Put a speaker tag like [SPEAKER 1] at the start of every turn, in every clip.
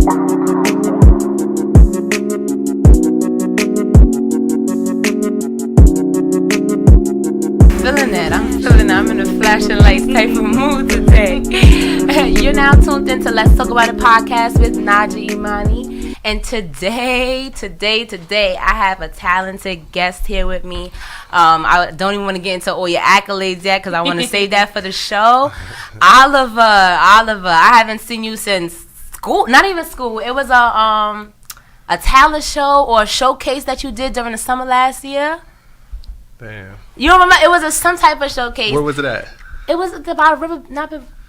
[SPEAKER 1] I'm in a flashing lights type of mood today. You're now tuned into Let's Talk About It podcast with Naja Imani. And today, I have a talented guest here with me. I don't even want to get into all your accolades yet because I want to save that for the show. Oliver, I haven't seen you since school. Not even school. It was a talent show or a showcase that you did during the summer last year.
[SPEAKER 2] Damn.
[SPEAKER 1] You don't remember? It was some type of showcase.
[SPEAKER 2] Where was it at?
[SPEAKER 1] It was by river,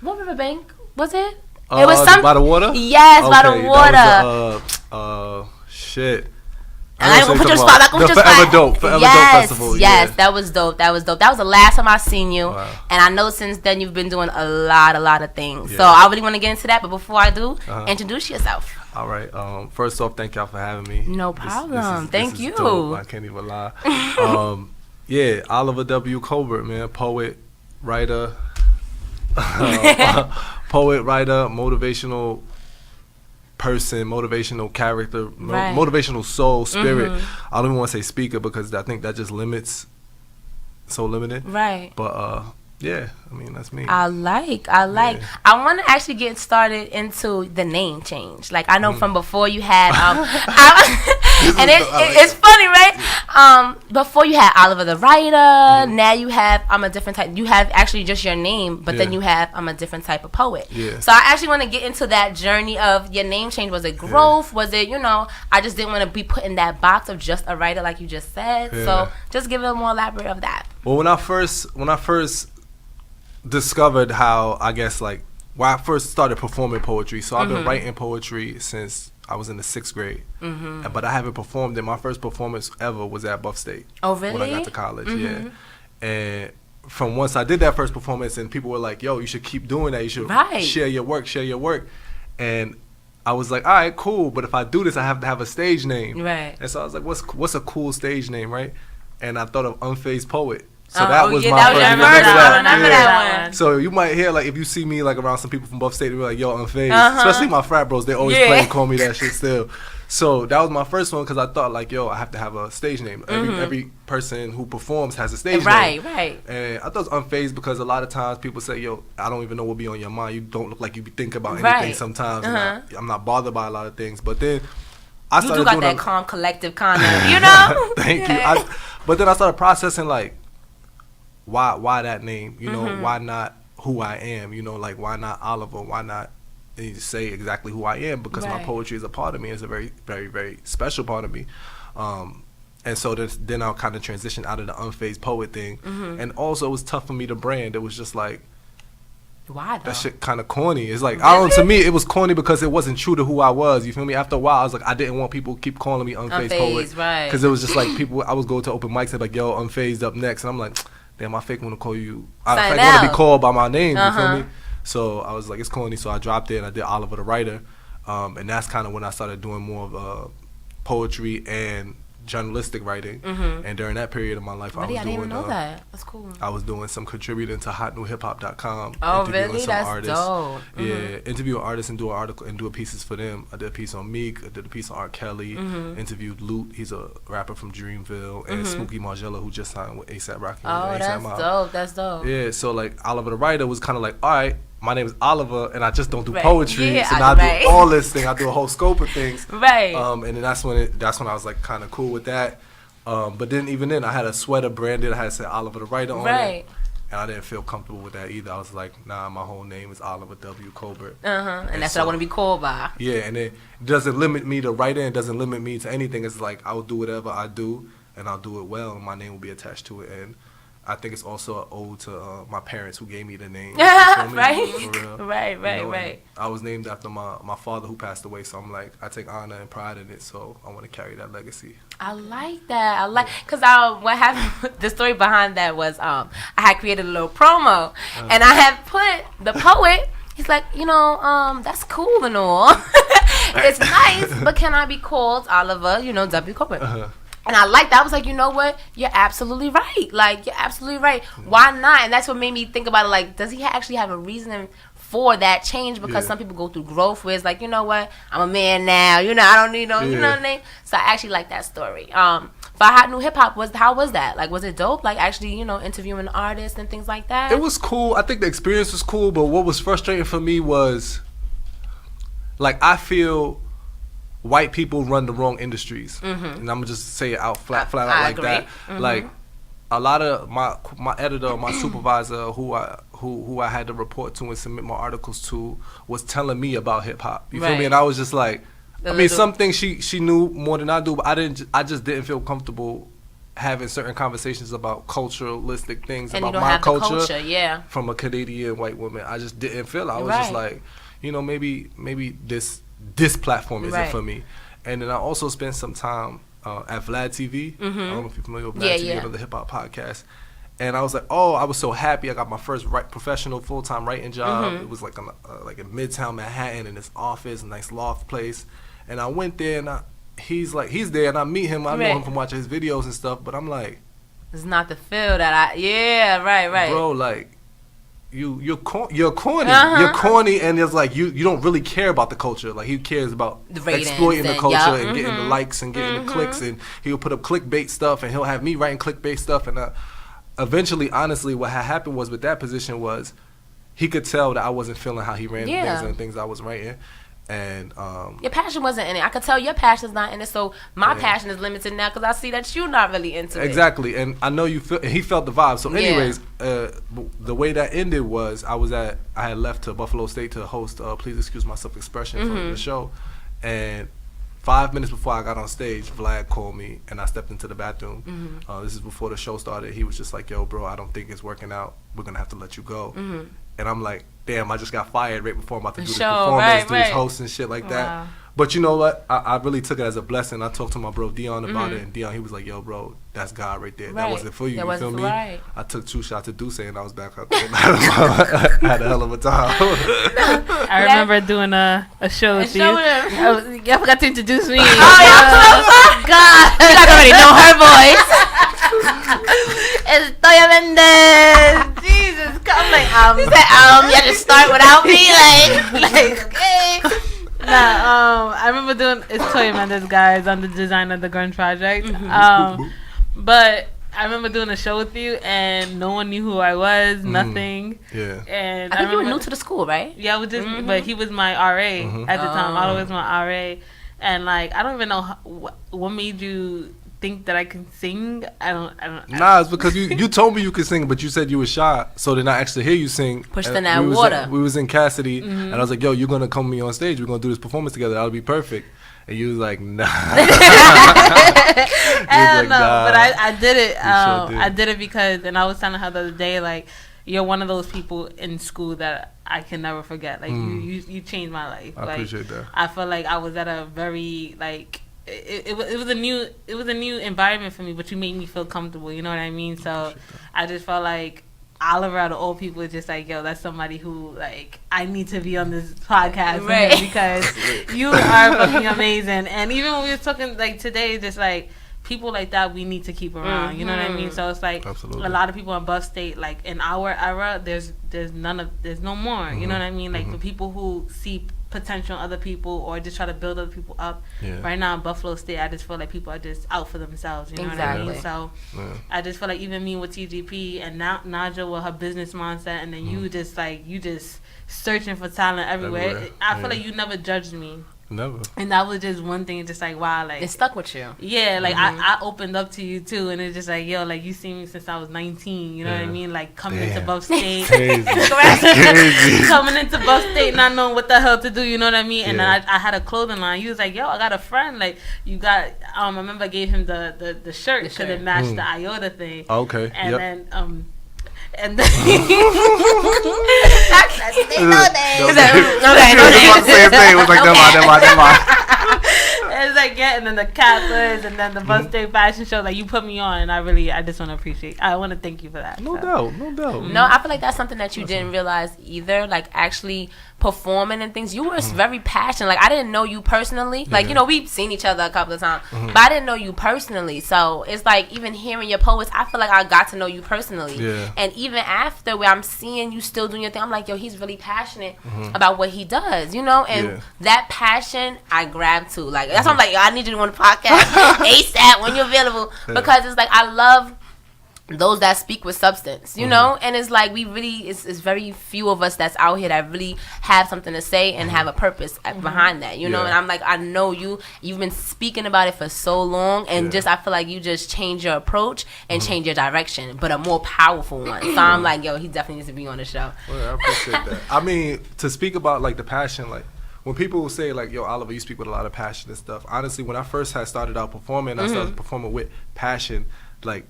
[SPEAKER 1] what riverbank was it? It was
[SPEAKER 2] by the water.
[SPEAKER 1] Yes, okay, by the water.
[SPEAKER 2] That was, shit.
[SPEAKER 1] I ain't gonna put your spot.
[SPEAKER 2] Forever Dope Festival.
[SPEAKER 1] Yes, that was dope. That was the last time I seen you,
[SPEAKER 2] wow.
[SPEAKER 1] And I know since then you've been doing a lot of things. Yeah. So I really want to get into that, but before I do, introduce yourself.
[SPEAKER 2] All right. First off, thank y'all for having me.
[SPEAKER 1] No problem. Thank you.
[SPEAKER 2] Dope. I can't even lie. Yeah, Oliver W. COLBERT, man, poet, writer, motivational person, motivational character,
[SPEAKER 1] right.
[SPEAKER 2] Motivational soul, spirit. Mm-hmm. I don't even want to say speaker because I think that just so limited.
[SPEAKER 1] Right.
[SPEAKER 2] But yeah, I mean that's me.
[SPEAKER 1] I like. I want to actually get started into the name change. Like I know from before you had and it's funny, right? Before you had Oliver the writer, now you have I'm a different type. You have actually just your name, but then you have I'm a different type of poet.
[SPEAKER 2] Yeah.
[SPEAKER 1] So I actually want to get into that journey of your name change. Was it growth? Was it I just didn't want to be put in that box of just a writer like you just said.
[SPEAKER 2] Yeah.
[SPEAKER 1] So just give it a more elaborate of that.
[SPEAKER 2] Well, when I first discovered how I first started performing poetry, so I've been writing poetry since I was in the 6th grade, but I haven't performed it. My first performance ever was at Buff State.
[SPEAKER 1] Oh, really?
[SPEAKER 2] When I got to college, yeah. And from once I did that first performance, and people were like, "Yo, you should keep doing that. You should share your work." And I was like, "All right, cool. But if I do this, I have to have a stage name."
[SPEAKER 1] Right.
[SPEAKER 2] And so I was like, "What's a cool stage name, right?" And I thought of Unfazed Poet. So
[SPEAKER 1] my
[SPEAKER 2] first.
[SPEAKER 1] I remember that one.
[SPEAKER 2] So you might hear if you see me around some people from Buff State, they're like, "Yo, Unfazed." Especially my frat bros, they always play and call me that shit still. So that was my first one because I thought I have to have a stage name. Every person who performs has a stage name.
[SPEAKER 1] Right.
[SPEAKER 2] And I thought it was Unfazed because a lot of times people say, "Yo, I don't even know what be on your mind. You don't look like you be thinking about anything sometimes." And I'm not bothered by a lot of things. But then I started
[SPEAKER 1] doing that calm, collective kind of,
[SPEAKER 2] Thank you. But then I started processing why that name? Why not who I am? Why not Oliver? Why not say exactly who I am? Because my poetry is a part of me. It's a very, very, very special part of me. And so then I'll kind of transition out of the Unfazed Poet thing. And also it was tough for me to brand. It was just
[SPEAKER 1] why though?
[SPEAKER 2] That shit kind of corny. It's to me it was corny because it wasn't true to who I was. You feel me? After a while I was I didn't want people to keep calling me Unfazed Poet.
[SPEAKER 1] Right.
[SPEAKER 2] Because it was just people, I was going to open mics and "Yo, Unfazed up next." And I'm like, damn, I fake want to call you. I want to be called by my name. You feel me? So I was like, it's corny. So I dropped it and I did Oliver the writer, and that's kind of when I started doing more of poetry and journalistic writing. And during that period of my life, I didn't even know that. That's cool. I was doing some contributing to hotnewhiphop.com.
[SPEAKER 1] Oh, really? That's
[SPEAKER 2] artists.
[SPEAKER 1] Dope.
[SPEAKER 2] Yeah, interview artists and do an article and do pieces for them. I did a piece on Meek. I did a piece on R. Kelly. Interviewed Lute. He's a rapper from Dreamville, and Smokey Margella, who just signed with A$AP Rocky.
[SPEAKER 1] Oh, that's dope. That's dope.
[SPEAKER 2] Yeah, so Oliver the writer was kind of all right, my name is Oliver, and I just don't do poetry.
[SPEAKER 1] Yeah,
[SPEAKER 2] so now I do all this thing. I do a whole scope of things.
[SPEAKER 1] Right.
[SPEAKER 2] And then that's when I was kind of cool with that. But then even then, I had a sweater branded. I had said Oliver the writer on it. And I didn't feel comfortable with that either. I was like, nah, my whole name is Oliver W. COLBERT.
[SPEAKER 1] And that's what I want to be called by.
[SPEAKER 2] Yeah, and it doesn't limit me to writing. It doesn't limit me to anything. It's I will do whatever I do, and I'll do it well, and my name will be attached to it. And I think it's also an ode to my parents who gave me the name. Right. I was named after my father who passed away, so I'm I take honor and pride in it, so I want to carry that legacy.
[SPEAKER 1] I like that. Because what happened, the story behind that was I had created a little promo, and I had put the poet, he's like, that's cool and all. It's nice, but can I be called Oliver, W. COLBERT? And I liked that. I was like, you know what? You're absolutely right. You're absolutely right. Why not? And that's what made me think about it. Does he actually have a reason for that change, because some people go through growth where it's like, you know what, I'm a man now, you know, I don't need no, you know what I mean? So I actually like that story. For Hot New Hip Hop, how was that? Like, was it dope? Like, actually, you know, interviewing artists and things like that?
[SPEAKER 2] It was cool. I think the experience was cool, but what was frustrating for me was, like, I feel white people run the wrong industries. And I'm going to just say it out flat out like agree. That. Like, a lot of my editor, my supervisor, who I had to report to and submit my articles to, was telling me about hip hop. You feel me? And I was just like, some things she knew more than I do, but I just didn't feel comfortable having certain conversations about culturalistic things and about my culture from a Canadian white woman. I just didn't feel it. I was just like, you know, maybe this platform isn't for me. And then I also spent some time at Vlad TV. I don't know if you're familiar with Vlad TV, the hip hop podcast. And I was like, I was so happy. I got my first professional full-time writing job. It was like in Midtown Manhattan in this office, a nice loft place. And I went there, and he's there, and I meet him. I know him from watching his videos and stuff, but I'm like,
[SPEAKER 1] it's not the feel that right.
[SPEAKER 2] Bro, like, you're corny. You're corny, and it's like you don't really care about the culture. Like, he cares about exploiting the culture and getting the likes and getting the clicks, and he'll put up clickbait stuff, and he'll have me writing clickbait stuff. And eventually, honestly, what had happened was with that position was he could tell that I wasn't feeling how he ran things and the things I was writing. And
[SPEAKER 1] your passion wasn't in it. I could tell your passion's not in it, so my passion is limited now because I see that you're not really into it.
[SPEAKER 2] Exactly, and I know you feel. And he felt the vibe. So, anyways, the way that ended was I had left to Buffalo State to host Please Excuse My Self-Expression for the show, and 5 minutes before I got on stage, Vlad called me, and I stepped into the bathroom. This is before the show started. He was just like, "Yo, bro, I don't think it's working out. We're gonna have to let you go." And I'm like, damn, I just got fired right before I'm about to do this performance, do this host and shit like that. But you know what? I really took it as a blessing. I talked to my bro Dion about it, and Dion, he was like, yo, bro, that's God right there. That wasn't for you, you feel me? I took 2 shots of Douce, and I was back out there. I had a hell of a time.
[SPEAKER 3] I remember doing a show with you. Y'all forgot to introduce me.
[SPEAKER 1] God. You guys already know her voice. It's Toya Mendez. Jesus, come like he said, you just start without me, like okay.
[SPEAKER 3] I remember doing it's Toya Mendez, guys. I'm the designer of the Grunge Project. But I remember doing a show with you, and no one knew who I was, nothing.
[SPEAKER 2] Yeah.
[SPEAKER 3] And
[SPEAKER 1] I think you were new to the school, right?
[SPEAKER 3] Yeah, I was just, but he was my RA at the time. Otto was my RA, and like I don't even know what made you think that I can sing. I don't.
[SPEAKER 2] Nah, it's because you told me you could sing, but you said you were shy, so then I actually hear you sing.
[SPEAKER 1] Pushed in that water.
[SPEAKER 2] We was in Cassidy, and I was like, yo, you're gonna come with me on stage. We're gonna do this performance together. That'll be perfect. And you was like, nah.
[SPEAKER 3] I don't know, but I did it.
[SPEAKER 2] Sure did.
[SPEAKER 3] I did it because, and I was telling her the other day, like, you're one of those people in school that I can never forget. Like, you changed my life.
[SPEAKER 2] I appreciate that.
[SPEAKER 3] I felt like I was at a very, like, it was a new environment for me, but you made me feel comfortable. You know what I mean? So I just felt like Oliver, out of all people, is just like, yo, that's somebody who, like, I need to be on this podcast with because you are fucking amazing. And even when we were talking, like, today, just like people like that we need to keep around. You know what I mean? So it's like a lot of people in Buff State, like in our era, there's no more. You know what I mean? Like for people who see potential in other people or just try to build other people up. Right now in Buffalo State, I just feel like people are just out for themselves. You know what I mean? So I just feel like even me with TGP and now Naja with her business mindset, and then you just searching for talent everywhere. I feel like you never judged me.
[SPEAKER 2] Never.
[SPEAKER 3] And that was just one thing, just like, wow, like
[SPEAKER 1] it stuck with you.
[SPEAKER 3] Yeah, like I opened up to you too, and it's just like, yo, like you see me since I was 19. You know what I mean? Like coming into Buff State, coming into Buff State, not knowing what the hell to do. You know what I mean? And then I had a clothing line. He was like, yo, I got a friend. Like you got. I remember I gave him the shirt because it matched the IOTA thing.
[SPEAKER 2] Okay.
[SPEAKER 3] And then and then
[SPEAKER 1] they know that.
[SPEAKER 2] It was like them.
[SPEAKER 3] It's like and then the Kappas and then the Buff State fashion show. Like you put me on, and I just want to appreciate. I want to thank you for that.
[SPEAKER 2] No doubt.
[SPEAKER 1] No, I feel like that's something that you didn't realize either. Like actually, performing and things, you were very passionate. Like, I didn't know you personally. Like, you know, we've seen each other a couple of times, but I didn't know you personally. So it's like, even hearing your poets, I feel like I got to know you personally. Yeah. And even after, where I'm seeing you still doing your thing, I'm like, yo, he's really passionate about what he does, you know? And that passion, I grab to. Like, that's why I'm like, yo, I need you to go on the podcast ASAP when you're available. Because it's like, I love those that speak with substance, you know? And it's like, we really, it's very few of us that's out here that really have something to say and have a purpose behind that, you know? And I'm like, I know you've been speaking about it for so long, and just, I feel like you just change your approach and change your direction, but a more powerful one. So I'm like, yo, he definitely needs to be on the show.
[SPEAKER 2] Well, I appreciate that. I mean, to speak about, like, the passion, like, when people say, like, yo, Oliver, you speak with a lot of passion and stuff, honestly, when I first had started out performing, I started performing with passion, like,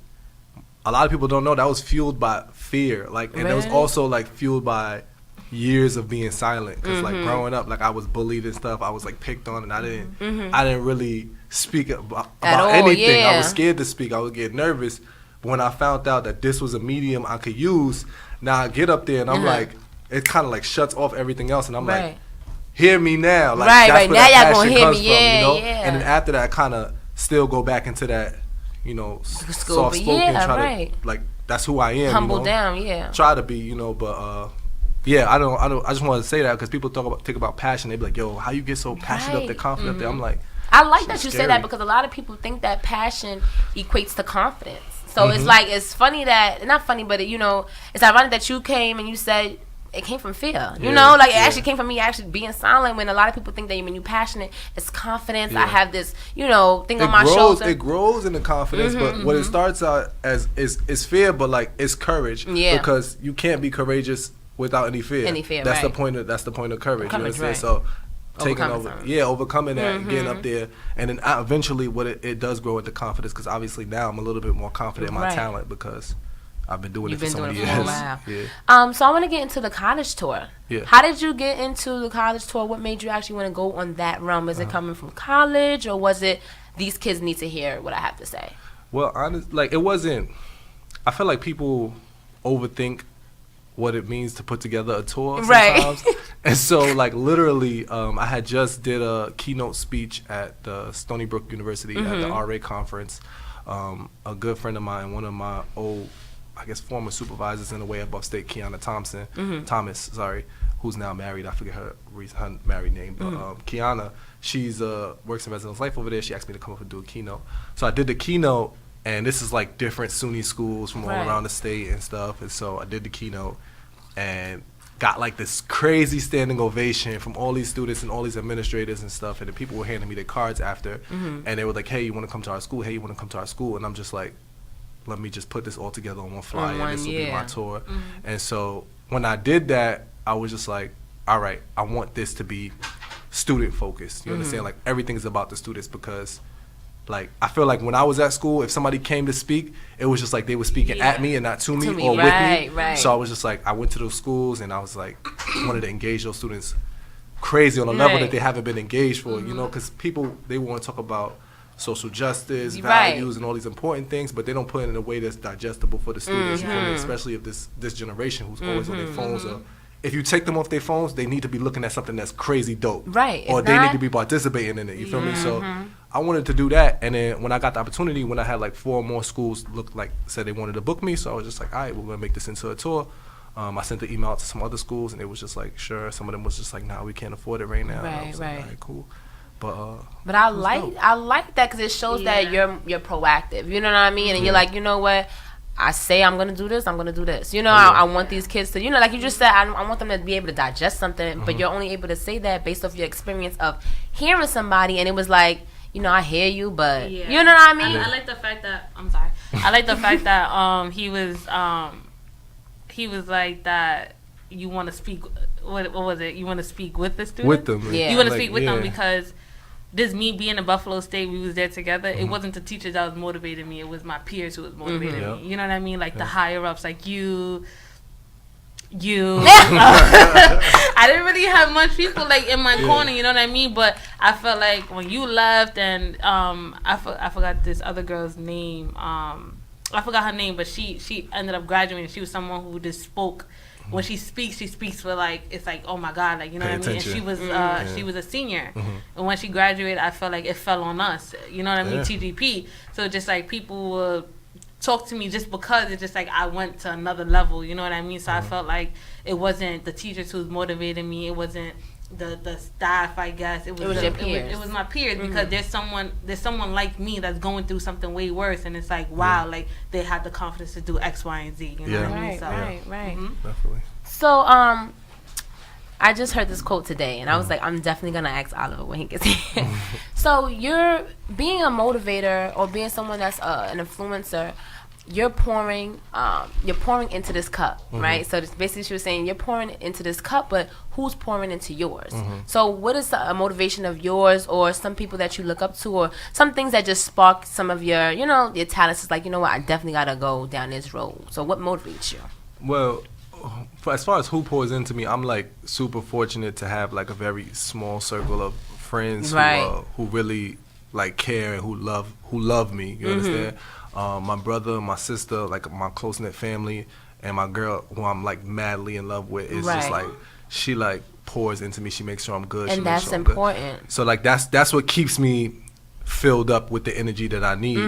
[SPEAKER 2] a lot of people don't know that was fueled by fear, like, and it was also like fueled by years of being silent. Cause like growing up, like, I was bullied and stuff. I was like picked on, and I didn't really speak about anything. I was scared to speak. I would get nervous. But when I found out that this was a medium I could use, now I get up there and I'm like, it kind of like shuts off everything else, and I'm like, hear me now, like that's where that passion comes from, you know. And then after that, I kind of still go back into that, you know, soft spoken, try to, like, that's who I am.
[SPEAKER 1] Humble
[SPEAKER 2] you know?
[SPEAKER 1] Down,
[SPEAKER 2] try to be, you know, but I just want to say that because people think about passion, they be like, yo, how you get so passionate up there, confident up there? I'm like,
[SPEAKER 1] I like that you say that, because a lot of people think that passion equates to confidence. So it's like, it's funny that, not funny, but you know, it's ironic that you came and you said it came from fear, you know, like, it actually came from me actually being silent, when a lot of people think that when you passionate, it's confidence. I have this, you know, thing on my shoulder.
[SPEAKER 2] It grows into confidence, but what it starts out as is fear, but like, it's courage, because you can't be courageous without any fear. That's the point of courage. You understand? So taking overcoming that, and getting up there, and then eventually what it does grow into confidence, because obviously now I'm a little bit more confident in my talent, because I've been doing it for so many years.
[SPEAKER 1] So I want to get into the college tour. How did you get into the college tour? What made you actually want to go on that realm? Is it coming from college, or was it these kids need to hear what I have to say?
[SPEAKER 2] Well, honestly, like, it wasn't. I feel like people overthink what it means to put together a tour sometimes. And so, like, literally, I had just did a keynote speech at the Stony Brook University at the RA conference. A good friend of mine, one of my old, I guess, former supervisors in a way, above state, Kiana Thomas, who's now married. I forget her married name, but Kiana, she's works in residence life over there. She asked me to come up and do a keynote. So I did the keynote, and this is like different SUNY schools from all around the state and stuff. And so I did the keynote and got like this crazy standing ovation from all these students and all these administrators and stuff. And the people were handing me their cards after, and they were like, hey, you want to come to our school? Hey, you want to come to our school? And I'm just like, let me just put this all together on one flyer. This will be my tour. And so when I did that, I was just like, all right, I want this to be student focused. You understand? Like, everything is about the students, because, like, I feel like when I was at school, if somebody came to speak, it was just like they were speaking at me and not to me or with me. So I was just like, I went to those schools and I was like, wanted to engage those students crazy on a level that they haven't been engaged for, you know, because people, they want to talk about social justice, values, and all these important things, but they don't put it in a way that's digestible for the students, you feel me? Especially if this generation who's always on their phones, or if you take them off their phones, they need to be looking at something that's crazy dope, or they need to be participating in it, you feel me? So I wanted to do that, and then when I got the opportunity, when I had like 4 more schools said they wanted to book me, so I was just like, all right, we're gonna make this into a tour. I sent the email out to some other schools, and it was just like, sure. Some of them was just like, nah, we can't afford it right now. And I was like, all right, cool. But I like that, because it shows that you're proactive. You know what I mean? And you're like, you know what? I say I'm gonna do this. I'm gonna do this. You know, I want these kids to, you know, like you just said, I want them to be able to digest something. But you're only able to say that based off your experience of hearing somebody. And it was like, you know, I hear you, but you know what I mean?
[SPEAKER 3] I like the fact that I like the fact that he was like that. You want to speak. What was it? You want to speak with the students?
[SPEAKER 2] With them.
[SPEAKER 3] Yeah. You want to speak with them, because this, me being in Buffalo State, we was there together. It wasn't the teachers that was motivating me. It was my peers who was motivating me. You know what I mean? Like the higher ups, like you. I didn't really have much people like in my corner. You know what I mean? But I felt like when you left, and I forgot this other girl's name. I forgot her name, but she ended up graduating. She was someone who just spoke when she speaks with like, it's like, oh my God, like, you know
[SPEAKER 2] Pay
[SPEAKER 3] what I mean?
[SPEAKER 2] attention.
[SPEAKER 3] And she was a senior, and when she graduated, I felt like it fell on us, you know what I mean? TGP. So just like people would talk to me just because it's just like I went to another level, you know what I mean? So I felt like it wasn't the teachers who was motivating me, it wasn't the staff, I guess. It was your peers. It was my peers, because there's someone like me that's going through something way worse, and it's like, wow, like they had the confidence to do X, Y, and Z. You know what I mean? So,
[SPEAKER 1] right.
[SPEAKER 2] Definitely.
[SPEAKER 1] So I just heard this quote today, and I was like, I'm definitely gonna ask Oliver when he gets here. So you're being a motivator or being someone that's an influencer. You're pouring into this cup, right? So basically, she was saying you're pouring into this cup, but who's pouring into yours? So what is a motivation of yours, or some people that you look up to, or some things that just spark some of your, your talents? It's like, you know what, I definitely gotta go down this road. So what motivates you?
[SPEAKER 2] Well, as far as who pours into me, I'm like super fortunate to have like a very small circle of friends who really like care and who love me. You understand? My brother, my sister, like my close knit family, and my girl, who I'm like madly in love with, is just like, she like pours into me. She makes sure I'm good.
[SPEAKER 1] And that's important.
[SPEAKER 2] Good. So like that's what keeps me filled up with the energy that I need.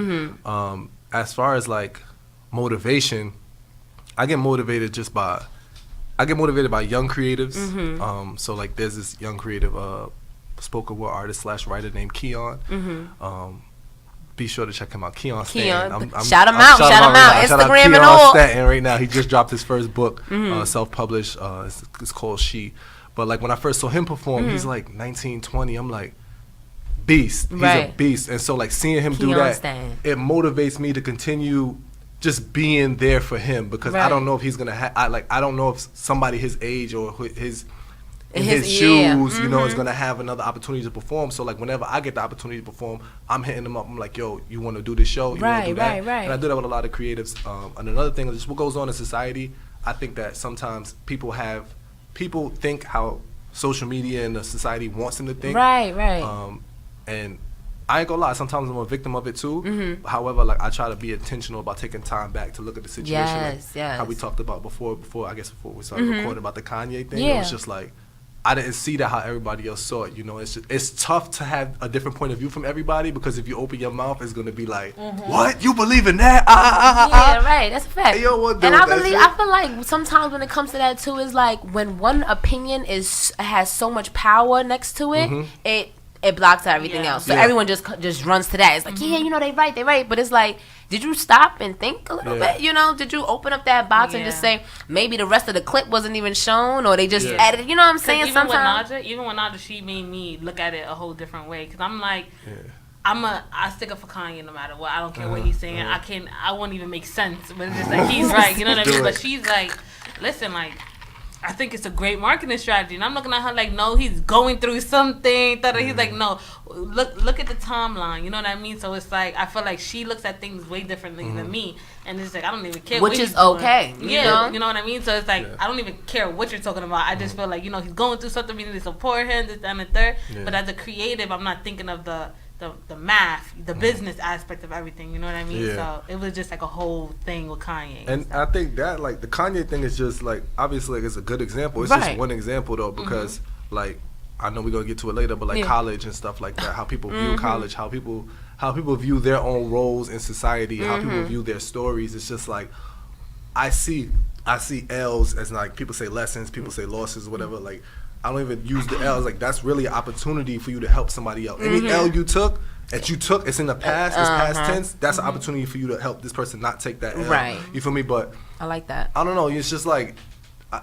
[SPEAKER 2] As far as like motivation, I get motivated by young creatives. So like there's this young creative spoken word artist / writer named Keon. Be sure to check him out. Keon.
[SPEAKER 1] Shout him out. Instagram and all.
[SPEAKER 2] Stanton right now. He just dropped his first book, self-published. It's called She. But like when I first saw him perform, he's like 19, 20. I'm like, beast. He's a beast. And so like seeing him do that, it motivates me to continue just being there for him, because I don't know if he's gonna I don't know if somebody his age or his shoes, you know, is gonna have another opportunity to perform. So like whenever I get the opportunity to perform, I'm hitting them up. I'm like, yo, you want to do this show? You want to do that? And I do that with a lot of creatives. And another thing is just what goes on in society. I think that sometimes people think how social media and the society wants them to think. And I ain't gonna lie, sometimes I'm a victim of it too. However, like I try to be intentional about taking time back to look at the situation. How we talked about before we started recording about the Kanye thing. It was just like, I didn't see that how everybody else saw it. You know, it's tough to have a different point of view from everybody, because if you open your mouth, it's gonna be like, what? You believe in that?
[SPEAKER 1] Yeah, right. That's a fact.
[SPEAKER 2] Hey, yo,
[SPEAKER 1] and I feel like sometimes when it comes to that too, is like when one opinion has so much power next to it, it blocks out everything else. So everyone just runs to that. It's like, yeah, you know, they right. But it's like, did you stop and think a little bit? You know, did you open up that box and just say, maybe the rest of the clip wasn't even shown, or they just added, you know what I'm saying? Sometimes
[SPEAKER 3] even with Naja, she made me look at it a whole different way. Because I'm like, I stick up for Kanye no matter what. I don't care what he's saying. I won't even make sense. But it's just like, he's right. You know what I mean? But she's like, listen, like, I think it's a great marketing strategy. And I'm looking at her like, no, he's going through something. He's like, no, look at the timeline. You know what I mean? So it's like, I feel like she looks at things way differently than me. And it's like, I don't even care.
[SPEAKER 1] Which is okay.
[SPEAKER 3] You know what I mean? So it's like, I don't even care what you're talking about. I just feel like, you know, he's going through something. We need to support him, this, that, and the third. But as a creative, I'm not thinking of the math, the business aspect of everything, you know what I mean? So it was just like a whole thing with Kanye.
[SPEAKER 2] And I think that like the Kanye thing is just like, obviously like, it's a good example. It's just one example though, because like, I know we're gonna get to it later, but like college and stuff like that, how people view college, how people view their own roles in society, how people view their stories. It's just like, I see L's as like, people say lessons, people say losses, whatever. Like, I don't even use the L's. Like, that's really an opportunity for you to help somebody else. Any L you took, it's in the past, it's past tense, that's an opportunity for you to help this person not take that L.
[SPEAKER 1] Right.
[SPEAKER 2] You feel me? But
[SPEAKER 1] I like that.
[SPEAKER 2] I don't know. It's just like,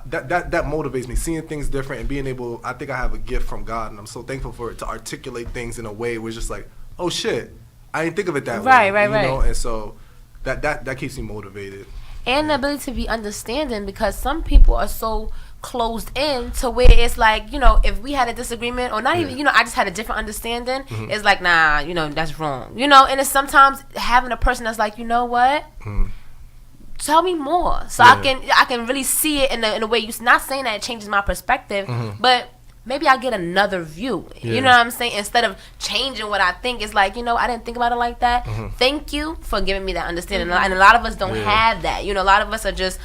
[SPEAKER 2] that motivates me. Seeing things different and being able, I think I have a gift from God, and I'm so thankful for it, to articulate things in a way where it's just like, oh shit, I didn't think of it that way. Right. You know? And so that keeps me motivated. And
[SPEAKER 1] the ability to be understanding, because some people are so closed in to where it's like, you know, if we had a disagreement, or not even, you know, I just had a different understanding, it's like, nah, you know, that's wrong, you know. And it's sometimes having a person that's like, you know what, tell me more, so I can really see it in a way. You're not saying that it changes my perspective, but maybe I get another view. You know what I'm saying? Instead of changing what I think, it's like, you know, I didn't think about it like that. Thank you for giving me that understanding. And a lot of us don't have that. You know, a lot of us are just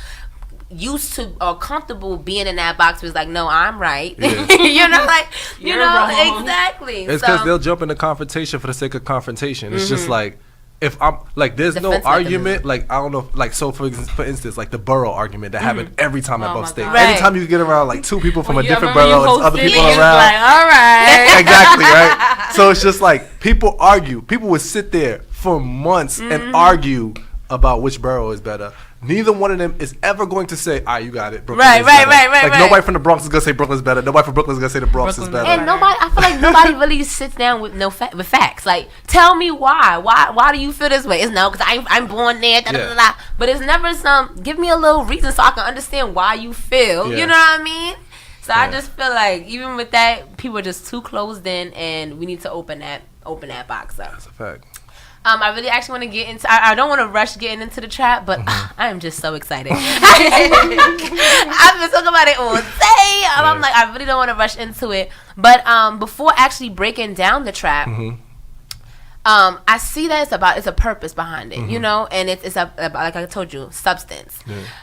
[SPEAKER 1] used to or comfortable being in that box was like, no, I'm right. You know, like, you know, wrong. Exactly.
[SPEAKER 2] It's because they'll jump into confrontation for the sake of confrontation. It's just like, if I'm like, there's no argument. Like, I don't know. Like, so for instance, like the borough argument that happened every time I'm upstate. Right. Anytime you get around like two people from a different borough, it's other people around.
[SPEAKER 3] Like, all right.
[SPEAKER 2] Exactly, right? So it's just like, people argue. People would sit there for months and argue about which borough is better. Neither one of them is ever going to say, "Ah, you got it." Brooklyn is better. Like nobody from the Bronx is gonna say Brooklyn's better. Nobody from Brooklyn is gonna say the Bronx is better.
[SPEAKER 1] And nobody, I feel like nobody really sits down with with facts. Like, tell me why. Why do you feel this way? It's no, because I'm born there. Da, da, da, da. But it's never some. Give me a little reason so I can understand why you feel. You know what I mean? So I just feel like even with that, people are just too closed in, and we need to open that box up.
[SPEAKER 2] That's a fact.
[SPEAKER 1] I really actually want to get into. I don't want to rush getting into the trap, but I am just so excited. I've been talking about it all day. I'm like, I really don't want to rush into it. But before actually breaking down the trap, I see that it's a purpose behind it, you know, and it's like I told you, substance.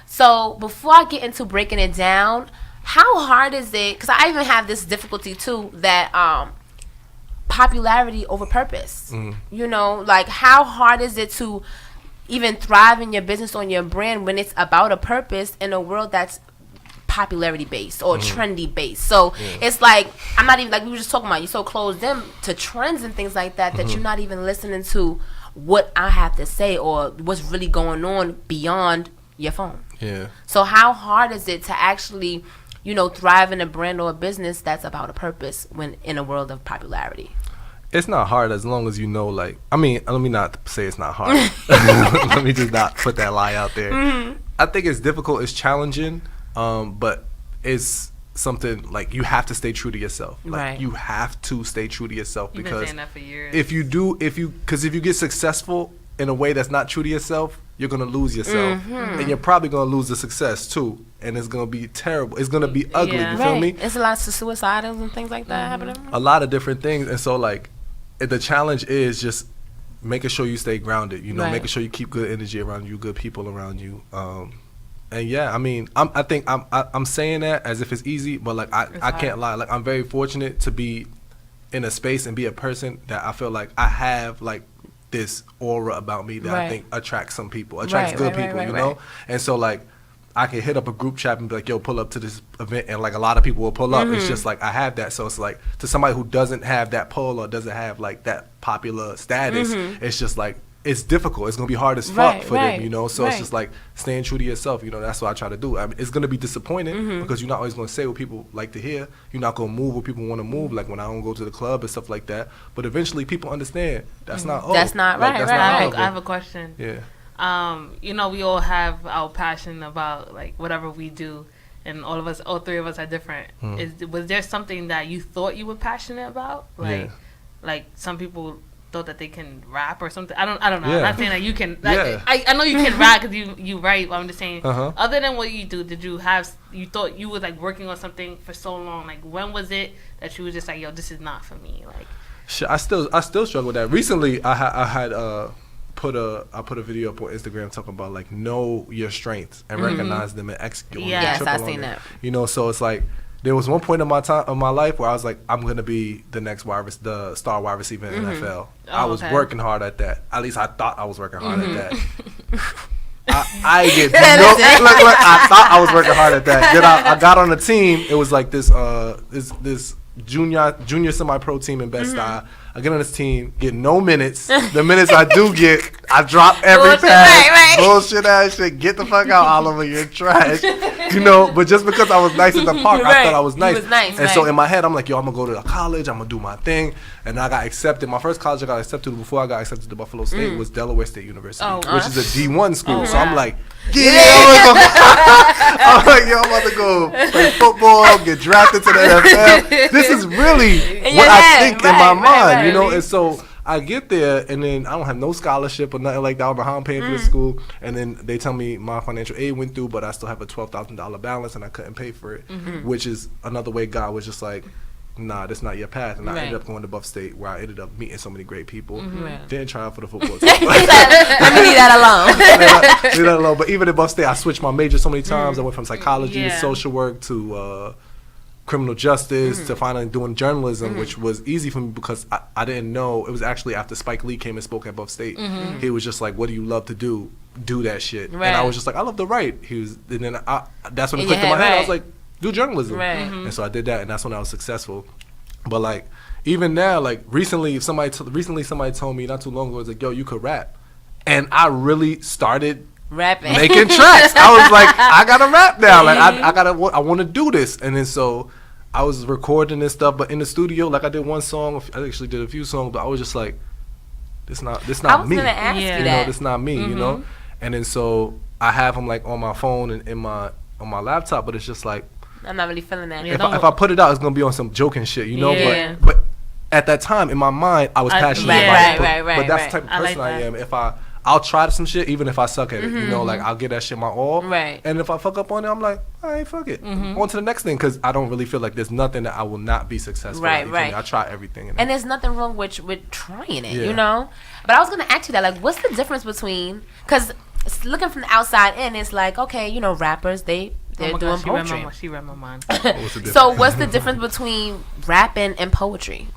[SPEAKER 1] So before I get into breaking it down, how hard is it? Because I even have this difficulty too that popularity over purpose. You know, like how hard is it to even thrive in your business on your brand when it's about a purpose in a world that's popularity based or trendy based? So it's like, I'm not even, like we were just talking about, you're so closed in to trends and things like that that you're not even listening to what I have to say or what's really going on beyond your phone. So how hard is it to actually, you know, thrive in a brand or a business that's about a purpose when in a world of popularity?
[SPEAKER 2] It's not hard as long as you know, like, I mean, let me not say it's not hard. Let me just not put that lie out there. I think it's difficult, it's challenging, but it's something like you have to stay true to yourself. Like you have to stay true to yourself because
[SPEAKER 3] you've been saying that for years.
[SPEAKER 2] If you get successful in a way that's not true to yourself, you're gonna lose yourself, and you're probably gonna lose the success too, and it's gonna be terrible. It's gonna be ugly. You feel me?
[SPEAKER 1] It's a lot of suicidals and things like that happening.
[SPEAKER 2] A lot of different things, and so like the challenge is just making sure you stay grounded. You know, making sure you keep good energy around you, good people around you. And yeah, I mean, I think I'm saying that as if it's easy, but like I can't lie. Like I'm very fortunate to be in a space and be a person that I feel like I have like this aura about me that I think attracts some people, attracts good people, you know? And so like I can hit up a group chat and be like, yo, pull up to this event, and like a lot of people will pull up. It's just like I have that. So it's like to somebody who doesn't have that pull or doesn't have like that popular status, it's just like it's difficult. It's gonna be hard as fuck for them, you know. So it's just like staying true to yourself, you know. That's what I try to do. I mean, it's gonna be disappointing because you're not always gonna say what people like to hear. You're not gonna move what people want to move. Like when I don't go to the club and stuff like that. But eventually, people understand that's not. Oh,
[SPEAKER 1] that's not
[SPEAKER 2] like,
[SPEAKER 1] right.
[SPEAKER 2] That's
[SPEAKER 1] Right.
[SPEAKER 2] not
[SPEAKER 3] I have a question.
[SPEAKER 2] Yeah.
[SPEAKER 3] You know, we all have our passion about like whatever we do, and all three of us are different. Was there something that you thought you were passionate about? Like some people thought that they can rap or something. I don't know. I'm not saying that you can. Like, I know you can rap because you write. But I'm just saying. Other than what you do, you thought you were like working on something for so long? Like when was it that you were just like, yo, this is not for me? Like,
[SPEAKER 2] I still struggle with that. Recently, I put a video up on Instagram talking about like know your strengths and recognize them and execute.
[SPEAKER 1] Yes, I've seen that.
[SPEAKER 2] You know, so it's like there was one point in my life where I was like, I'm gonna be the next the star wide receiver in the NFL. I was working hard at that. At least I thought I was working hard at that. I get look, I thought I was working hard at that. Then I got on the team. It was like this junior semi-pro team in Bed-Stuy. I get on this team, get no minutes. The minutes I do get, I drop every pass. Bullshit ass shit. Get the fuck out, Oliver. You're trash. You know, but just because I was nice at the park, I thought I was nice. And so in my head, I'm like, yo, I'm going to go to college. I'm going to do my thing. And I got accepted. My first college I got accepted before I got accepted to Buffalo State was Delaware State University, which is a D1 school. So I'm like, I'm like, yo, I'm about to go play football, get drafted to the NFL. This is really what I think in my mind, you know? And so I get there, and then I don't have no scholarship or nothing like that. I don't know how I'm paying for the school. And then they tell me my financial aid went through, but I still have a $12,000 balance, and I couldn't pay for it, which is another way God was just like, nah, that's not your path. And I ended up going to Buff State, where I ended up meeting so many great people. Didn't try out for the football team.
[SPEAKER 1] Let me leave that alone.
[SPEAKER 2] Leave that alone. But even at Buff State, I switched my major so many times. I went from psychology to social work to criminal justice to finally doing journalism, which was easy for me because I didn't know. It was actually after Spike Lee came and spoke at Buff State. He was just like, what do you love to do? Do that shit. And I was just like, I love to write. And then that's when it clicked in my head. I was like, do journalism. And so I did that, and that's when I was successful. But like, even now, like recently somebody told me not too long ago, it was like, yo, you could rap. And I really started
[SPEAKER 1] rapping,
[SPEAKER 2] making tracks. I was like, I gotta rap now. Like I want to do this. And then so I was recording this stuff, but in the studio, like I did one song. I actually did a few songs, but I was just like, this not me.
[SPEAKER 1] I was gonna ask you that.
[SPEAKER 2] You know, this not me. You know. And then so I have them like on my phone and on my laptop, but it's just like,
[SPEAKER 1] I'm not really feeling that.
[SPEAKER 2] If I put it out, it's gonna be on some joking shit, you know. But at that time in my mind, I was passionate about it. But that's the type of person I am. If I'll try some shit, even if I suck at it. You know, like I'll give that shit my all.
[SPEAKER 1] Right.
[SPEAKER 2] And if I fuck up on it, I'm like, all right, fuck it. On to the next thing, because I don't really feel like there's nothing that I will not be successful at. Right. I try everything.
[SPEAKER 1] And there's nothing wrong with trying it, you know. But I was gonna ask you that, like, what's the difference between? Because looking from the outside in, it's like, okay, you know, rappers they're doing poetry.
[SPEAKER 3] She read my mind.
[SPEAKER 1] So what's the difference between rapping and poetry?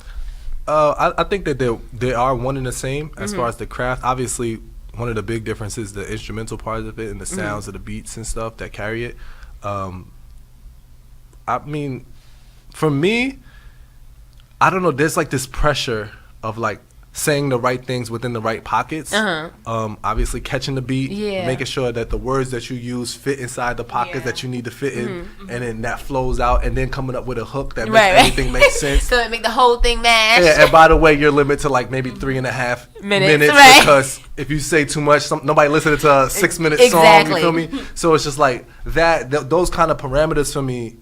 [SPEAKER 2] I think that they are one and the same as far as the craft. Obviously, one of the big differences is the instrumental part of it and the sounds of the beats and stuff that carry it. I mean, for me, I don't know. There's like this pressure of like saying the right things within the right pockets. Obviously catching the beat, making sure that the words that you use fit inside the pockets that you need to fit in, and then that flows out, and then coming up with a hook that makes everything make sense.
[SPEAKER 1] So it make the whole thing match.
[SPEAKER 2] Yeah, and by the way, you're limited to like maybe 3.5 minutes because if you say too much, nobody listening to a 6-minute song. You feel me? So it's just like that. Those kind of parameters for me,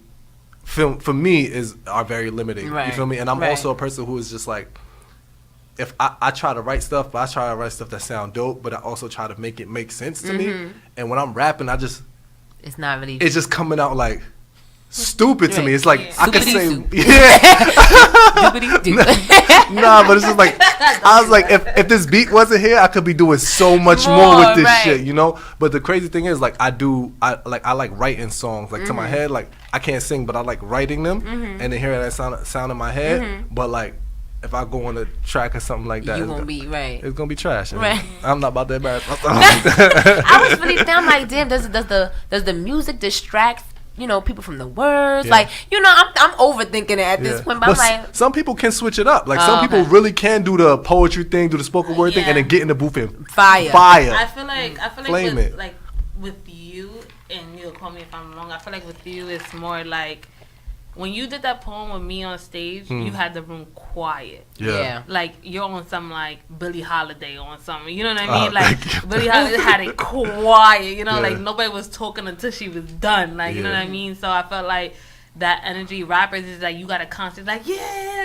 [SPEAKER 2] are very limiting. You feel me? And I'm also a person who is just like, if I try to write stuff, but I try to write stuff that sound dope, but I also try to make it make sense to me. And when I'm rapping, it's
[SPEAKER 1] not really.
[SPEAKER 2] It's just coming out like stupid to me. It's like I could say, nah, but it's just like I was like, if this beat wasn't here, I could be doing so much more with this shit, you know. But the crazy thing is, like, I like writing songs like to my head. Like I can't sing, but I like writing them and then hearing that sound in my head. But like, if I go on a track or something like that,
[SPEAKER 1] it's gonna
[SPEAKER 2] be trash. I'm not about to embarrass myself.
[SPEAKER 1] I was really down like, damn, does the music distract, you know, people from the words? Like, you know, I'm overthinking it at this point. But I'm like,
[SPEAKER 2] some people can switch it up. Like some people really can do the poetry thing, do the spoken word thing, and then get in the booth and fire.
[SPEAKER 3] I feel like with you, and you'll call me if I'm wrong. I feel like with you, it's more like, when you did that poem with me on stage, you had the room quiet.
[SPEAKER 1] Yeah.
[SPEAKER 3] Like, you're on some, like, Billie Holiday on something. You know what I mean? Like, Billie Holiday had it quiet. You know, like, nobody was talking until she was done. Like, you know what I mean? So I felt like that energy, rappers, is like, you got to constantly, like,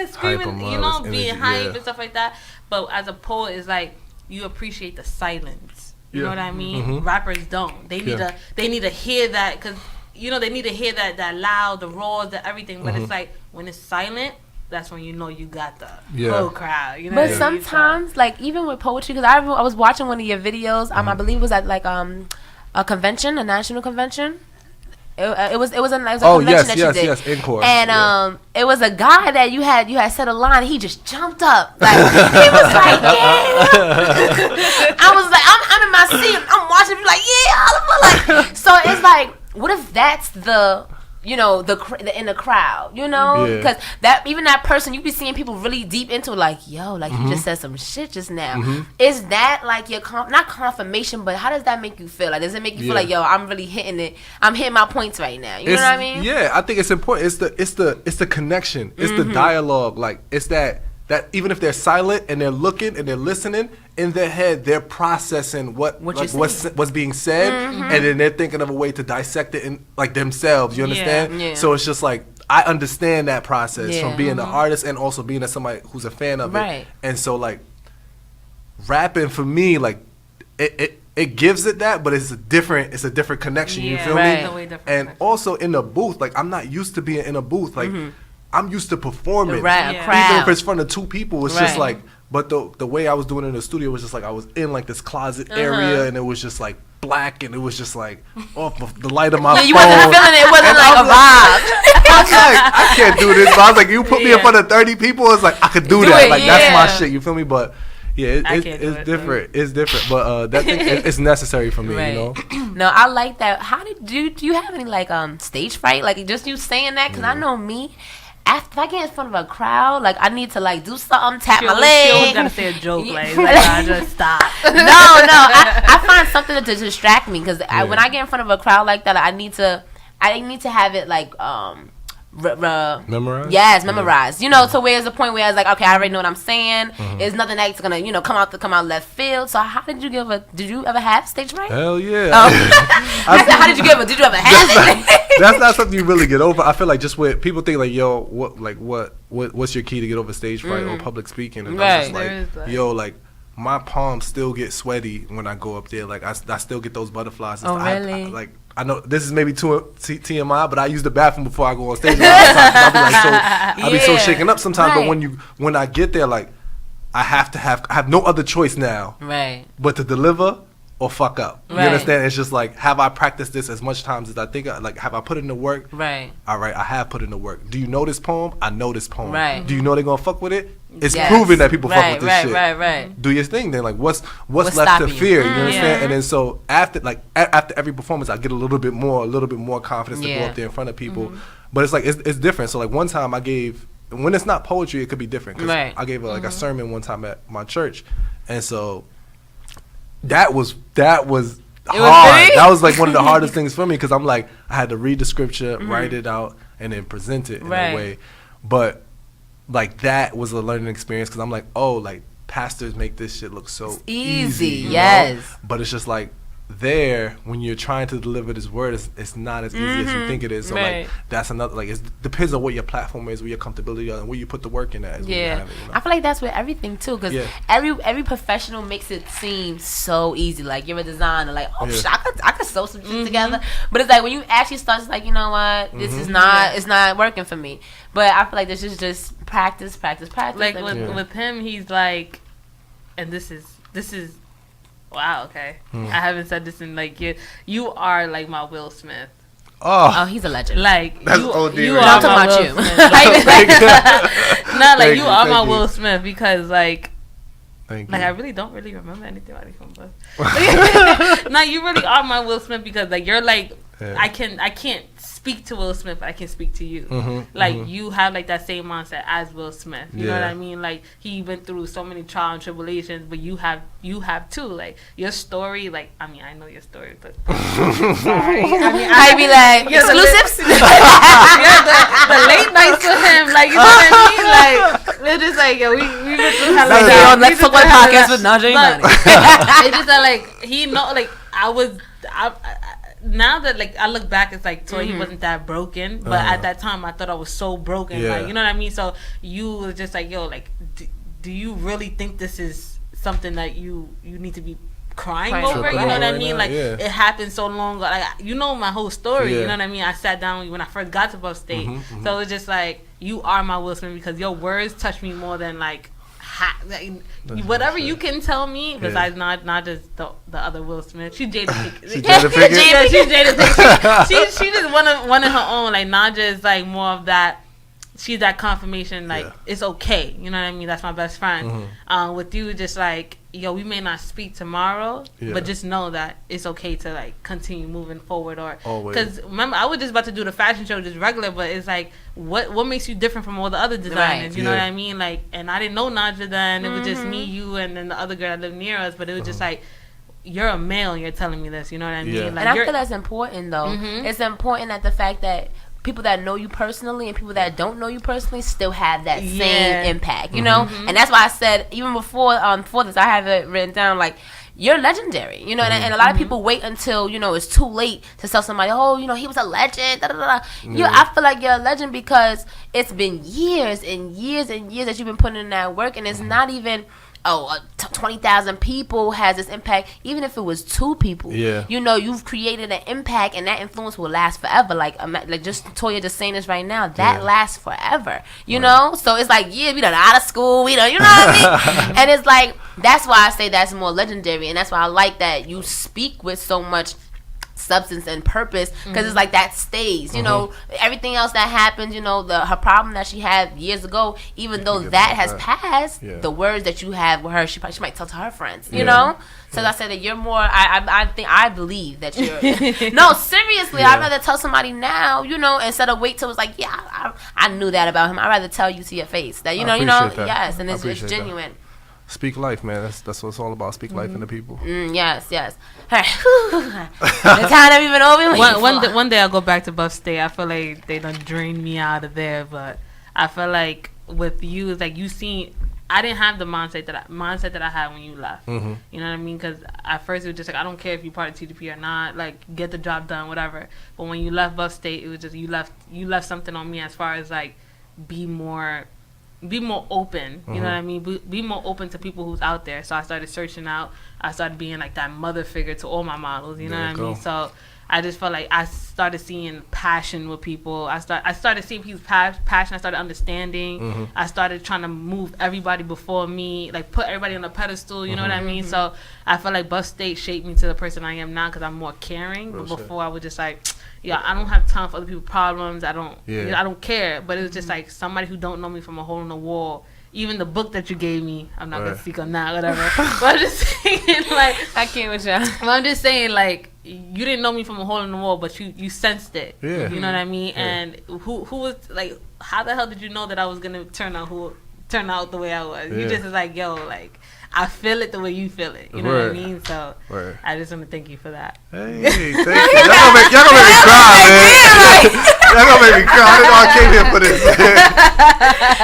[SPEAKER 3] screaming, you know, being hype and stuff like that. But as a poet, it's like, you appreciate the silence. You know what I mean? Rappers don't. They need to hear that, because, you know, they need to hear that loud, the roars, the everything. But it's like, when it's silent, that's when you know you got the whole crowd. You know.
[SPEAKER 1] But sometimes, like, even with poetry, because I was watching one of your videos. I believe it was at like a convention, a national convention. It was a convention that you did.
[SPEAKER 2] Yes, Encore.
[SPEAKER 1] And it was a guy that you had said a line. He just jumped up, like he was like, I was like, I'm in my seat. I'm watching. Like, Oliver. Like, so it's like, what if that's the, you know, the in the crowd, you know, because that person, you be seeing people really deep into it, like, yo, like you just said some shit just now. Is that like your not confirmation, but how does that make you feel? Like, does it make you feel like, yo, I'm really hitting it? I'm hitting my points right now. You know what I mean?
[SPEAKER 2] Yeah, I think it's important. It's the connection. It's the dialogue. Like, it's that even if they're silent and they're looking and they're listening, in their head they're processing what's being said, and then they're thinking of a way to dissect it in like themselves. You understand? Yeah. So it's just like, I understand that process from being an artist and also being somebody who's a fan of it. And so like, rapping for me, like it gives it that, but it's a different connection. You feel me? And also in the booth, like, I'm not used to being in a booth. Like, I'm used to performing.
[SPEAKER 1] Right,
[SPEAKER 2] even if it's in front of 2 people, it's just
[SPEAKER 1] right.
[SPEAKER 2] like. But the way I was doing it in the studio was just like I was in like this closet area, and it was just like black, and it was just like off of the light of my phone.
[SPEAKER 1] You wasn't feeling it. It wasn't like a vibe.
[SPEAKER 2] I was like, I can't do this. But I was like, you put me in front of 30 people, it's like I could do that. Like that's my shit. You feel me? But yeah, it's different. It's different. But that thing it's necessary for me.
[SPEAKER 1] Right.
[SPEAKER 2] You know.
[SPEAKER 1] No, I like that. How do you have any like stage fright? Like just you saying that because I know me. If I get in front of a crowd, like I need to like do something, tap my leg.
[SPEAKER 3] She always gotta say a joke, like nah, just stop.
[SPEAKER 1] No, I find something to distract me because when I get in front of a crowd like that, I need to have it like
[SPEAKER 2] memorized.
[SPEAKER 1] Yes, memorized. You know, to where there's a point where I was like, okay, I already know what I'm saying. There's nothing that's gonna come out left field. So how did you did you ever have stage fright?
[SPEAKER 2] Hell yeah.
[SPEAKER 1] I said, how did you did you ever have it?
[SPEAKER 2] That's not something you really get over. I feel like just with people think like, yo, what's your key to get over stage fright or public speaking? And I'm just like, yo, like my palms still get sweaty when I go up there. Like I still get those butterflies.
[SPEAKER 1] Oh, really?
[SPEAKER 2] I know this is maybe too TMI, but I use the bathroom before I go on stage. I'll be so shaken up sometimes.
[SPEAKER 1] Right.
[SPEAKER 2] But when I get there, like I have no other choice now,
[SPEAKER 1] right?
[SPEAKER 2] But to deliver or fuck up. You
[SPEAKER 1] Right.
[SPEAKER 2] understand? It's just like, have I practiced this as much times as I think? Like, have I put in the work?
[SPEAKER 1] Right.
[SPEAKER 2] All right, I have put in the work. Do you know this poem? I know this poem.
[SPEAKER 1] Right.
[SPEAKER 2] Do you know they're gonna fuck with it? It's proven that people fuck with this shit.
[SPEAKER 1] Right.
[SPEAKER 2] Do your thing then. Like, what's left to fear? You understand?
[SPEAKER 1] Yeah.
[SPEAKER 2] And then so after every performance, I get a little bit more confidence to go up there in front of people. But it's like it's different. So like one time I gave, when it's not poetry, it could be different. Cause I gave a sermon one time at my church, and so that was hard. That was like one of the hardest things for me because I'm like, I had to read the scripture, write it out, and then present it in a way. But like that was a learning experience because I'm like, oh, like pastors make this shit look so easy.
[SPEAKER 1] Yes.
[SPEAKER 2] Know? But it's just like there when you're trying to deliver this word, it's not as easy as you think it is. So like that's another, like it depends on what your platform is, where your comfortability is, and where you put the work in at.
[SPEAKER 1] I feel like that's with everything too, because every professional makes it seem so easy. Like you're a designer, like I could sew some shit together, but it's like when you actually start, it's like, you know what, this is not, it's not working for me. But I feel like this is just practice. Like
[SPEAKER 3] with him, he's like, and this is. Wow, okay. I haven't said this in like you are like my Will Smith.
[SPEAKER 1] Oh, he's a legend.
[SPEAKER 3] Like
[SPEAKER 2] that's
[SPEAKER 3] you
[SPEAKER 2] OD
[SPEAKER 3] are
[SPEAKER 2] right
[SPEAKER 3] my Will Smith. Like you are my Will Smith because like I really don't remember anything about it from Buzz. No, you really are my Will Smith because like you're like I can't speak to Will Smith, but I can speak to you. You have like that same mindset as Will Smith. You know what I mean? Like he went through so many trials and tribulations, but you have too. Like your story, like I mean, I know your story, but sorry.
[SPEAKER 1] I be like exclusives.
[SPEAKER 3] The late nights with him, like you know what I mean? Like we're just like we went through hell.
[SPEAKER 1] Like on Let's Talk About Podcast with Naja Imani.
[SPEAKER 3] It's just that like he know like I now that like I look back, it's like so he wasn't that broken, but at that time I thought I was so broken, like you know what I mean. So you was just like, yo, like do you really think this is something that you need to be crying over? You know what I mean? Like it happened so long ago. Like you know my whole story. You know what I mean? I sat down when I first got to Buff State, so it's just like you are my Will Smith because your words touch me more than like. Whatever you can tell me besides not just the other Will Smith. She Jada Pinkett. She's Jada Pinkett. She just one of her own. Like Naja is like more of that. She's that confirmation. Like it's okay. You know what I mean? That's my best friend. With you, just like yo, we may not speak tomorrow, but just know that it's okay to like continue moving forward. Or because remember, I was just about to do the fashion show just regular, but it's like what makes you different from all the other designers? You know what I mean? Like, and I didn't know Naja then. It was just me, you, and then the other girl that lived near us. But it was just like, you're a male and you're telling me this. You know what I mean? Like,
[SPEAKER 1] and I feel that's important though. It's important that the fact that people that know you personally and people that don't know you personally still have that same impact, you know? And that's why I said, even before this, I have it written down, like, you're legendary, you know? And a lot of people wait until, you know, it's too late to tell somebody, oh, you know, he was a legend, I feel like you're a legend because it's been years and years and years that you've been putting in that work, and it's not even 20,000 people has this impact. Even if it was 2 people, you know, you've created an impact, and that influence will last forever. Like just Toya just saying this right now, that lasts forever. You know, so it's like, we done out of school, we done, you know what I mean? And it's like, that's why I say that's more legendary, and that's why I like that you speak with so much substance and purpose, because it's like that stays, you know. Everything else that happens, you know, her problem that she had years ago, even though that has passed, the words that you have with her, she might tell to her friends, you know. So I said that you're more, I believe that you're no, seriously, I'd rather tell somebody now, you know, instead of wait till it's like, I knew that about him. I'd rather tell you to your face that, you know, yes, and it's genuine.
[SPEAKER 2] Speak life, man. That's what it's all about. Speak life into people.
[SPEAKER 1] Yes. All right. The time that we've been over.
[SPEAKER 3] One day I'll go back to Buff State. I feel like they done drained me out of there, but I feel like with you, it's like I didn't have the mindset that I had when you left. You know what I mean? Because at first it was just like, I don't care if you're part of TDP or not. Like, get the job done, whatever. But when you left Buff State, it was just you left something on me as far as like be more open, you know what I mean? Be more open to people who's out there. So I started searching out. I started being like that mother figure to all my models, you know what I mean? So I just felt like I started seeing passion with people. I started seeing people's passion. I started understanding. I started trying to move everybody before me, like put everybody on a pedestal, you know what I mean? So I felt like Buff State shaped me to the person I am now, because I'm more caring. But before I was just like, I don't have time for other people's problems. I don't care. But it was just like somebody who don't know me from a hole in the wall. Even the book that you gave me, I'm not gonna speak on that, whatever. But I'm just saying, like,
[SPEAKER 1] I can't with y'all.
[SPEAKER 3] But I'm just saying, like, you didn't know me from a hole in the wall, but you sensed it. You know what I mean? And who was like, how the hell did you know that I was gonna turn out the way I was? You just was like, yo, like, I feel it the way you feel it. You know what I mean? So I just want to thank you for that.
[SPEAKER 2] Hey, thank you. Y'all gonna make me cry, man. Y'all gonna make me cry. I didn't know I came here for this.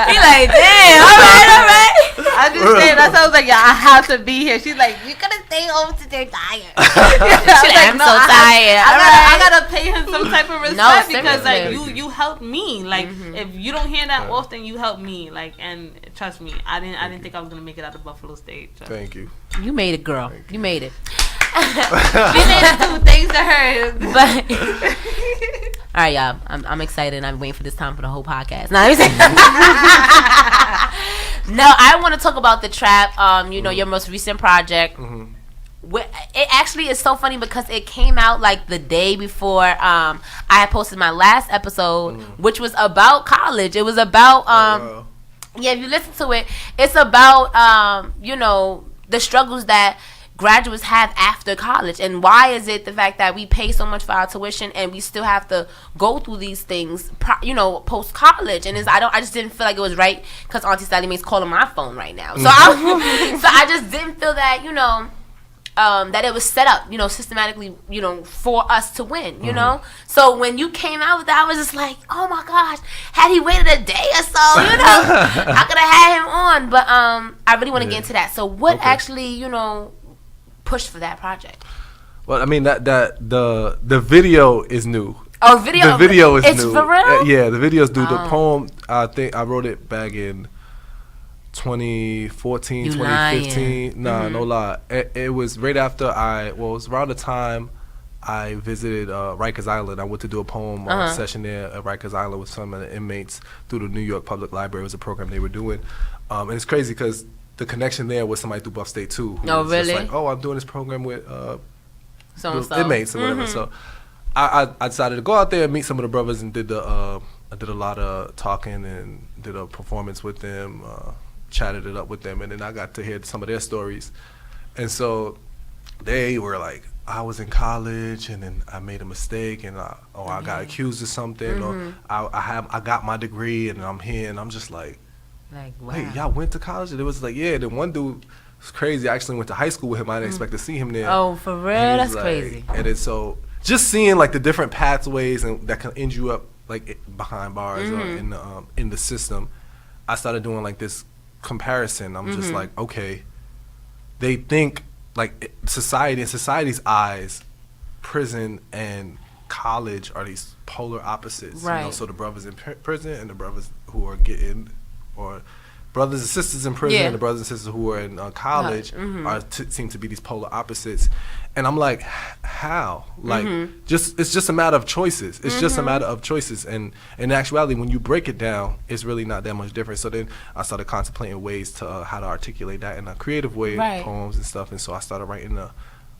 [SPEAKER 1] He like, damn, all right.
[SPEAKER 3] I'm just saying, that's why I was like, I have to be here. She's like, you're gonna stay home today tired. She's like,
[SPEAKER 1] I'm so tired.
[SPEAKER 3] I gotta pay him some type of respect, because like you helped me. Like if you don't hear that often, you helped me. Like, and trust me, I didn't think I was gonna make it out of Buffalo State. So.
[SPEAKER 2] Thank you.
[SPEAKER 1] You made it, girl. You made it.
[SPEAKER 3] You made it too. Thanks to her.
[SPEAKER 1] But all right, y'all. I'm excited. I'm waiting for this time for the whole podcast. No, I want to talk about the trap. You know, your most recent project. It actually is so funny because it came out like the day before I had posted my last episode, which was about college. It was about if you listen to it, it's about you know, the struggles that graduates have after college, and why is it the fact that we pay so much for our tuition and we still have to go through these things, you know, post college. And I just didn't feel like it was right, because Auntie Sally Mae's calling my phone right now, so I just didn't feel that, you know, that it was set up, you know, systematically, you know, for us to win, you know. So when you came out with that, I was just like, oh my gosh, had he waited a day or so, you know, I could have had him on. But I really want to get into that. So what actually, you know, pushed for that project?
[SPEAKER 2] Well, I mean, that the video is new.
[SPEAKER 1] Oh,
[SPEAKER 2] the video is
[SPEAKER 1] it's
[SPEAKER 2] new.
[SPEAKER 1] For real?
[SPEAKER 2] Yeah, the video is new. The poem, I think I wrote it back in 2014,
[SPEAKER 1] you
[SPEAKER 2] 2015. Nah, no lie. It was right after it was around the time I visited Rikers Island. I went to do a poem session there at Rikers Island with some of the inmates through the New York Public Library. It was a program they were doing. And it's crazy because the connection there was somebody through Buff State too.
[SPEAKER 1] Oh, really?
[SPEAKER 2] Just like, I'm doing this program with
[SPEAKER 1] So-and-so.
[SPEAKER 2] inmates or whatever. So I decided to go out there and meet some of the brothers, and I did a lot of talking and did a performance with them, chatted it up with them, and then I got to hear some of their stories. And so they were like, I was in college and then I made a mistake, and I got accused of something, or I got my degree and I'm here, and I'm just like,
[SPEAKER 1] wow.
[SPEAKER 2] Wait, y'all went to college? And it was like, yeah. Then one dude was crazy. I actually went to high school with him. I didn't expect to see him there.
[SPEAKER 1] Oh, for real? That's like, crazy.
[SPEAKER 2] And then so just seeing like the different pathways and that can end you up like behind bars or in the system, I started doing like this comparison. I'm just like, okay, they think like in society's eyes, prison and college are these polar opposites.
[SPEAKER 1] Right.
[SPEAKER 2] You know, so the brothers in prison and the brothers who are getting or brothers and sisters in prison and the brothers and sisters who are in college seem to be these polar opposites. And I'm like, how? Like, it's just a matter of choices. It's just a matter of choices. And in actuality, when you break it down, it's really not that much different. So then I started contemplating ways to how to articulate that in a creative way, poems and stuff. And so I started writing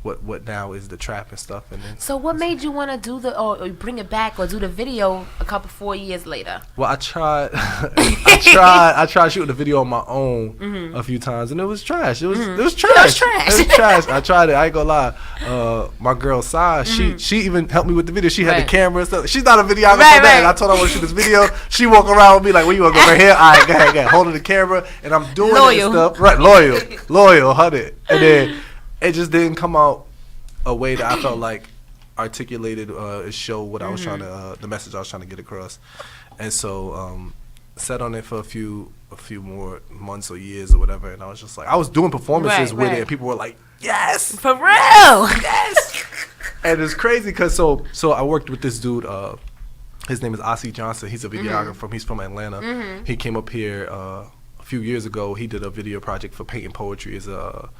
[SPEAKER 2] what now is the trap and stuff. And then
[SPEAKER 1] so what made you want to do or bring it back or do the video 4 years later?
[SPEAKER 2] Well, I tried I tried shooting the video on my own a few times, and it was trash. It was trash. I tried it. I ain't gonna lie. My girl Sai, she even helped me with the video. She had the camera and stuff. She's not a videographer, and I told her I want to shoot this video. She walk around with me like, "Where you want to go right here?" All right, go ahead, holding the camera, and I'm doing it and stuff. Right, loyal, 100. And then it just didn't come out a way that I felt like articulated show what I was trying to the message I was trying to get across. And so sat on it for a few more months or years or whatever, and I was just like, I was doing performances with it, and people were like, yes,
[SPEAKER 1] for real,
[SPEAKER 2] yes. And it's crazy because so I worked with this dude, his name is Ossie Johnson. He's a videographer. He's from Atlanta. He came up here a few years ago. He did a video project for Painting Poetry. Is a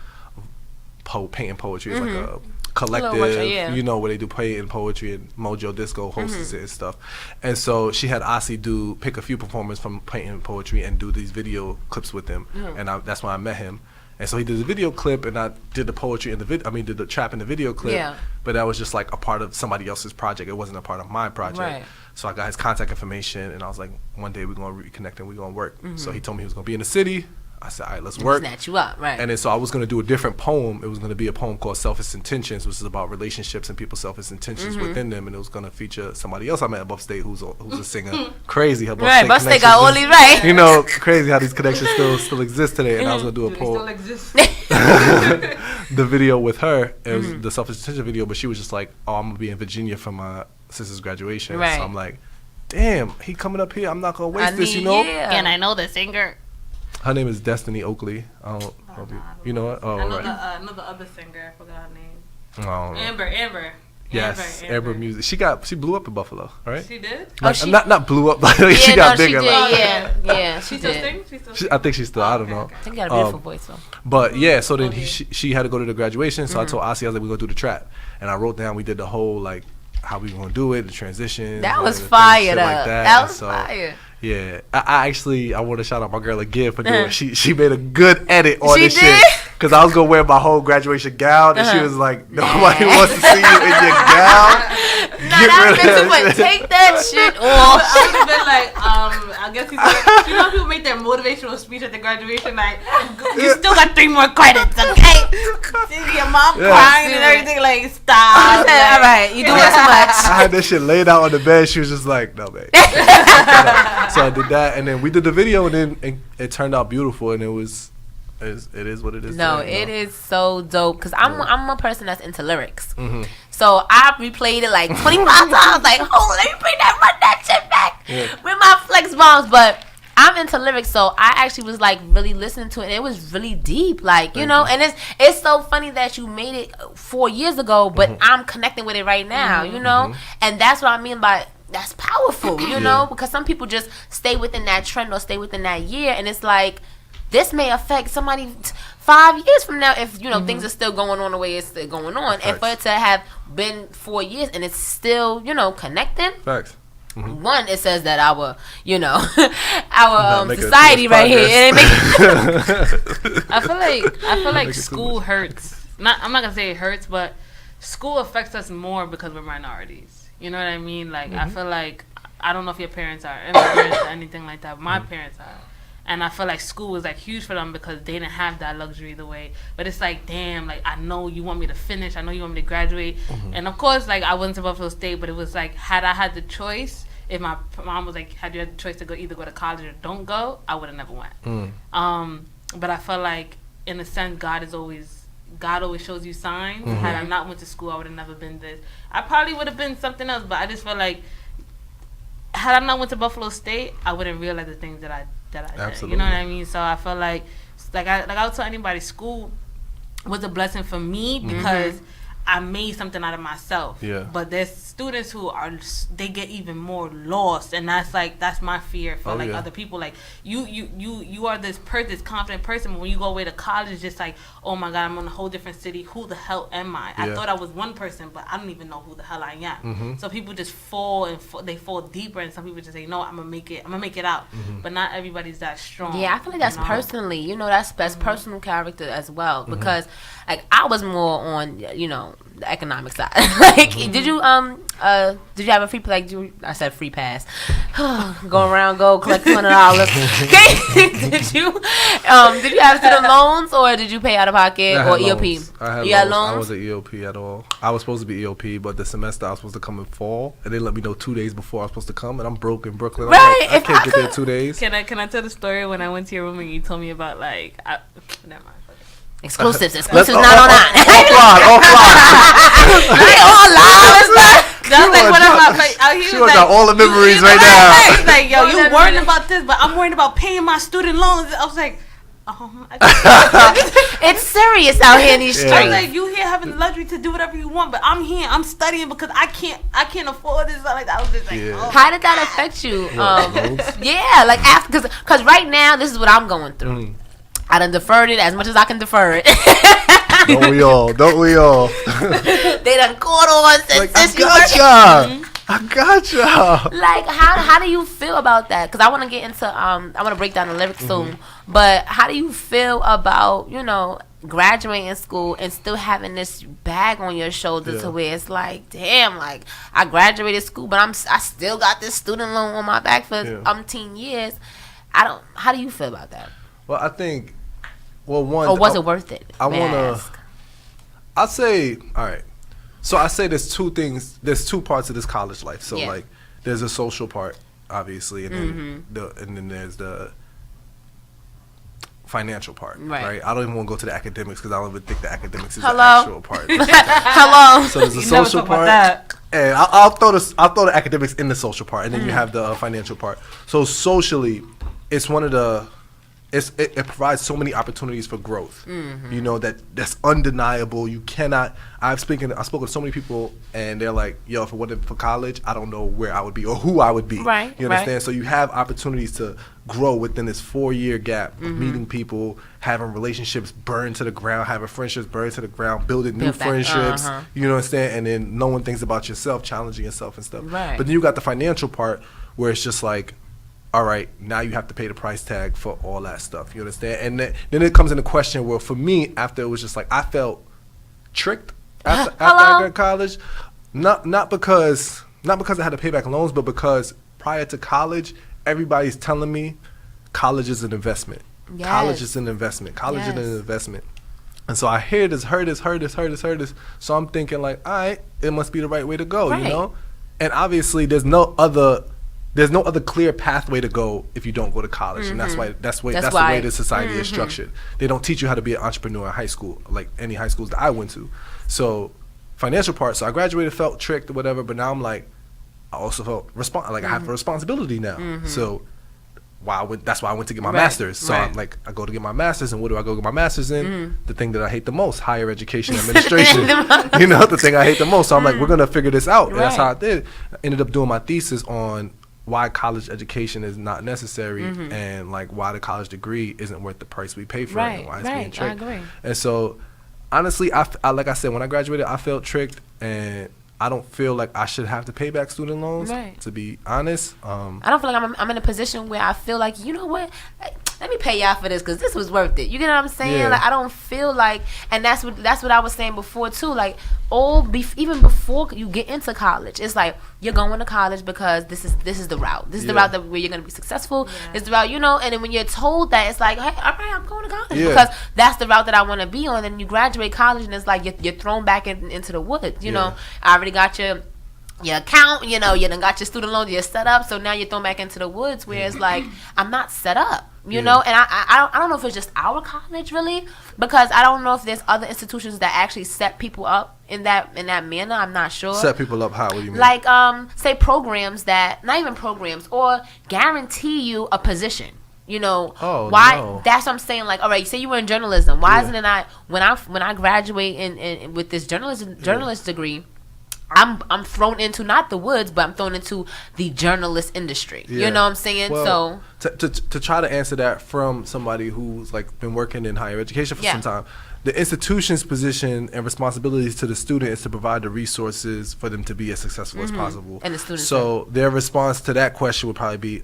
[SPEAKER 2] Painting Poetry is like a collective, you know, where they do painting poetry, and Mojo Disco hosts it and stuff. And so she had Ossie pick a few performers from Painting Poetry and do these video clips with him. And that's when I met him. And so he did the video clip, and I did the poetry in the did the trap in the video clip. Yeah. But that was just like a part of somebody else's project. It wasn't a part of my project. Right. So I got his contact information, and I was like, one day we're gonna reconnect and we're gonna work. So he told me he was gonna be in the city. I said, all right, let's work.
[SPEAKER 1] Snatch you up, right.
[SPEAKER 2] And then so I was going to do a different poem. It was going to be a poem called Selfish Intentions, which is about relationships and people's selfish intentions within them. And it was going to feature somebody else I met at Buff State who's a singer. Crazy how Buff State
[SPEAKER 1] got all these right.
[SPEAKER 2] You know, crazy how these connections still exist today. And I was going to do a poem.
[SPEAKER 3] They still exist.
[SPEAKER 2] The video with her, it was the Selfish Intention video, but she was just like, oh, I'm going to be in Virginia for my sister's graduation. Right. So I'm like, damn, he coming up here. I'm not going to waste this, you know?
[SPEAKER 1] Yeah. And I know the singer.
[SPEAKER 2] Her name is Destiny Oakley. I don't know if you know what? Oh,
[SPEAKER 3] I know the other singer. I forgot her name. Amber.
[SPEAKER 2] Yes, Amber Music. She blew up in Buffalo, right?
[SPEAKER 3] She did?
[SPEAKER 2] Not blew up, but she got bigger.
[SPEAKER 1] She did, yeah.
[SPEAKER 3] She still sings?
[SPEAKER 2] I think she's still. I don't know.
[SPEAKER 1] I think she got a beautiful voice, though.
[SPEAKER 2] But yeah, so then she had to go to the graduation. So I told Ossie, I was like, we're gonna do the trap, and I wrote down. We did the whole like how we gonna do it, the transition.
[SPEAKER 1] That was fire, though.
[SPEAKER 2] Like
[SPEAKER 1] that was fire.
[SPEAKER 2] Yeah, I want to shout out my girl again for doing it. She made a good edit on this shit. Because I was going to wear my whole graduation gown, and she was like, nobody wants to see you in your gown.
[SPEAKER 1] Take that shit off.
[SPEAKER 3] I would have been like, I guess he's like, you know, people make their motivational speech at the graduation, like, you still got 3 more credits, okay? Your mom crying and everything, like, stop.
[SPEAKER 1] All right, you doing too much.
[SPEAKER 2] I had this shit laid out on the bed. She was just like, no, babe. So I did that, and then we did the video, and then it turned out beautiful, and it is what it is.
[SPEAKER 1] No, it is so dope because I'm a person that's into lyrics. So I replayed it like 25 times. Like, oh, let me run that shit back with my flex bombs. But I'm into lyrics, so I actually was like really listening to it. And it was really deep, like you know. And it's so funny that you made it 4 years ago, but I'm connecting with it right now, you know. And that's what I mean by. That's powerful, you know, because some people just stay within that trend or stay within that year, and it's like this may affect somebody 5 years from now if you know things are still going on the way it's still going on. And for it to have been 4 years and it's still connecting.
[SPEAKER 2] Facts.
[SPEAKER 1] One, it says that our society right here. It ain't
[SPEAKER 3] I feel like school hurts. I'm not gonna say it hurts, but school affects us more because we're minorities. You know what I mean? Like, I feel like, I don't know if your parents are immigrants or anything like that, but my parents are. And I feel like school was, like, huge for them because they didn't have that luxury the way. But it's like, damn, like, I know you want me to finish. I know you want me to graduate. And, of course, like, I went to Buffalo State, but it was like, had I had the choice, if my mom was like, had you had the choice to either go to college or don't go, I would have never went. But I felt like, in a sense, God always shows you signs. Had I not went to school, I would have never been this. I probably would have been something else, but I just felt like had I not went to Buffalo State, I wouldn't realize the things that I did. You know what I mean? So I felt like I would tell anybody, school was a blessing for me because I made something out of myself.
[SPEAKER 2] Yeah.
[SPEAKER 3] But there's students who they get even more lost, and that's my fear for other people. Like you are this confident person, but when you go away to college, it's just like, oh my God, I'm in a whole different city. Who the hell am I? I thought I was one person, but I don't even know who the hell I am.
[SPEAKER 2] Mm-hmm.
[SPEAKER 3] So people just fall deeper, and some people just say, no, I'm gonna make it out. Mm-hmm. But not everybody's that strong.
[SPEAKER 1] Yeah, I feel like that's personally, that's personal character as well, because like I was more on the economic side. Like, did you have a free I said free pass. Go around, go collect $200. Did you have student loans, or did you pay out of pocket, or EOP?
[SPEAKER 2] I had loans. I wasn't EOP at all. I was supposed to be EOP, but the semester I was supposed to come in fall, and they let me know 2 days before I was supposed to come, and I'm broke in Brooklyn.
[SPEAKER 1] Right.
[SPEAKER 2] I can't get there 2 days.
[SPEAKER 3] Can I tell the story when I went to your room and you told me about never mind.
[SPEAKER 1] Exclusives not on that.
[SPEAKER 2] Offline.
[SPEAKER 1] They all live.
[SPEAKER 3] That's like one of my
[SPEAKER 2] She got all the memories right now.
[SPEAKER 3] He's like, yo, you worrying about this, but I'm worrying about paying my student loans. I was like,
[SPEAKER 1] it's serious out here in these streets.
[SPEAKER 3] I was like, you here having the luxury to do whatever you want, but I'm here, I'm studying because I can't afford this. Like, I was just like,
[SPEAKER 1] How did that affect you? Yeah, like after, because right now this is what I'm going through. I done deferred it as much as I can defer it.
[SPEAKER 2] Don't we all?
[SPEAKER 1] They done caught on since
[SPEAKER 2] I gotcha.
[SPEAKER 1] Like, how do you feel about that? Because I want to get into I want to break down the lyrics soon. But how do you feel about graduating school and still having this bag on your shoulder to where it's like, damn, like I graduated school, but I still got this student loan on my back for umpteen years. How do you feel about that?
[SPEAKER 2] Well, I think. Well, one.
[SPEAKER 1] Or was it worth it?
[SPEAKER 2] I'd say, all right. So I say there's two things. There's two parts of this college life. So like, there's a social part, obviously, and then there's the financial part, right? I don't even want to go to the academics because I don't even think the academics is the actual part.
[SPEAKER 1] Hello.
[SPEAKER 2] So there's the social part, and I'll throw the academics in the social part, and then you have the financial part. So socially, it's one of the. It provides so many opportunities for growth. That's undeniable. You cannot. I've spoken to so many people, and they're like, "Yo, if it wasn't for college, I don't know where I would be or who I would be."
[SPEAKER 1] Right.
[SPEAKER 2] You understand? So you have opportunities to grow within this 4-year gap of meeting people, having relationships burned to the ground, having friendships burned to the ground, building new friendships. You understand? And then knowing things about yourself, challenging yourself and stuff.
[SPEAKER 1] Right.
[SPEAKER 2] But then you got the financial part where it's just like, all right, now you have to pay the price tag for all that stuff. You understand? And then it comes into question where, for me, after it was just like I felt tricked after I got to college, not because I had to pay back loans, but because prior to college, everybody's telling me college is an investment. Yes. College is an investment. College is an investment. And so I hear this, heard this. So I'm thinking like, all right, it must be the right way to go, And obviously, there's no other clear pathway to go if you don't go to college, and that's the way the society is structured. They don't teach you how to be an entrepreneur in high school, like any high schools that I went to. So financial part. So I graduated, felt tricked or whatever, but now I'm like, I also felt I have a responsibility now. So that's why I went to get my master's. So I'm like, I go to get my master's, and what do I go get my master's in? The thing that I hate the most, higher education administration. The thing I hate the most. So I'm like, we're gonna figure this out, and that's how I did. I ended up doing my thesis on why college education is not necessary, and like why the college degree isn't worth the price we pay for it, and why it's being tricked. I agree. And so, honestly, I like I said, when I graduated, I felt tricked, and I don't feel like I should have to pay back student loans. To be honest, I
[SPEAKER 1] don't feel like I'm in a position where I feel like, you know what, let me pay y'all for this because this was worth it. You get what I'm saying? Yeah. Like, I don't feel like, and that's what I was saying before too. Like, even before you get into college, it's like you're going to college because this is the route. This is the route where you're going to be successful. Yeah. It's the route, And then when you're told that, it's like, hey, all right, I'm going to college because that's the route that I want to be on. And you graduate college, and it's like you're thrown back into the woods. You know, I already got your account, you done got your student loan, you're set up, so now you're thrown back into the woods where it's like, I'm not set up, and I don't know if it's just our college really, because I don't know if there's other institutions that actually set people up in that manner. I'm not sure.
[SPEAKER 2] Set people up how? What do you mean?
[SPEAKER 1] Like, say programs that, not even programs, or guarantee you a position. You know,
[SPEAKER 2] why? No.
[SPEAKER 1] That's what I'm saying. Like, all right, say you were in journalism. Why isn't it not when I graduate in with this journalist degree? I'm thrown into not the woods, but I'm thrown into the journalist industry. Yeah. You know what I'm saying?
[SPEAKER 2] Well, so to try to answer that from somebody who's like been working in higher education for some time, the institution's position and responsibilities to the student is to provide the resources for them to be as successful as possible.
[SPEAKER 1] And the students.
[SPEAKER 2] So their response to that question would probably be,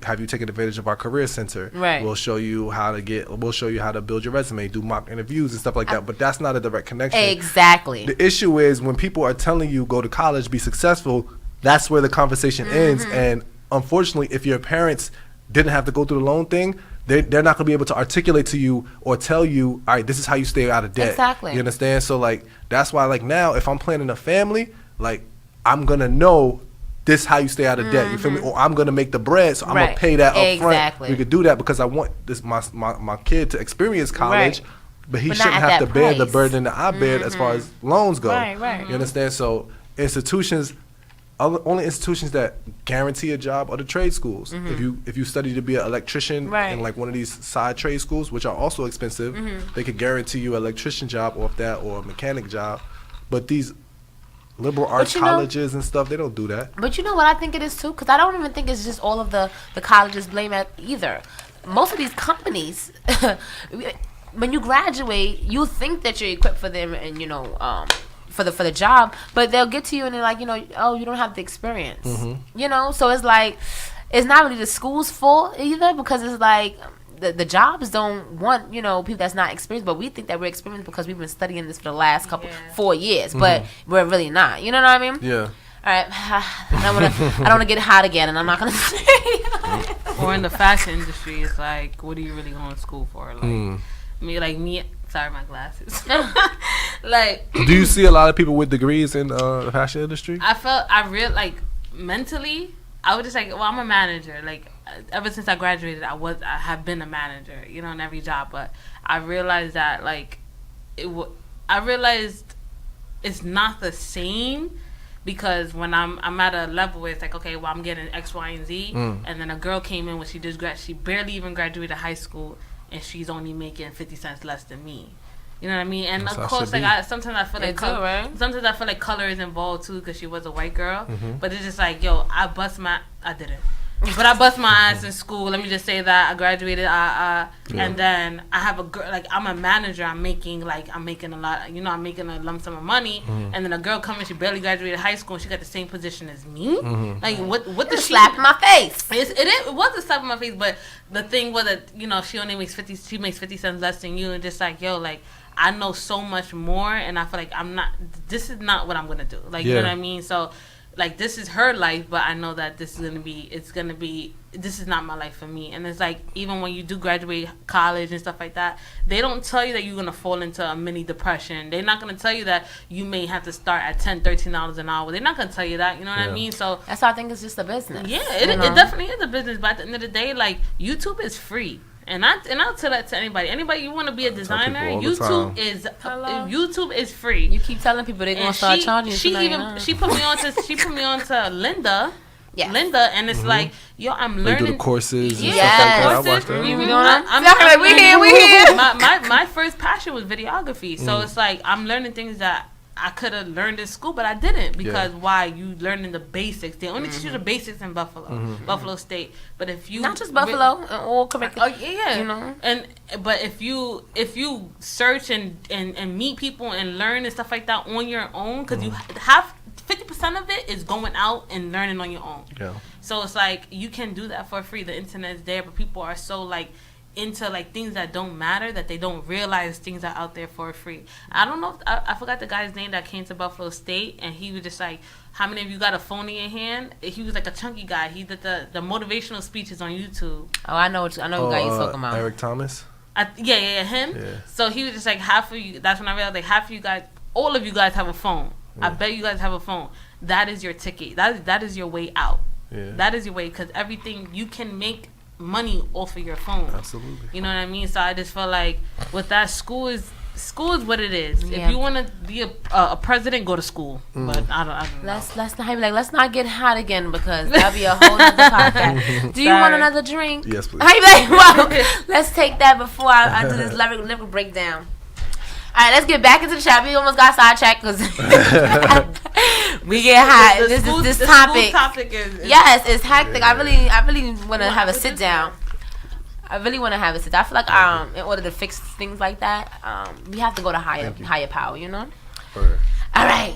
[SPEAKER 2] have you taken advantage of our career center?
[SPEAKER 1] Right.
[SPEAKER 2] We'll show you how to build your resume, do mock interviews and stuff like that. But that's not a direct connection.
[SPEAKER 1] Exactly.
[SPEAKER 2] The issue is when people are telling you go to college, be successful, that's where the conversation ends. And unfortunately, if your parents didn't have to go through the loan thing, they're not going to be able to articulate to you or tell you, all right, this is how you stay out of debt.
[SPEAKER 1] Exactly.
[SPEAKER 2] You understand? So, like, that's why, like, now, if I'm planning a family, like, I'm going to know this is how you stay out of debt. You feel me? Or I'm going to make the bread, so I'm going to pay that up front. We could do that because I want this my kid to experience college, but he shouldn't have to bear the burden that I bear as far as loans go.
[SPEAKER 1] Right.
[SPEAKER 2] You understand? So, only institutions that guarantee a job are the trade schools. If you study to be an electrician in like one of these side trade schools, which are also expensive, they could guarantee you an electrician job off that or a mechanic job. But these liberal arts colleges and stuff, they don't do that.
[SPEAKER 1] But you know what I think it is too? Because I don't even think it's just all of the colleges blame at either. Most of these companies, when you graduate, you think that you're equipped for them and, for the job, but they'll get to you and they're like, you don't have the experience. So it's like, it's not really the school's fault either, because it's like the jobs don't want people that's not experienced, but we think that we're experienced because we've been studying this for the last 4 years, but we're really not. You know what I mean?
[SPEAKER 2] Yeah.
[SPEAKER 1] All right, I don't want to get hot again, and I'm not gonna say.
[SPEAKER 3] Or in the fashion industry, it's like, what are you really going to school for? Like me. Sorry, my glasses. Like,
[SPEAKER 2] do you see a lot of people with degrees in the fashion industry?
[SPEAKER 3] I mentally, I was just like, well, I'm a manager. Like, ever since I graduated, I have been a manager, in every job. But I realized that, like, I realized it's not the same, because when I'm at a level where it's like, okay, well, I'm getting X, Y, and Z, and then a girl came in when she barely even graduated high school, and she's only making 50 cents less than me. You know what I mean? And
[SPEAKER 2] that's
[SPEAKER 3] of course, like, sometimes I feel like color is involved too, because she was a white girl. But it's just like, I bust my ass in school. Let me just say that I graduated, and then I have a girl, like, I'm a manager. I'm making a lot. I'm making a lump sum of money, and then a girl coming, she barely graduated high school, and she got the same position as me. Like, what the
[SPEAKER 1] slap in my face?
[SPEAKER 3] It was a slap in my face, but the thing was that she only makes 50. She makes 50 cents less than you, and just like, like, I know so much more, and I feel like this is not what I'm gonna do. Like, you know what I mean? So, like, this is her life, but I know that this is not my life for me. And it's like, even when you do graduate college and stuff like that, they don't tell you that you're going to fall into a mini depression. They're not going to tell you that you may have to start at $10, $13 an hour. They're not going to tell you that, you know what I mean? So
[SPEAKER 1] that's why I think it's just a business.
[SPEAKER 3] Yeah, it definitely is a business, but at the end of the day, like, YouTube is free. And I'll tell that to anybody. Anybody, you want to be a designer, YouTube is free.
[SPEAKER 1] You keep telling people they're gonna start charging.
[SPEAKER 3] She put me on to Linda. Yeah. Linda, and it's like, I'm learning.
[SPEAKER 2] They do the courses.
[SPEAKER 3] Yeah.
[SPEAKER 2] Stuff like
[SPEAKER 1] that. We here.
[SPEAKER 3] My first passion was videography, so it's like I'm learning things that I could have learned in school, but I didn't, because why? You learning the basics. They only teach you the basics in Buffalo State. But if you
[SPEAKER 1] not just Buffalo, all curriculum.
[SPEAKER 3] But if you search and meet people and learn and stuff like that on your own, because you have 50% of it is going out and learning on your own. Yeah. So it's like, you can do that for free. The internet is there, but people are so like into like things that don't matter, that they don't realize things are out there for free. I don't know, I forgot the guy's name that came to Buffalo State, and he was just like, how many of you got a phone in your hand? He was like a chunky guy. He did the motivational speeches on YouTube.
[SPEAKER 1] Oh, I know what guy you're talking about.
[SPEAKER 2] Eric Thomas?
[SPEAKER 3] Him. Yeah. So he was just like, half of you, that's when I realized, like, half of you guys, all of you guys have a phone. Yeah. I bet you guys have a phone. That is your ticket. That is your way out. Yeah. That is your way, because everything, you can make money off of your phone.
[SPEAKER 2] Absolutely.
[SPEAKER 3] You know what I mean? So I just feel like with that, school is school is what it is.
[SPEAKER 1] Yeah.
[SPEAKER 3] If you want to be a president, go to school. But I don't know.
[SPEAKER 1] Let's not get hot again because that'll be a whole nother podcast. Do you want another drink?
[SPEAKER 2] Yes, please.
[SPEAKER 1] How you like, well, let's take that before I do this lyric breakdown. All right, let's get back into the shop. We almost got sidetracked because we get hot. This topic
[SPEAKER 3] is
[SPEAKER 1] yes, it's hectic. I really want to have a sit down. I really want to have a sit down. I feel like in order to fix things like that, we have to go to higher power. You know. All right.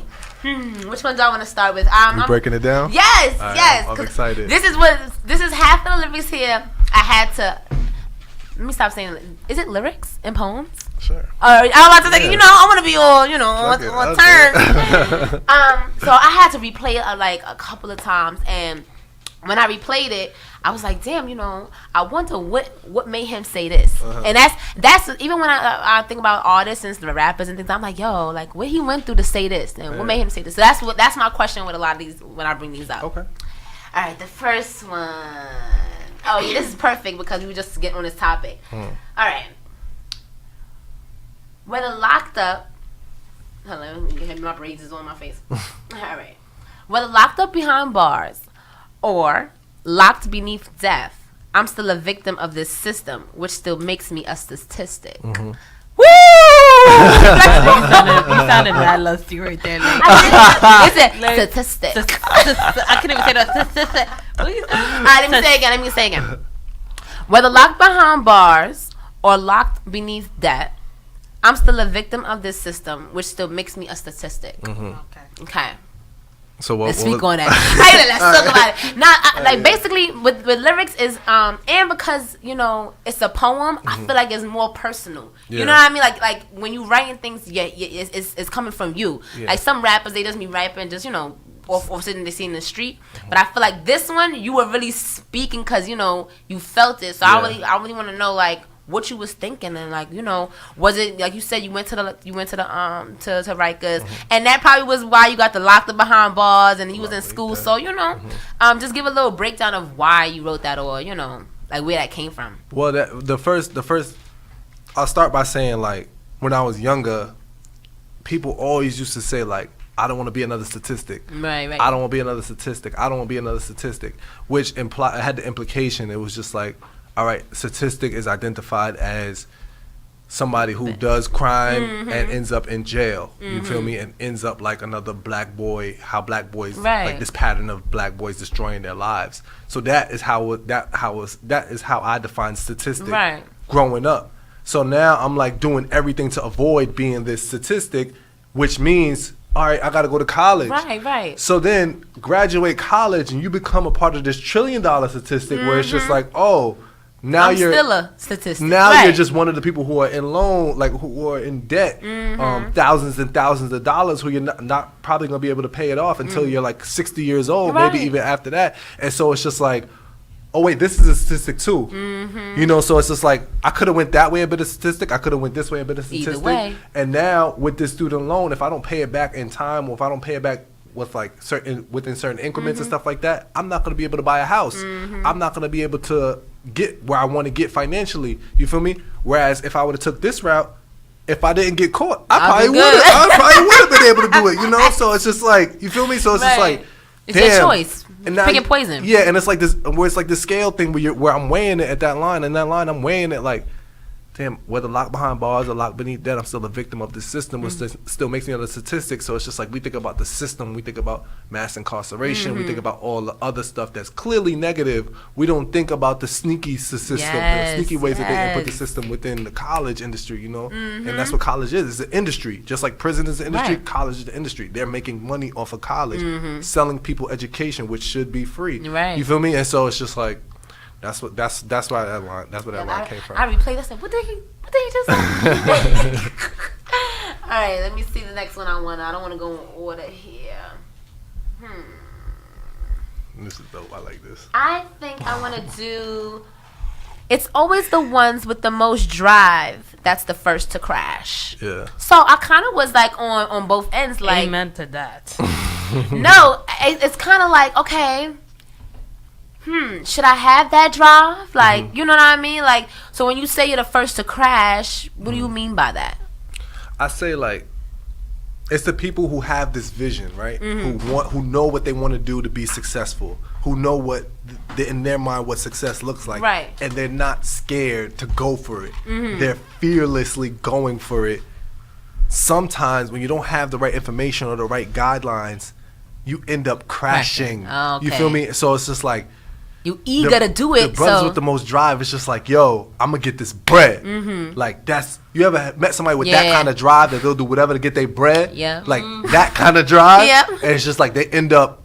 [SPEAKER 1] Which one do I want to start with?
[SPEAKER 2] You breaking it down?
[SPEAKER 1] Yes,
[SPEAKER 2] right,
[SPEAKER 1] yes.
[SPEAKER 2] I'm excited.
[SPEAKER 1] This is half the lyrics here. I had to. Let me stop saying. Is it lyrics and poems?
[SPEAKER 2] Sure.
[SPEAKER 1] I'm about to say, I want to be all, on turn. So I had to replay it like a couple of times, and when I replayed it, I was like, damn, I wonder what made him say this. And that's even when I think about artists and the rappers and things, I'm like, yo, like what he went through to say this, and what made him say this. So that's my question with a lot of these when I bring these up.
[SPEAKER 2] Okay.
[SPEAKER 1] All right, the first one. Oh, yeah, this is perfect because we were just getting on this topic. All right. Whether locked up, hello, my braids is on my face. All right. Whether locked up behind bars or locked beneath death, I'm still a victim of this system, which still makes me a statistic. Woo!
[SPEAKER 3] You sounded mad lusty right there.
[SPEAKER 1] It's a statistic.
[SPEAKER 3] I couldn't even say that. What are you saying?
[SPEAKER 1] All right, let me say again. Whether locked behind bars or locked beneath debt, I'm still a victim of this system, which still makes me a statistic. Okay.
[SPEAKER 2] So
[SPEAKER 1] let's speak on that. Let's talk about it. Basically, with lyrics is and because it's a poem, I feel like it's more personal.
[SPEAKER 2] Yeah.
[SPEAKER 1] You know what I mean? Like when you writing things, it's coming from you.
[SPEAKER 2] Yeah.
[SPEAKER 1] Like some rappers, they just be rapping, just or sitting there in the street. But I feel like this one, you were really speaking because you felt it. So I really want to know like what you was thinking, and like was it like you said you went to Rikers, and that probably was why you got the locked up behind bars and you was in school. So just give a little breakdown of why you wrote that, or like where that came from.
[SPEAKER 2] Well, the first I'll start by saying, like, when I was younger, people always used to say like, I don't want to be another statistic.
[SPEAKER 1] Right.
[SPEAKER 2] I don't want to be another statistic. I don't want to be another statistic, which had the implication. It was just like, all right, statistic is identified as somebody who does crime and ends up in jail. You feel me? And ends up like another black boy. How black boys like this pattern of black boys destroying their lives. So that is how I define statistic growing up. So now I'm like doing everything to avoid being this statistic, which means, all right, I got to go to college.
[SPEAKER 1] Right.
[SPEAKER 2] So then graduate college and you become a part of this $1 trillion statistic where it's just like, oh, now
[SPEAKER 1] I'm still a statistic.
[SPEAKER 2] Now you're just one of the people who are in loan, like who are in debt, thousands and thousands of dollars, who you're not probably going to be able to pay it off until you're like 60 years old, maybe even after that. And so it's just like, oh wait, this is a statistic too. So it's just like, I could have went that way a bit of statistic, I could have went this way a bit of statistic.
[SPEAKER 1] Either way.
[SPEAKER 2] And now with this student loan, if I don't pay it back in time, or if I don't pay it back with like within certain increments and stuff like that, I'm not going to be able to buy a house. I'm not going to be able to get where I want to get financially. You feel me? Whereas if I would have took this route, if I didn't get caught, I probably would have been able to do it. So it's just like, you feel me? So it's just like,
[SPEAKER 1] it's your choice.
[SPEAKER 2] And now,
[SPEAKER 1] picking poison.
[SPEAKER 2] Yeah, and it's like this, where it's like the scale thing where I'm weighing it at that line, and that line I'm weighing it like, damn, whether locked behind bars or locked beneath that, I'm still a victim of this system, which still makes me another statistic. So it's just like, we think about the system, we think about mass incarceration, we think about all the other stuff that's clearly negative. We don't think about the sneaky system, the sneaky ways that they can put the system within the college industry, And that's what college is. It's an industry. Just like prison is an industry, college is the industry. They're making money off of college, selling people education, which should be free. You feel me? And so it's just like, that's why that line came from.
[SPEAKER 1] I replayed. I said, "What did he just say?" All right, let me see the next one. I don't want to go in order here.
[SPEAKER 2] This is dope. I like this.
[SPEAKER 1] I think I want to do. It's always the ones with the most drive that's the first to crash.
[SPEAKER 2] Yeah.
[SPEAKER 1] So I kind of was like on both ends. Like,
[SPEAKER 3] amen to that.
[SPEAKER 1] No, it's kind of like, okay. Should I have that drive? Like, you know what I mean? Like, so when you say you're the first to crash, what do you mean by that?
[SPEAKER 2] I say like, it's the people who have this vision, right? Who know what they want to do to be successful, who know what in their mind what success looks like,
[SPEAKER 1] right?
[SPEAKER 2] And they're not scared to go for it. They're fearlessly going for it. Sometimes when you don't have the right information or the right guidelines, you end up crashing.
[SPEAKER 1] Oh, okay.
[SPEAKER 2] You feel me? So it's just like,
[SPEAKER 1] you eager to do it.
[SPEAKER 2] The brothers with the most drive, it's just like, yo, I'm gonna get this bread. Like that's, you ever met somebody with that kind of drive that they'll do whatever to get their bread?
[SPEAKER 1] Yeah.
[SPEAKER 2] Like that kind of drive.
[SPEAKER 1] Yeah.
[SPEAKER 2] And it's just like they end up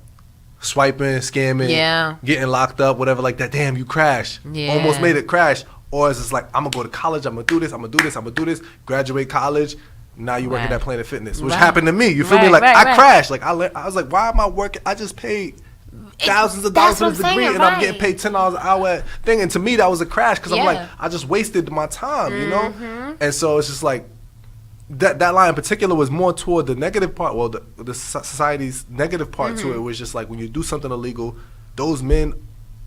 [SPEAKER 2] swiping, scamming, getting locked up, whatever like that. Damn, you crashed. Yeah. Almost made it crash. Or it's just like, I'm gonna go to college, I'm gonna do this, I'm gonna do this, I'm gonna do this, graduate college. Now you working at Planet Fitness, which happened to me. You feel me? Like I crashed. Like I was like, why am I working? I just paid thousands of dollars for this degree, and I'm getting paid $10 an hour thing. And to me, that was a crash because I'm like, I just wasted my time, you know. And so it's just like that line in particular was more toward the negative part. Well, the society's negative part to it was just like when you do something illegal, those men,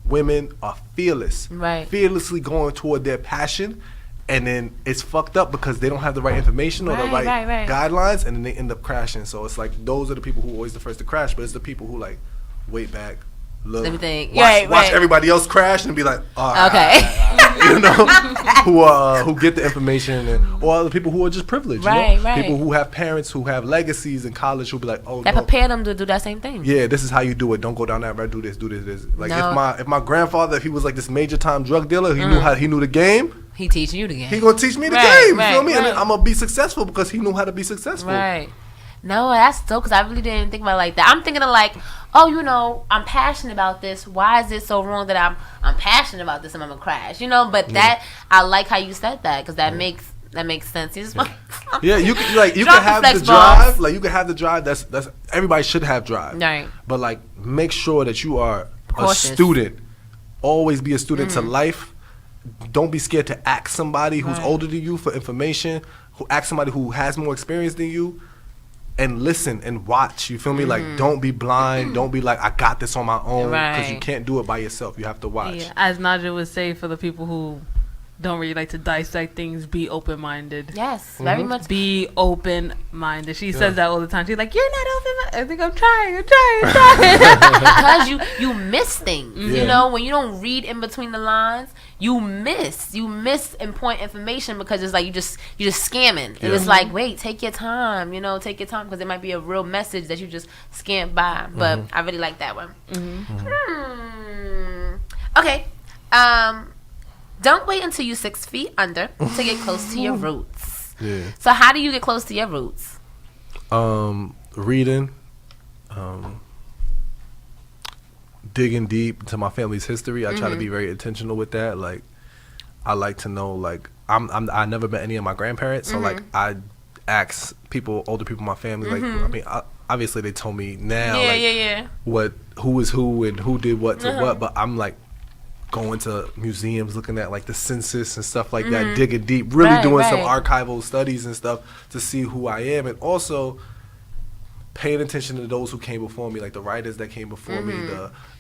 [SPEAKER 2] women are fearless, fearlessly going toward their passion. And then it's fucked up because they don't have the right information or the right guidelines, and then they end up crashing. So it's like those are the people who are always the first to crash, but it's the people who like wait back, look, watch everybody else crash and be like, oh, okay, you know, who get the information, or other people who are just privileged, you know? People who have parents who have legacies in college who'll be like, oh,
[SPEAKER 1] that prepare them to do that same thing.
[SPEAKER 2] Yeah, this is how you do it. Don't go down that road. Do this. Like if my grandfather, if he was like this major time drug dealer, he knew the game.
[SPEAKER 1] He teaching you the game.
[SPEAKER 2] He gonna teach me the game. You feel me? And then I'm gonna be successful because he knew how to be successful.
[SPEAKER 1] Right. No, that's dope because I really didn't think about it like that. I'm thinking of like, oh, you know, I'm passionate about this. Why is it so wrong that I'm passionate about this and I'm gonna crash? You know, but that I like how you said that because that makes sense. You just
[SPEAKER 2] you can have the drive. Like you can have the drive. That's everybody should have drive.
[SPEAKER 1] Right.
[SPEAKER 2] But like make sure that you are a student. Always be a student to life. Don't be scared to ask somebody who's older than you for information. Ask somebody who has more experience than you, and listen and watch. You feel me? Like don't be blind. Don't be like I got this on my own because you can't do it by yourself. You have to watch.
[SPEAKER 3] Yeah, as Naja would say, for the people who don't really like to dissect things, be open-minded.
[SPEAKER 1] Yes, very much.
[SPEAKER 3] Be open-minded. She says that all the time. She's like, you're not open-minded. I think I'm trying.
[SPEAKER 1] Because you miss things. You know, when you don't read in between the lines, you miss important information because it's like you just scamming. And it's like, wait, take your time. You know, take your time because it might be a real message that you just scanned by. But I really like that one. Okay. Don't wait until you're 6 feet under to get close to your roots. Yeah. So how do you get close to your roots?
[SPEAKER 2] Reading, digging deep into my family's history. I try to be very intentional with that. Like, I like to know. Like, I never met any of my grandparents, so like I ask older people in my family. Like, I mean, obviously they told me now. Who is who and who did what to what, but I'm like. Going to museums, looking at like the census and stuff like that, digging deep, really doing some archival studies and stuff to see who I am, and also paying attention to those who came before me, like the writers that came before me,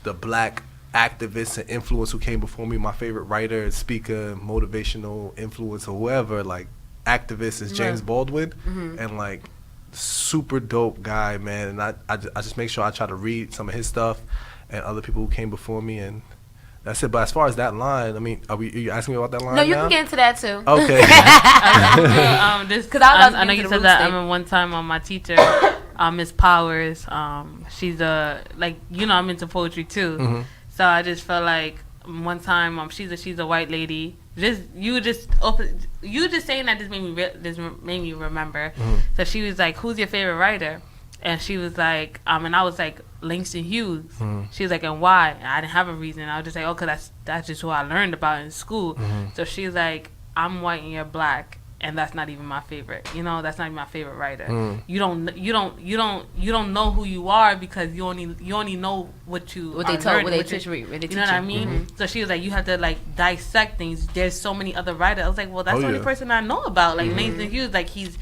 [SPEAKER 2] the black activists and influence who came before me. My favorite writer and speaker, motivational influencer, whoever, like activist is James Baldwin, and like super dope guy, man. And I just make sure I try to read some of his stuff and other people who came before me, and that's it. But as far as that line, I mean, are you asking me about that line?
[SPEAKER 1] No, you can get into that too.
[SPEAKER 2] Okay.
[SPEAKER 3] I know you said that. I remember one time my teacher, Miss Powers, she's I'm into poetry too. So I just felt like one time she's a white lady. You just saying that just made me remember. So she was like, "Who's your favorite writer?" And she was like, and I was like, Langston Hughes. She was like, and why? And I didn't have a reason. I was just like, oh, cause that's just who I learned about in school. So she was like, I'm white and you're black, and that's not even my favorite. You know, that's not even my favorite writer. You don't know who you are because you only know what they teach you. You know what I mean? So she was like, you have to like dissect things. There's so many other writers. I was like, well, that's the only person I know about. Like Langston Hughes, like he's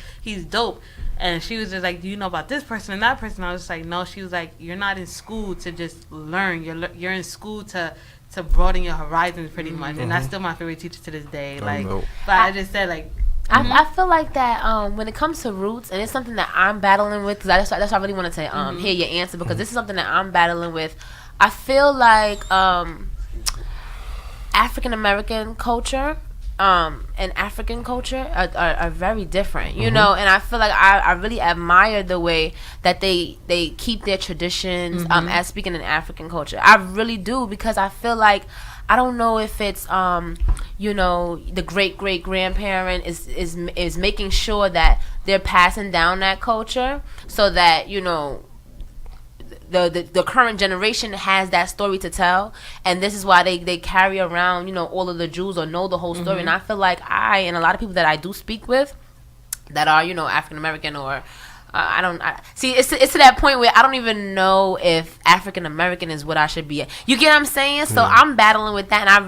[SPEAKER 3] dope. And she was just like, do you know about this person and that person? I was just like, no. She was like, you're not in school to just learn. You're in school to broaden your horizons pretty much. And that's still my favorite teacher to this day. Like, but I just said like,
[SPEAKER 1] I feel like that when it comes to roots, and it's something that I'm battling with, because that's why I really wanted to hear your answer, because this is something that I'm battling with. I feel like African American culture and African culture are very different, you know, and I feel like I really admire the way that they keep their traditions as speaking in African culture. I really do, because I feel like, I don't know if it's you know, the great grandparent is making sure that they're passing down that culture, so that, you know, the current generation has that story to tell, and this is why they carry around, you know, all of the jewels, or know the whole story. And I feel like and a lot of people that I do speak with that are, you know, African American, or see, it's to that point where I don't even know if African American is what I should be. You get what I'm saying? So I'm battling with that, and I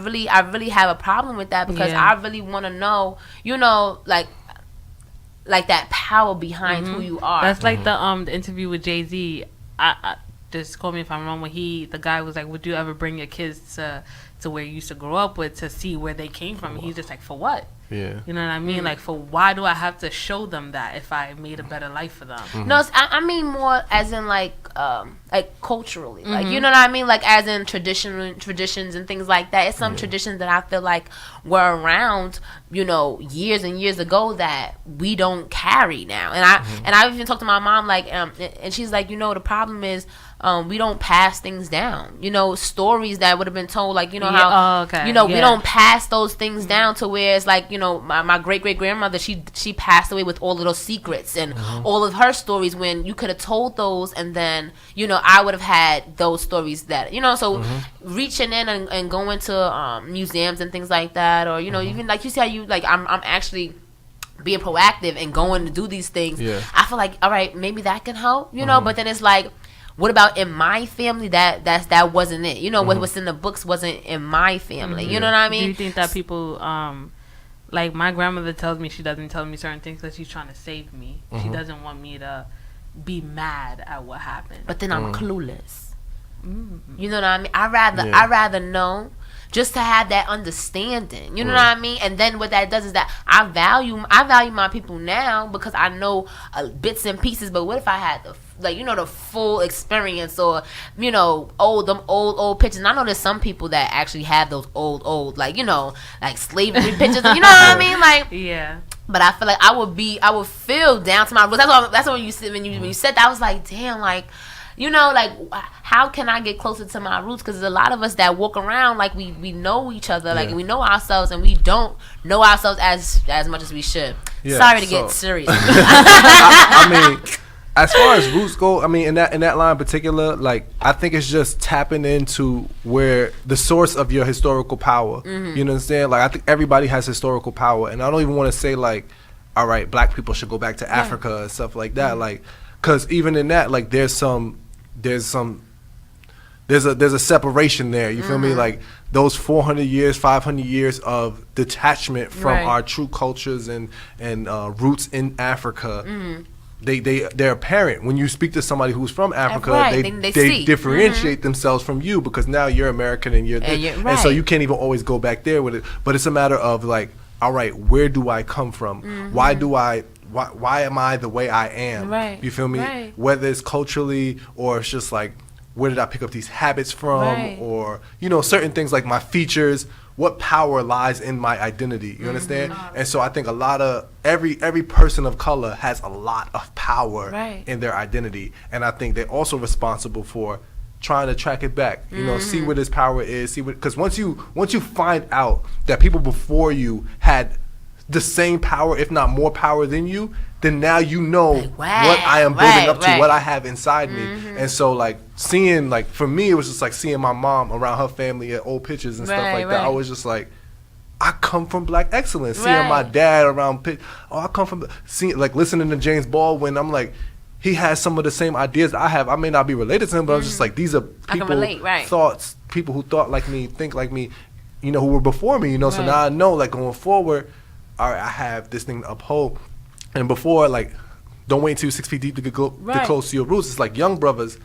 [SPEAKER 1] really have a problem with that, because I really want to know, you know, like that power behind who you are.
[SPEAKER 3] That's like the interview with Jay-Z. I just call me if I'm wrong. When the guy was like, "Would you ever bring your kids to where you used to grow up with, to see where they came from?" And he's just like, "For what?" Yeah. You know what I mean? Like, for why do I have to show them that if I made a better life for them?
[SPEAKER 1] No, I mean more as in like culturally, like, you know what I mean? Like, as in traditions and things like that. It's some traditions that I feel like were around, you know, years and years ago that we don't carry now. And I even talked to my mom, like, and she's like, you know, the problem is we don't pass things down. You know, stories that would have been told, like, you know, how, you know, we don't pass those things down to where it's like, you know, my great grandmother, she passed away with all of those secrets and all of her stories, when you could have told those, and then, you know, I would have had those stories that, you know, so reaching in and going to museums and things like that, or, you know, even like you see how you, like, I'm actually being proactive and going to do these things. I feel like, all right, maybe that can help, you know, but then it's like, what about in my family? That wasn't it. You know, what's in the books wasn't in my family. You know what I mean?
[SPEAKER 3] Do you think that people, like, my grandmother tells me she doesn't tell me certain things because she's trying to save me. She doesn't want me to be mad at what happened.
[SPEAKER 1] But then I'm clueless. You know what I mean? I rather know, just to have that understanding. You know what I mean? And then what that does is that I value my people now, because I know bits and pieces. But what if I had the full experience, or, you know, old pictures? And I know there's some people that actually have those old, like, you know, like slavery pictures. You know what I mean? Like, yeah. But I feel like I would feel down to my roots. That's what when you said that, I was like, damn, like, you know, like, how can I get closer to my roots? Because there's a lot of us that walk around like we know each other, like we know ourselves, and we don't know ourselves as much as we should. Sorry to get serious.
[SPEAKER 2] I mean, as far as roots go, I mean, in that line in particular, like, I think it's just tapping into where the source of your historical power. You know what I'm saying? Like, I think everybody has historical power, and I don't even want to say, like, all right, black people should go back to Africa and stuff like that, like, because even in that, like, there's a separation there. You feel me? Like, those 400 years, 500 years of detachment from our true cultures and roots in Africa. They're apparent when you speak to somebody who's from Africa. They differentiate themselves from you, because now you're American and and so you can't even always go back there with it. But it's a matter of, like, all right, where do I come from? Why am I the way I am? You feel me? Whether it's culturally, or it's just like, where did I pick up these habits from? Or, you know, certain things like my features. What power lies in my identity? You understand? And so I think a lot of every person of color has a lot of power in their identity, and I think they're also responsible for trying to track it back. You know, see where this power is. Because once you find out that people before you had the same power, if not more power than you, then now you know what I am building up to, what I have inside me. And so, like, seeing, like, for me, it was just like seeing my mom around her family at old pictures and stuff like that. I was just like, I come from black excellence. Seeing my dad around, I come from, seeing, like, listening to James Baldwin, I'm like, he has some of the same ideas I have. I may not be related to him, but I'm just like, these are people, people who thought like me, think like me, you know, who were before me, you know. So now I know, like, going forward, all right, I have this thing to uphold. And before, like, don't wait until you're 6 feet deep to get close to your roots. It's like young brothers,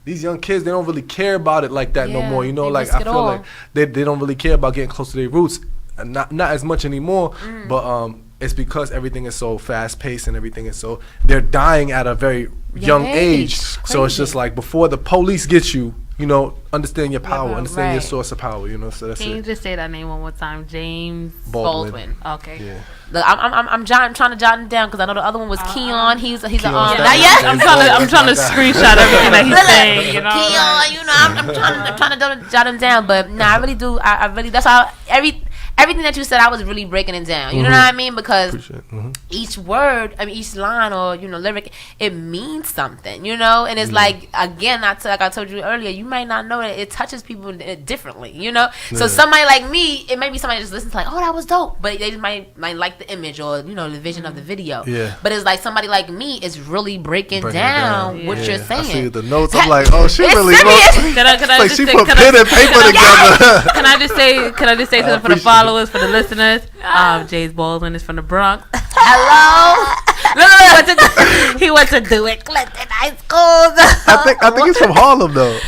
[SPEAKER 2] these young kids, they don't really care about it like that no more. You know, like, I feel like they don't really care about getting close to their roots. Not as much anymore. But it's because everything is so fast paced and everything is so, they're dying at a very young age. So it's just like before the police get you, you know, understand your power, understand your source of power, you know. So that's
[SPEAKER 3] Can you just say that name one more time? James
[SPEAKER 1] Baldwin.
[SPEAKER 3] Okay.
[SPEAKER 2] Yeah.
[SPEAKER 1] Look, I'm trying to jot it down because I know the other one was Keon. He's
[SPEAKER 2] Keon,
[SPEAKER 1] not
[SPEAKER 2] James
[SPEAKER 1] yet.
[SPEAKER 3] I'm trying to screenshot everything that he's saying. You know,
[SPEAKER 1] Keon, you know, I'm trying to jot him down, but I really do. I really, that's how everything that you said, I was really breaking it down. You know what I mean? Because each word, each line or, you know, lyric, it means something, you know? And it's like, again, like I told you earlier, you might not know that it touches people differently, you know? So somebody like me, it may be somebody just listens to like, oh, that was dope. But they might like the image or, you know, the vision of the video.
[SPEAKER 2] Yeah.
[SPEAKER 1] But it's like somebody like me is really breaking down what you're saying.
[SPEAKER 2] I see the notes. I'm like, oh, she really
[SPEAKER 1] serious.
[SPEAKER 3] Can I
[SPEAKER 2] like
[SPEAKER 3] just
[SPEAKER 2] she
[SPEAKER 3] say,
[SPEAKER 2] put pen and paper together.
[SPEAKER 3] Can I just say something for the followers, for the listeners? James Baldwin is from the Bronx.
[SPEAKER 1] Hello.
[SPEAKER 3] He went to do it Clinton High School.
[SPEAKER 2] I think he's from Harlem though.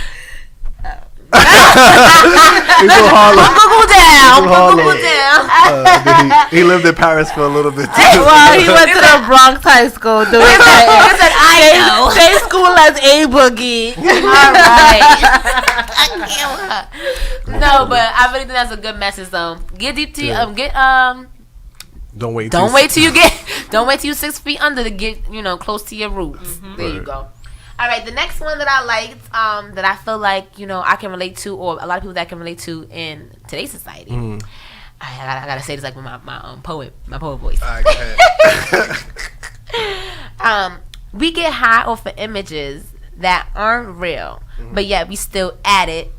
[SPEAKER 2] He's from Harlem.
[SPEAKER 1] Google down.
[SPEAKER 2] He lived in Paris for a little bit too.
[SPEAKER 3] Well, he went to the Bronx High School doing that. Same school as A Boogie.
[SPEAKER 1] All right. No, but I really think that's a good message though. Get deep to
[SPEAKER 2] Don't wait till
[SPEAKER 1] you 6 feet under to get, you know, close to your roots. There you go. All right, the next one that I liked, that I feel like, you know, I can relate to, or a lot of people that can relate to in today's society. I gotta say this like with my poet voice.
[SPEAKER 2] All right, go ahead.
[SPEAKER 1] We get high off of images that aren't real, but yet we still addicts.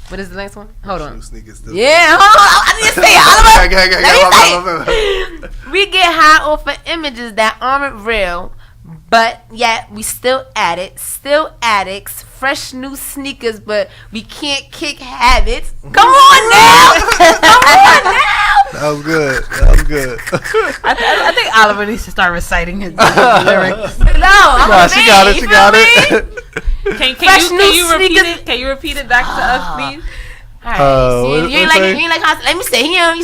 [SPEAKER 1] What is the next one? Hold on. Yeah, hold on. I need to say it. Let me say it. We get high off of images that aren't real, but yet we still addicts, fresh new sneakers, but we can't kick habits. Come on now.
[SPEAKER 2] That was good.
[SPEAKER 3] I think Oliver needs to start reciting his lyrics.
[SPEAKER 2] She got it.
[SPEAKER 3] Can you repeat it back to us, please?
[SPEAKER 1] Alright, you ain't like how, let me say.
[SPEAKER 2] Yeah,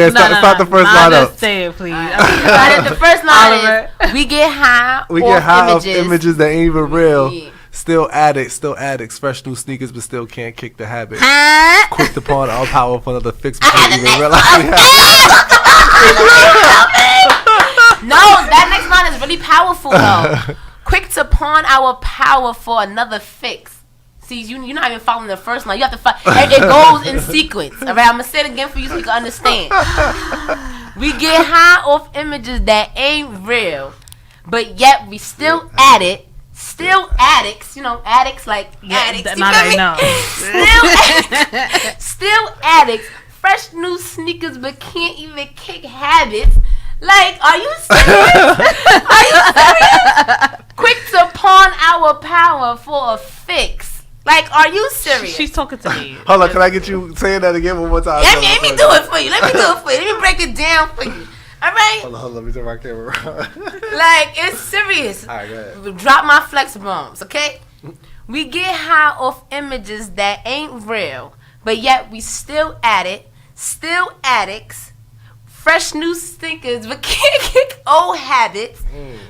[SPEAKER 2] start the first line up.
[SPEAKER 3] Just say it, please.
[SPEAKER 1] The first line is, we get high off
[SPEAKER 2] images that ain't even real. Still addicts, fresh new sneakers, but still can't kick the habit. Quick to pawn our power for another fix before you even realize we have it.
[SPEAKER 1] No, that next line is really powerful though. Quick to pawn our power for another fix. See, you're not even following the first line. You have to it goes in sequence. All right, I'm gonna say it again for you so you can understand. We get high off images that ain't real, but yet we still addicts. You know, addicts like addicts. You feel me? Still addicts. Fresh new sneakers, but can't even kick habits. Like, are you serious? Quick to pawn our power for a fix. Like, are you serious?
[SPEAKER 3] She's talking to me.
[SPEAKER 2] Hold on, can I get you saying that again one more time?
[SPEAKER 1] Let me do it for you. Let me break it down for you. All right?
[SPEAKER 2] Hold on, let me turn my camera around.
[SPEAKER 1] Like, it's serious.
[SPEAKER 2] All right, go ahead.
[SPEAKER 1] Drop my flex bombs, okay? We get high off images that ain't real, but yet we still addicts, fresh new stinkers, but can't kick old habits,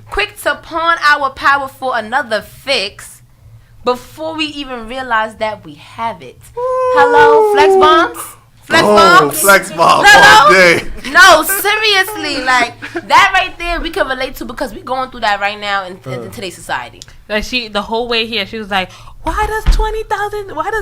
[SPEAKER 1] quick to pawn our power for another fix, before we even realize that we have it. Hello, flex bombs?
[SPEAKER 2] Flex bombs all day.
[SPEAKER 1] No, seriously, like that right there we can relate to because we're going through that right now in today's society.
[SPEAKER 3] Like the whole way here, she was like, why does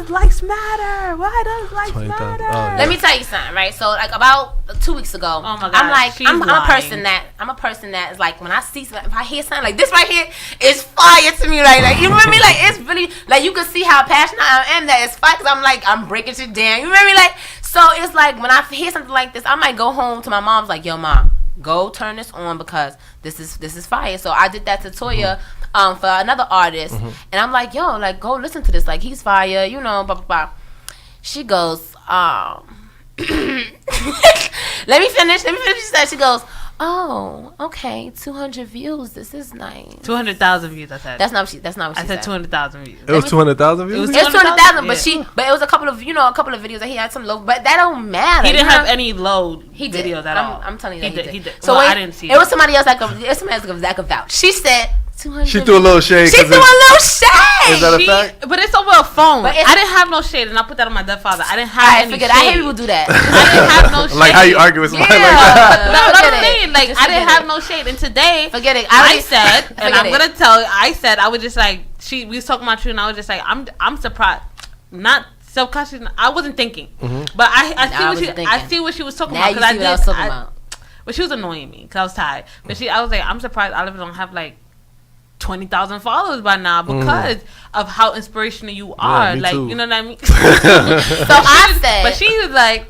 [SPEAKER 3] likes matter?
[SPEAKER 1] Let me tell you something, right? So like about 2 weeks ago,
[SPEAKER 3] oh my God,
[SPEAKER 1] I'm a person that is like, when I see something, if I hear something like this right here, it's fire to me. Like you remember me? Like it's really, like you can see how passionate I am that it's fire, because I'm breaking shit down. You remember me? Like, so it's like when I hear something like this, I might go home to my mom's like, yo mom, go turn this on because this is fire. So I did that to Toya for another artist, and I'm like, yo, like go listen to this, like he's fire, you know, blah blah blah. She goes, let me finish. She goes, oh, okay, 200 views. This is nice.
[SPEAKER 3] 200,000 views. I said.
[SPEAKER 1] That's not what she said.
[SPEAKER 3] I said 200,000 views.
[SPEAKER 2] It was 200,000 views.
[SPEAKER 3] It was
[SPEAKER 1] 200,000,
[SPEAKER 3] yeah.
[SPEAKER 1] but it was a couple of videos that he had some low, but that don't matter.
[SPEAKER 3] He didn't have any low
[SPEAKER 1] videos
[SPEAKER 3] videos at all.
[SPEAKER 1] I'm telling you that
[SPEAKER 3] he did.
[SPEAKER 1] So
[SPEAKER 3] well, I didn't see
[SPEAKER 1] it. It was somebody else that could vouch. She said 200.
[SPEAKER 2] She threw a little shade.
[SPEAKER 1] She threw a little shade.
[SPEAKER 2] Is that a fact?
[SPEAKER 3] But it's over a phone. I didn't have no shade, and I put that on my dead father. I didn't have any shade.
[SPEAKER 1] I hate people do that.
[SPEAKER 3] I didn't have no shade.
[SPEAKER 2] Like how you argue with somebody like that.
[SPEAKER 3] No, what I'm saying, like, I didn't have no shade. And today,
[SPEAKER 1] forget it.
[SPEAKER 3] I said, and I'm gonna tell you, I said I was just like, we was talking about you, and I was just like, I'm surprised, not subconscious. I wasn't thinking, but I see what she was talking about.
[SPEAKER 1] Now you see what I was talking about.
[SPEAKER 3] But she was annoying me because I was tired. But I was like, I'm surprised Oliver don't have like 20,000 followers by now because of how inspirational you are.
[SPEAKER 2] Yeah,
[SPEAKER 3] like,
[SPEAKER 2] too.
[SPEAKER 3] you know what I mean?
[SPEAKER 1] So I said,
[SPEAKER 3] but she was like,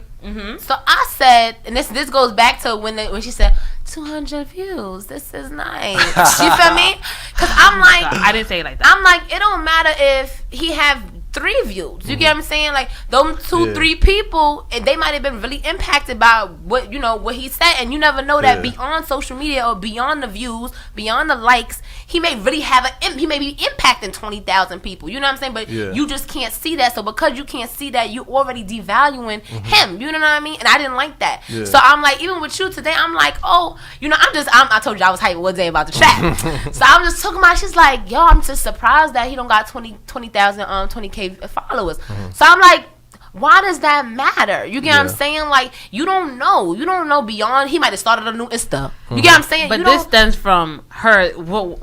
[SPEAKER 1] So I said, and this goes back to when she said 200 views. This is nice. You feel me? Because I'm like,
[SPEAKER 3] I didn't say it like that.
[SPEAKER 1] I'm like, it don't matter if he have 3 views. You get what I'm saying? Like those 2-3 people, they might have been really impacted by what he said, and you never know that beyond social media or beyond the views, beyond the likes, he may really have he may be impacting 20,000 people. You know what I'm saying? But you just can't see that. So because you can't see that, you already devaluing him. You know what I mean? And I didn't like that. Yeah. So I'm like, even with you today, I'm like, oh, I told you I was hyped one day about the trap. So I'm just talking about. She's like, yo, I'm just surprised that he don't got 20,000 20K followers. So I'm like, why does that matter? You get what I'm saying? Like, you don't know beyond. He might have started a new Insta. You get what I'm saying?
[SPEAKER 3] But this stems from her,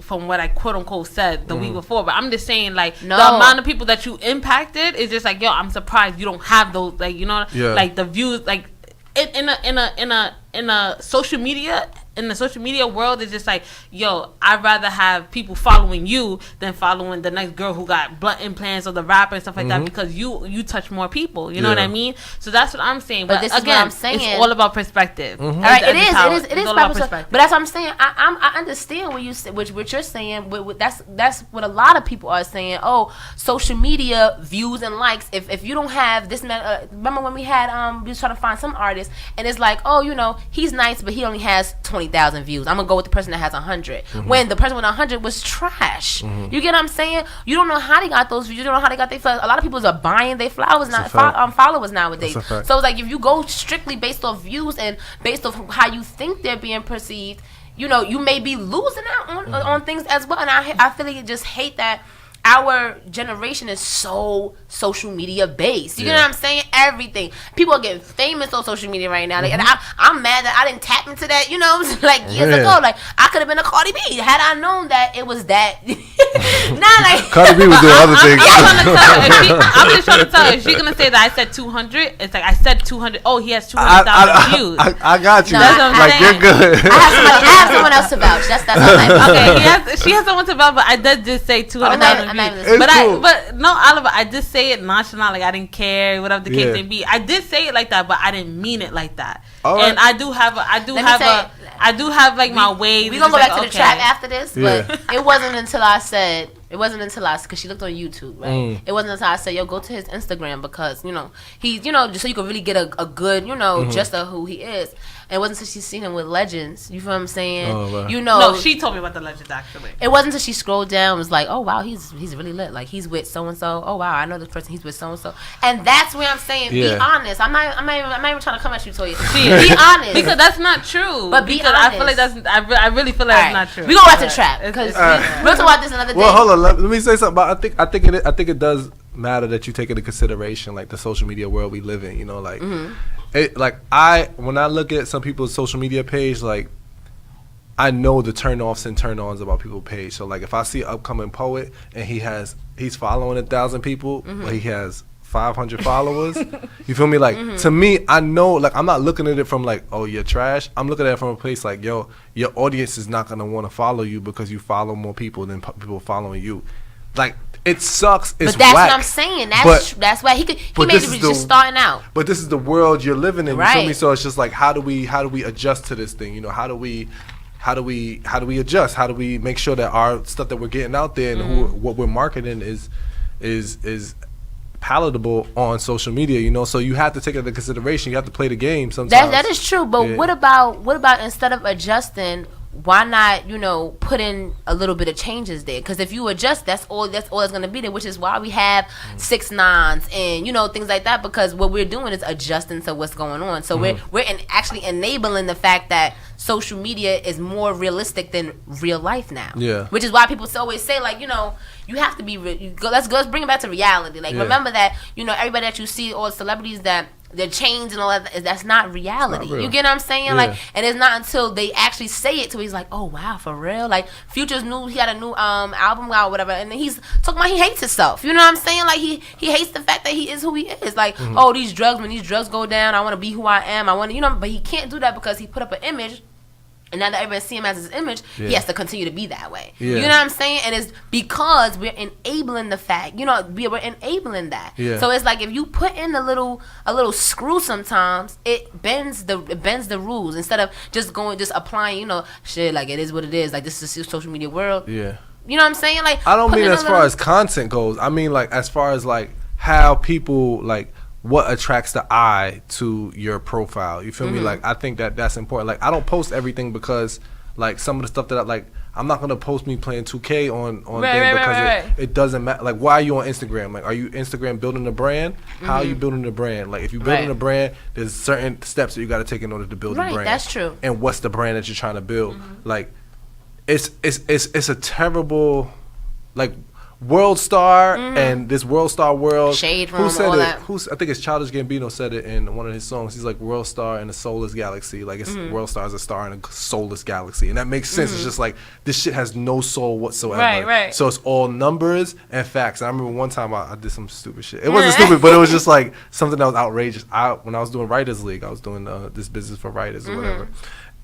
[SPEAKER 3] from what I quote unquote said the week before. But I'm just saying, like, the amount of people that you impacted is just like, yo, I'm surprised you don't have those, like, like the views, like in a social media. In the social media world, it's just like, yo, I'd rather have people following you than following the next girl who got blunt implants or the rapper and stuff like that, because you touch more people. You know what I mean? So that's what I'm saying. But
[SPEAKER 1] this
[SPEAKER 3] again,
[SPEAKER 1] is what I'm saying.
[SPEAKER 3] It's all about perspective.
[SPEAKER 1] All right, it is
[SPEAKER 3] about perspective.
[SPEAKER 1] But that's what I'm saying. I understand what you're saying. That's what a lot of people are saying. Oh, social media views and likes. If you don't have this, remember when we was trying to find some artists, and it's like, oh, he's nice, but he only has 20,000 views. I'm gonna go with the person that has 100. When the person with 100 was trash. You get what I'm saying? You don't know how they got those views. You don't know how they got their flowers. A lot of people are buying their flowers, followers nowadays. So it's like, if you go strictly based off views and based off how you think they're being perceived, you may be losing out on things as well. And I feel like you just hate that our generation is so social media based. You know what I'm saying? Everything. People are getting famous on social media right now. And I'm mad that I didn't tap into that, like years ago. Like, I could have been a Cardi B had I known that it was that. Like
[SPEAKER 2] Cardi B was doing other things.
[SPEAKER 3] I'm just trying to tell her, if she's gonna say that I said 200, it's like I said 200. Oh, he has 200,000 views.
[SPEAKER 2] I got you.
[SPEAKER 3] No, that's what I'm saying.
[SPEAKER 2] You're good.
[SPEAKER 1] I have someone else to vouch. That's all I'm
[SPEAKER 3] Okay, she has someone to vouch, but I did just say 200,000 views. But no, Oliver, I just say it nonchalant, like I didn't care, whatever the case may be. I did say it like that, but I didn't mean it like that. And I do have like my way.
[SPEAKER 1] We gonna go back to the trap after this, but it wasn't until I said. Because she looked on YouTube, right? It wasn't until I said, yo, go to his Instagram, because, he's, just so you can really get a good, just of who he is. And it wasn't until she seen him with legends. You feel what I'm saying?
[SPEAKER 2] Oh, wow.
[SPEAKER 3] No, she told me about the legends, actually.
[SPEAKER 1] It wasn't until she scrolled down and was like, oh, wow, he's really lit. Like, he's with so-and-so. Oh, wow, I know this person. He's with so-and-so. And that's where I'm saying, be honest. I'm not even trying to come at you, Toya. Be honest.
[SPEAKER 3] Because that's not true.
[SPEAKER 1] But be honest.
[SPEAKER 3] I feel like I really feel like that's not true.
[SPEAKER 1] We're going to watch the trap. Because we'll talk about this another day.
[SPEAKER 2] Well, hold on. Let me say something. But I think it does matter that you take into consideration, like, the social media world we live in. Like, when I look at some people's social media page, like, I know the turn-offs and turn-ons about people's page. So, like, if I see an upcoming poet and he's following 1,000 people, but he has 500 followers, you feel me? Like, to me, I know, like, I'm not looking at it from, like, oh, you're trash. I'm looking at it from a place like, yo, your audience is not going to want to follow you because you follow more people than people following you. Like, it sucks. It's
[SPEAKER 1] but that's
[SPEAKER 2] whack.
[SPEAKER 1] what I'm saying. That's why he may be just starting out.
[SPEAKER 2] But this is the world you're living in.
[SPEAKER 1] Right.
[SPEAKER 2] You feel me? So it's just like, how do we adjust to this thing? How do we adjust? How do we make sure that our stuff that we're getting out there and what we're marketing is palatable on social media, you know. So you have to take it into consideration. You have to play the game sometimes.
[SPEAKER 1] That is true. But what about instead of adjusting, why not, you know, put in a little bit of changes there? Because if you adjust, that's all that's going to be there, which is why we have 6ix9ine and, you know, things like that, because what we're doing is adjusting to what's going on. So we're actually enabling the fact that social media is more realistic than real life now. Yeah. Which is why people always say, like, you know, you have to be let's bring it back to reality. Like, remember that, you know, everybody that you see, all the celebrities that the chains and all that, that's not reality. Not you get what I'm saying? Like, and it's not until they actually say it to he's like, oh wow, for real? Like, Future's he had a new album out or whatever, and then he's talking about he hates himself. You know what I'm saying? Like, he hates the fact that he is who he is. Like, oh, these drugs, when these drugs go down, I want to be who I am. I want to, you know, but he can't do that because he put up an image. And now that everybody see him as his image, he has to continue to be that way. Yeah. You know what I'm saying? And it's because we're enabling the fact. You know, we're enabling that. Yeah. So it's like if you put in a little screw, sometimes it bends the rules instead of just applying. You know, shit, like it is what it is. Like, this is the social media world. Yeah. You know what I'm saying? Like,
[SPEAKER 2] I don't mean as far as content goes. I mean, like, as far as like how people like. What attracts the eye to your profile? You feel me? Like, I think that's important. Like, I don't post everything because, like, some of the stuff that I like, I'm not gonna post me playing 2K on thing because it doesn't matter. Like, why are you on Instagram? Like, are you Instagram building a brand? How are you building a brand? Like, if you're building a brand, there's certain steps that you got to take in order to build a brand.
[SPEAKER 1] That's true.
[SPEAKER 2] And what's the brand that you're trying to build? Like, it's a terrible, like, world star and this world star world.
[SPEAKER 1] Shade Room,
[SPEAKER 2] who said
[SPEAKER 1] all
[SPEAKER 2] it?
[SPEAKER 1] that.
[SPEAKER 2] I think it's Childish Gambino said it in one of his songs. He's like, world star in a soulless galaxy. Like, it's world star is a star in a soulless galaxy, and that makes sense. It's just like, this shit has no soul whatsoever.
[SPEAKER 1] Right.
[SPEAKER 2] So it's all numbers and facts. And I remember one time I did some stupid shit. It wasn't stupid, but it was just like something that was outrageous. When I was doing Writers League, I was doing this business for writers or whatever,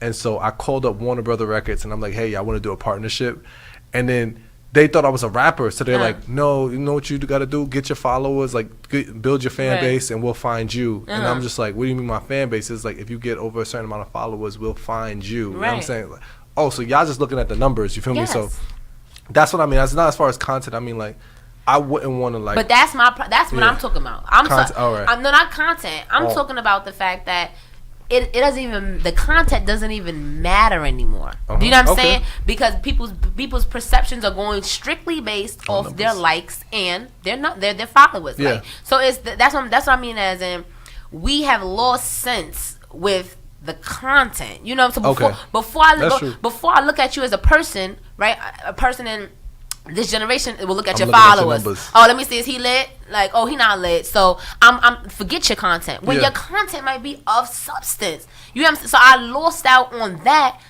[SPEAKER 2] and so I called up Warner Brother Records and I'm like, hey, I want to do a partnership, and then they thought I was a rapper, so they're like, no, you know what you got to do? Get your followers, like, build your fan base, and we'll find you. And I'm just like, what do you mean my fan base? Is like, if you get over a certain amount of followers, we'll find you. You know what I'm saying? Like, oh, so y'all just looking at the numbers, you feel me? So that's what I mean. That's not as far as content. I mean, like, I wouldn't want to, like.
[SPEAKER 1] But that's what I'm talking about.
[SPEAKER 2] All right.
[SPEAKER 1] I'm not content. I'm talking about the fact that it doesn't even, the content doesn't even matter anymore. Do you know what I'm saying? Because people's perceptions are going strictly based off numbers. Their likes and their followers. Yeah. Like, so that's what I mean, as in, we have lost sense with the content. You know, so before I look at you as a person, right? A person in this generation will look at your followers. Oh, let me see, is he lit? Like, oh, he not lit. So I'm forget your content. When your content might be of substance. You know, so I lost out on that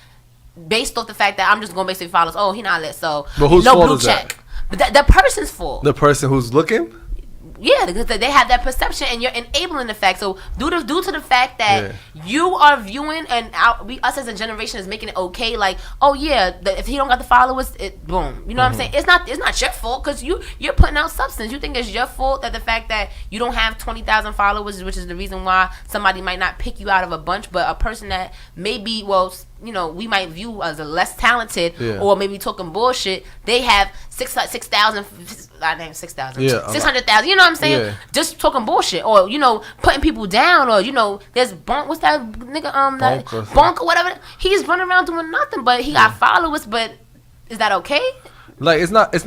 [SPEAKER 1] based off the fact that I'm just going to basically followers. Oh, he not lit. So
[SPEAKER 2] but whose
[SPEAKER 1] no
[SPEAKER 2] fault
[SPEAKER 1] blue
[SPEAKER 2] is
[SPEAKER 1] check. But the person's fault.
[SPEAKER 2] The person who's looking.
[SPEAKER 1] Yeah, because they have that perception, and you're enabling the fact. So due to the fact that you are viewing, and us as a generation is making it okay. Like, oh yeah, if he don't got the followers, boom. You know what I'm saying? It's not your fault because you're putting out substance. You think it's your fault that the fact that you don't have 20,000 followers, which is the reason why somebody might not pick you out of a bunch, but a person that maybe, well, you know, we might view as a less talented or maybe talking bullshit, they have 6,000, 6,000, 600,000, you know what I'm saying? Yeah. Just talking bullshit, or, you know, putting people down, or, you know, there's what's that nigga, Bonk or whatever, he's running around doing nothing, but he got followers, but is that okay?
[SPEAKER 2] Like,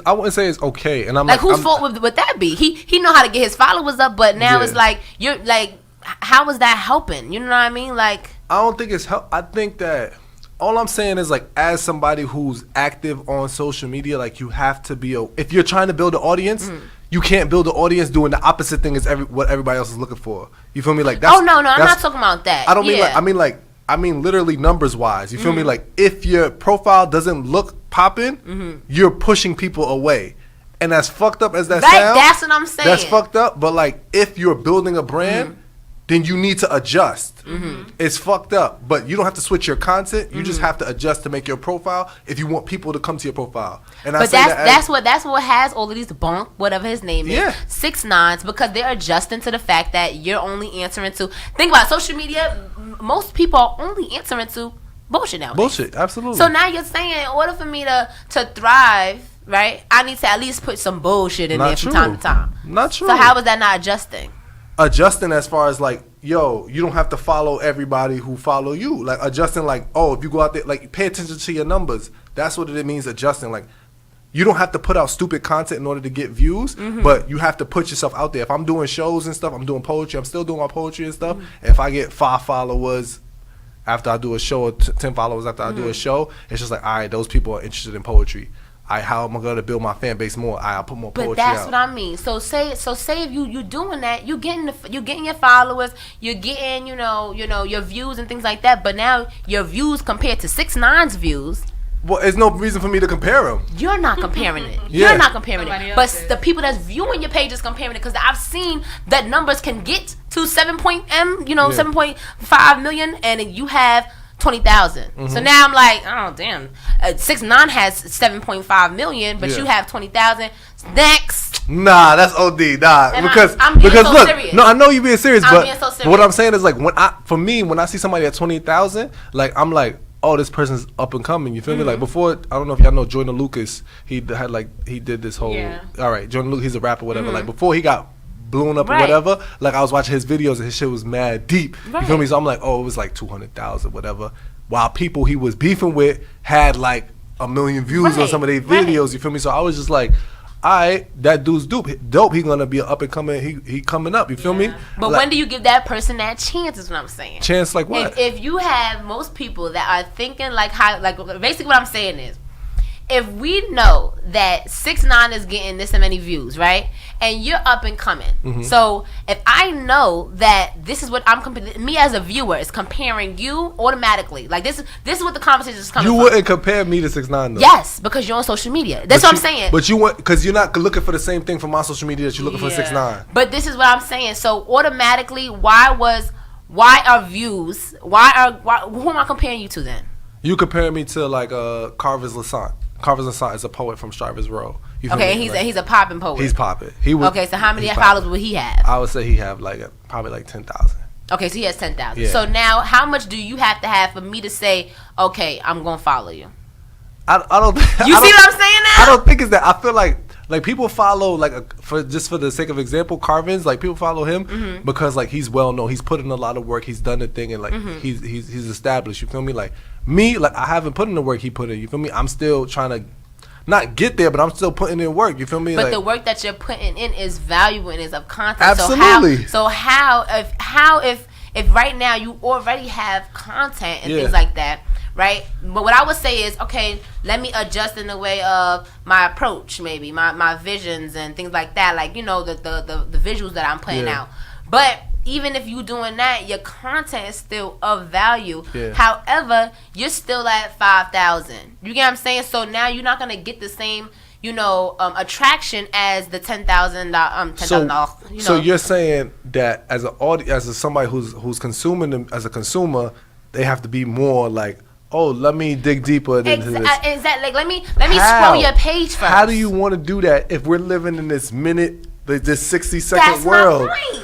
[SPEAKER 2] I wouldn't say it's okay, and I'm
[SPEAKER 1] like whose fault would that be? He know how to get his followers up, but now it's like, you're like, how is that helping? You know what I mean? Like,
[SPEAKER 2] I don't think it's help. I think that all I'm saying is, like, as somebody who's active on social media, like, you have to be if you're trying to build an audience, you can't build an audience doing the opposite thing as what everybody else is looking for. You feel me? Like, that's,
[SPEAKER 1] I'm not talking about that.
[SPEAKER 2] I don't mean I mean literally numbers wise. You feel me? Like, if your profile doesn't look popping, you're pushing people away. And as fucked up as that sounds,
[SPEAKER 1] that's what I'm saying.
[SPEAKER 2] That's fucked up. But, like, if you're building a brand, then you need to adjust. It's fucked up, but you don't have to switch your content. You just have to adjust to make your profile if you want people to come to your profile. And
[SPEAKER 1] but that's what has all of these Bonk, whatever his name is, 6ix9ine, because they're adjusting to the fact that you're only answering to. Think about it, social media. Most people are only answering to bullshit nowadays.
[SPEAKER 2] Bullshit, absolutely.
[SPEAKER 1] So now you're saying, in order for me to thrive, right? I need to at least put some bullshit in there from time to time.
[SPEAKER 2] Not true.
[SPEAKER 1] So how is that not adjusting?
[SPEAKER 2] Adjusting as far as like, yo, you don't have to follow everybody who follow you. Like adjusting, like, oh, if you go out there, like, pay attention to your numbers. That's what it means. Adjusting, like, you don't have to put out stupid content in order to get views, but you have to put yourself out there. If I'm doing shows and stuff, I'm doing poetry. I'm still doing my poetry and stuff. If I get 5 followers after I do a show, or 10 followers after I do a show, it's just like, all right, those people are interested in poetry. How am I gonna build my fan base more? I'll put more poetry out.
[SPEAKER 1] But that's what I mean. So say if you doing that, you getting your followers, you're getting your views and things like that. But now your views compared to 6ix9ine's views.
[SPEAKER 2] Well, there's no reason for me to compare them.
[SPEAKER 1] You're not comparing it.
[SPEAKER 2] Yeah.
[SPEAKER 1] You're not comparing
[SPEAKER 3] Somebody
[SPEAKER 1] it.
[SPEAKER 3] else
[SPEAKER 1] But
[SPEAKER 3] is.
[SPEAKER 1] the people that's viewing your page is comparing it, because I've seen that numbers can get to 7.5 million, and you have 20,000. So now I'm like, oh damn, 6ix9ine has 7.5 million, but you have 20,000. Next.
[SPEAKER 2] Nah, that's OD. Nah,
[SPEAKER 1] And
[SPEAKER 2] because
[SPEAKER 1] I'm being so
[SPEAKER 2] look,
[SPEAKER 1] serious.
[SPEAKER 2] no, I know you being serious,
[SPEAKER 1] I'm
[SPEAKER 2] but
[SPEAKER 1] being so serious.
[SPEAKER 2] what I'm saying is like when I see somebody at 20,000, like I'm like, oh, this person's up and coming. You feel me? Like before, I don't know if y'all know Jordan Lucas. He did this whole.
[SPEAKER 3] Yeah.
[SPEAKER 2] All right, Jordan Lucas, he's a rapper, whatever. Like before he got blown up or whatever. Like I was watching his videos and his shit was mad deep. You feel me? So I'm like, oh, it was like 200,000, whatever. While people he was beefing with had like 1 million views on some of their videos. You feel me? So I was just like, alright, that dude's dope. He gonna be up and coming. He coming up. You feel me?
[SPEAKER 1] But
[SPEAKER 2] like,
[SPEAKER 1] when do you give that person that chance? Is what I'm saying.
[SPEAKER 2] Chance like what?
[SPEAKER 1] If you have most people that are thinking like basically what I'm saying is, if we know that 6ix9ine is getting this many views, right, and you're up and coming, so if I know that this is what I'm me as a viewer is comparing you automatically, like this is what the conversation is coming from.
[SPEAKER 2] You wouldn't compare me to 6ix9ine though.
[SPEAKER 1] Yes, because you're on social media. That's what I'm saying.
[SPEAKER 2] But you want, because you're not looking for the same thing from my social media that you're looking for 6ix9ine.
[SPEAKER 1] But this is what I'm saying. So automatically, who am I comparing you to then?
[SPEAKER 2] You comparing me to like Carver's Lassant. Carver's Lassant is a poet from Strivers Row.
[SPEAKER 1] Okay, and he's a popping poet.
[SPEAKER 2] He's popping.
[SPEAKER 1] Okay, so how many followers would he have?
[SPEAKER 2] I would say he have probably like 10,000.
[SPEAKER 1] Okay, so he has 10,000.
[SPEAKER 2] Yeah.
[SPEAKER 1] So now, how much do you have to have for me to say, okay, I'm gonna follow you?
[SPEAKER 2] I don't.
[SPEAKER 1] You see what I'm saying now?
[SPEAKER 2] I don't think it's that. I feel like people follow for the sake of example, Carvin's, like people follow him because like he's well known. He's put in a lot of work. He's done the thing and like he's established. You feel me? Like me, like I haven't put in the work he put in. You feel me? I'm still trying to not get there, but I'm still putting in work. You feel me?
[SPEAKER 1] But
[SPEAKER 2] like,
[SPEAKER 1] the work that you're putting in is valuable and is of content.
[SPEAKER 2] Absolutely.
[SPEAKER 1] So how if right now you already have content and things like that, right? But what I would say is, okay, let me adjust in the way of my approach, maybe my visions and things like that, like the visuals that I'm putting out. But even if you doing that, your content is still of value. Yeah. However, you're still at 5,000. You get what I'm saying? So now you're not gonna get the same, attraction as the $10,000.
[SPEAKER 2] So you're saying that as somebody who's consuming them as a consumer, they have to be more like, oh, let me dig deeper into this.
[SPEAKER 1] Exactly. Like, let me scroll your page first.
[SPEAKER 2] How do you want to do that if we're living in this this 60-second world?
[SPEAKER 1] That's my point.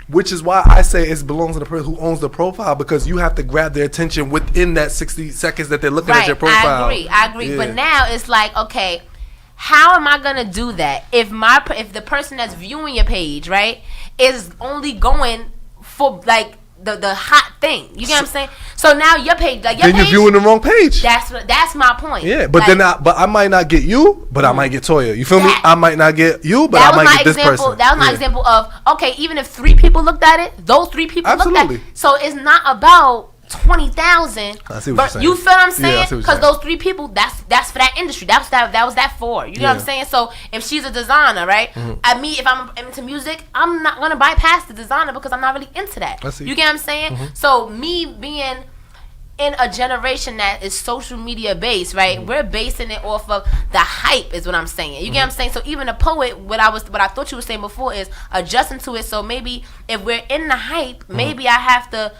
[SPEAKER 2] Which is why I say it belongs to the person who owns the profile, because you have to grab their attention within that 60 seconds that they're looking at your profile.
[SPEAKER 1] I agree. Yeah. But now it's like, okay, how am I gonna do that if the person that's viewing your page, right, is only going for like the hot thing? You get what I'm saying? So now your page, then
[SPEAKER 2] you're viewing the wrong page.
[SPEAKER 1] That's my point.
[SPEAKER 2] Yeah, but I might not get you, but I might get Toya. You feel me? I might not get you, but I might get this person.
[SPEAKER 1] That was my example of, okay, even if 3 people looked at it, those 3 people looked at it. So it's not about 20,000.
[SPEAKER 2] I see what you're saying.
[SPEAKER 1] You feel what I'm saying?
[SPEAKER 2] Yeah,
[SPEAKER 1] because those 3 people, that's for that industry. That was that for. You know what I'm saying? So if she's a designer, right? If I'm into music, I'm not gonna bypass the designer because I'm not really into that. You get what I'm saying? So me being in a generation that is social media based, right? We're basing it off of the hype, is what I'm saying. You get what I'm saying? So even a poet, what I thought you were saying before is adjusting to it. So maybe if we're in the hype, maybe I have to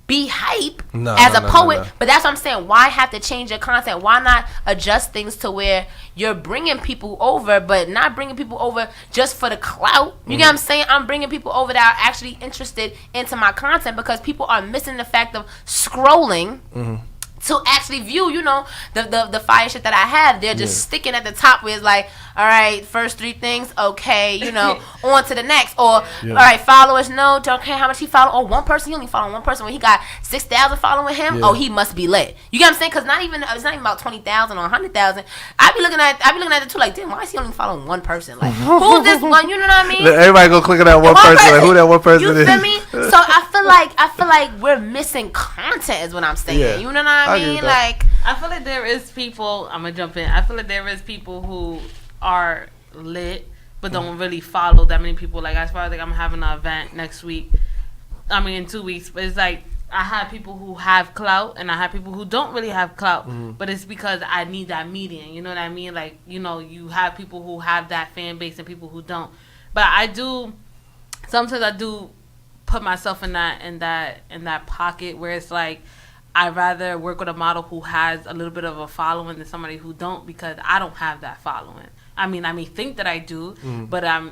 [SPEAKER 1] be hype as a poet. But that's what I'm saying. Why have to change your content? Why not adjust things to where you're bringing people over, but not bringing people over just for the clout? You get what I'm saying? I'm bringing people over that are actually interested into my content, because people are missing the fact of scrolling to actually view, you know, the fire shit that I have. They're just sticking at the top where it's like, all right, first 3 things, okay, you know, on to the next. Or, all right, followers, no, don't care how much he follow. Oh, one person, he only follow one person. When he got 6,000 following him, oh, he must be lit. You get what I'm saying? Because it's not even about 20,000 or 100,000. I be looking at it too, like, damn, why is he only following one person? Like, who's this one? You know what I mean?
[SPEAKER 2] Everybody go click on that one person. Like, who that one person is?
[SPEAKER 1] You feel me? So I feel like we're missing content is what I'm saying. Yeah. You know what I mean? Like,
[SPEAKER 3] I feel like there is people. I'm gonna jump in. I feel like there is people who are lit but don't really follow that many people. Like, as far as like I'm having an event next week. I mean, in 2 weeks. But it's like I have people who have clout and I have people who don't really have clout. But it's because I need that median. You know what I mean? Like, you know, you have people who have that fan base and people who don't. But sometimes I do put myself in that pocket where it's like I'd rather work with a model who has a little bit of a following than somebody who don't, because I don't have that following. I mean, I may think that I do, but I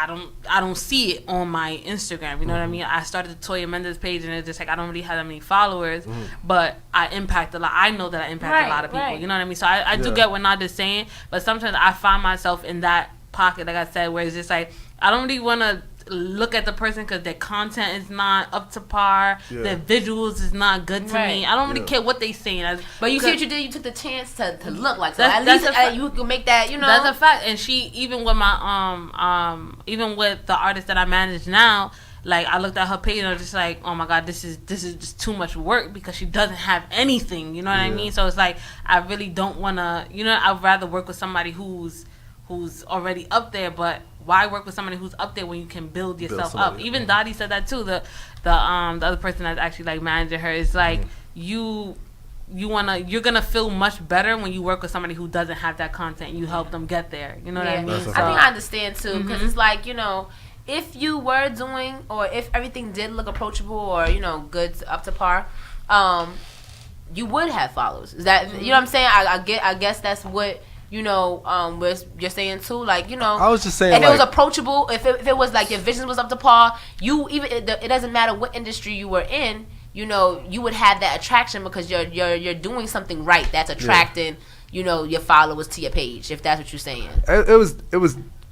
[SPEAKER 3] don't see it on my Instagram. You know what I mean? I started the Toya Mendez page, and it's just like I don't really have that many followers, but I impact a lot. I know that I impact a lot of people. You know what I mean? So I do get what Naja's saying, but sometimes I find myself in that pocket, like I said, where it's just like I don't really want to look at the person because their content is not up to par, their visuals is not good to me. I don't really care what they saying.
[SPEAKER 1] But you see what you did? You took the chance to look like, so at least you can make that, you know.
[SPEAKER 3] That's a fact. And she, even with my even with the artist that I manage now, like I looked at her page and I was just like, oh my god, this is just too much work, because she doesn't have anything. You know what I mean? So it's like I really don't want to. You know, I'd rather work with somebody who's already up there, but why work with somebody who's up there when you can build yourself up? Even Dottie said that too. The other person that's actually like managing her is like you're gonna feel much better when you work with somebody who doesn't have that content and you help them get there. You know what I mean?
[SPEAKER 1] I think I understand too, because it's like, you know, if you were doing, or if everything did look approachable or, you know, good up to par, you would have followers. Is that you know what I'm saying? I guess that's what, you know, you're saying too, like, you know,
[SPEAKER 2] I was just saying,
[SPEAKER 1] if it was approachable, if it was like your vision was up to par, it doesn't matter what industry you were in, you know, you would have that attraction because you're doing something right that's attracting, you know, your followers to your page, if that's what you're saying.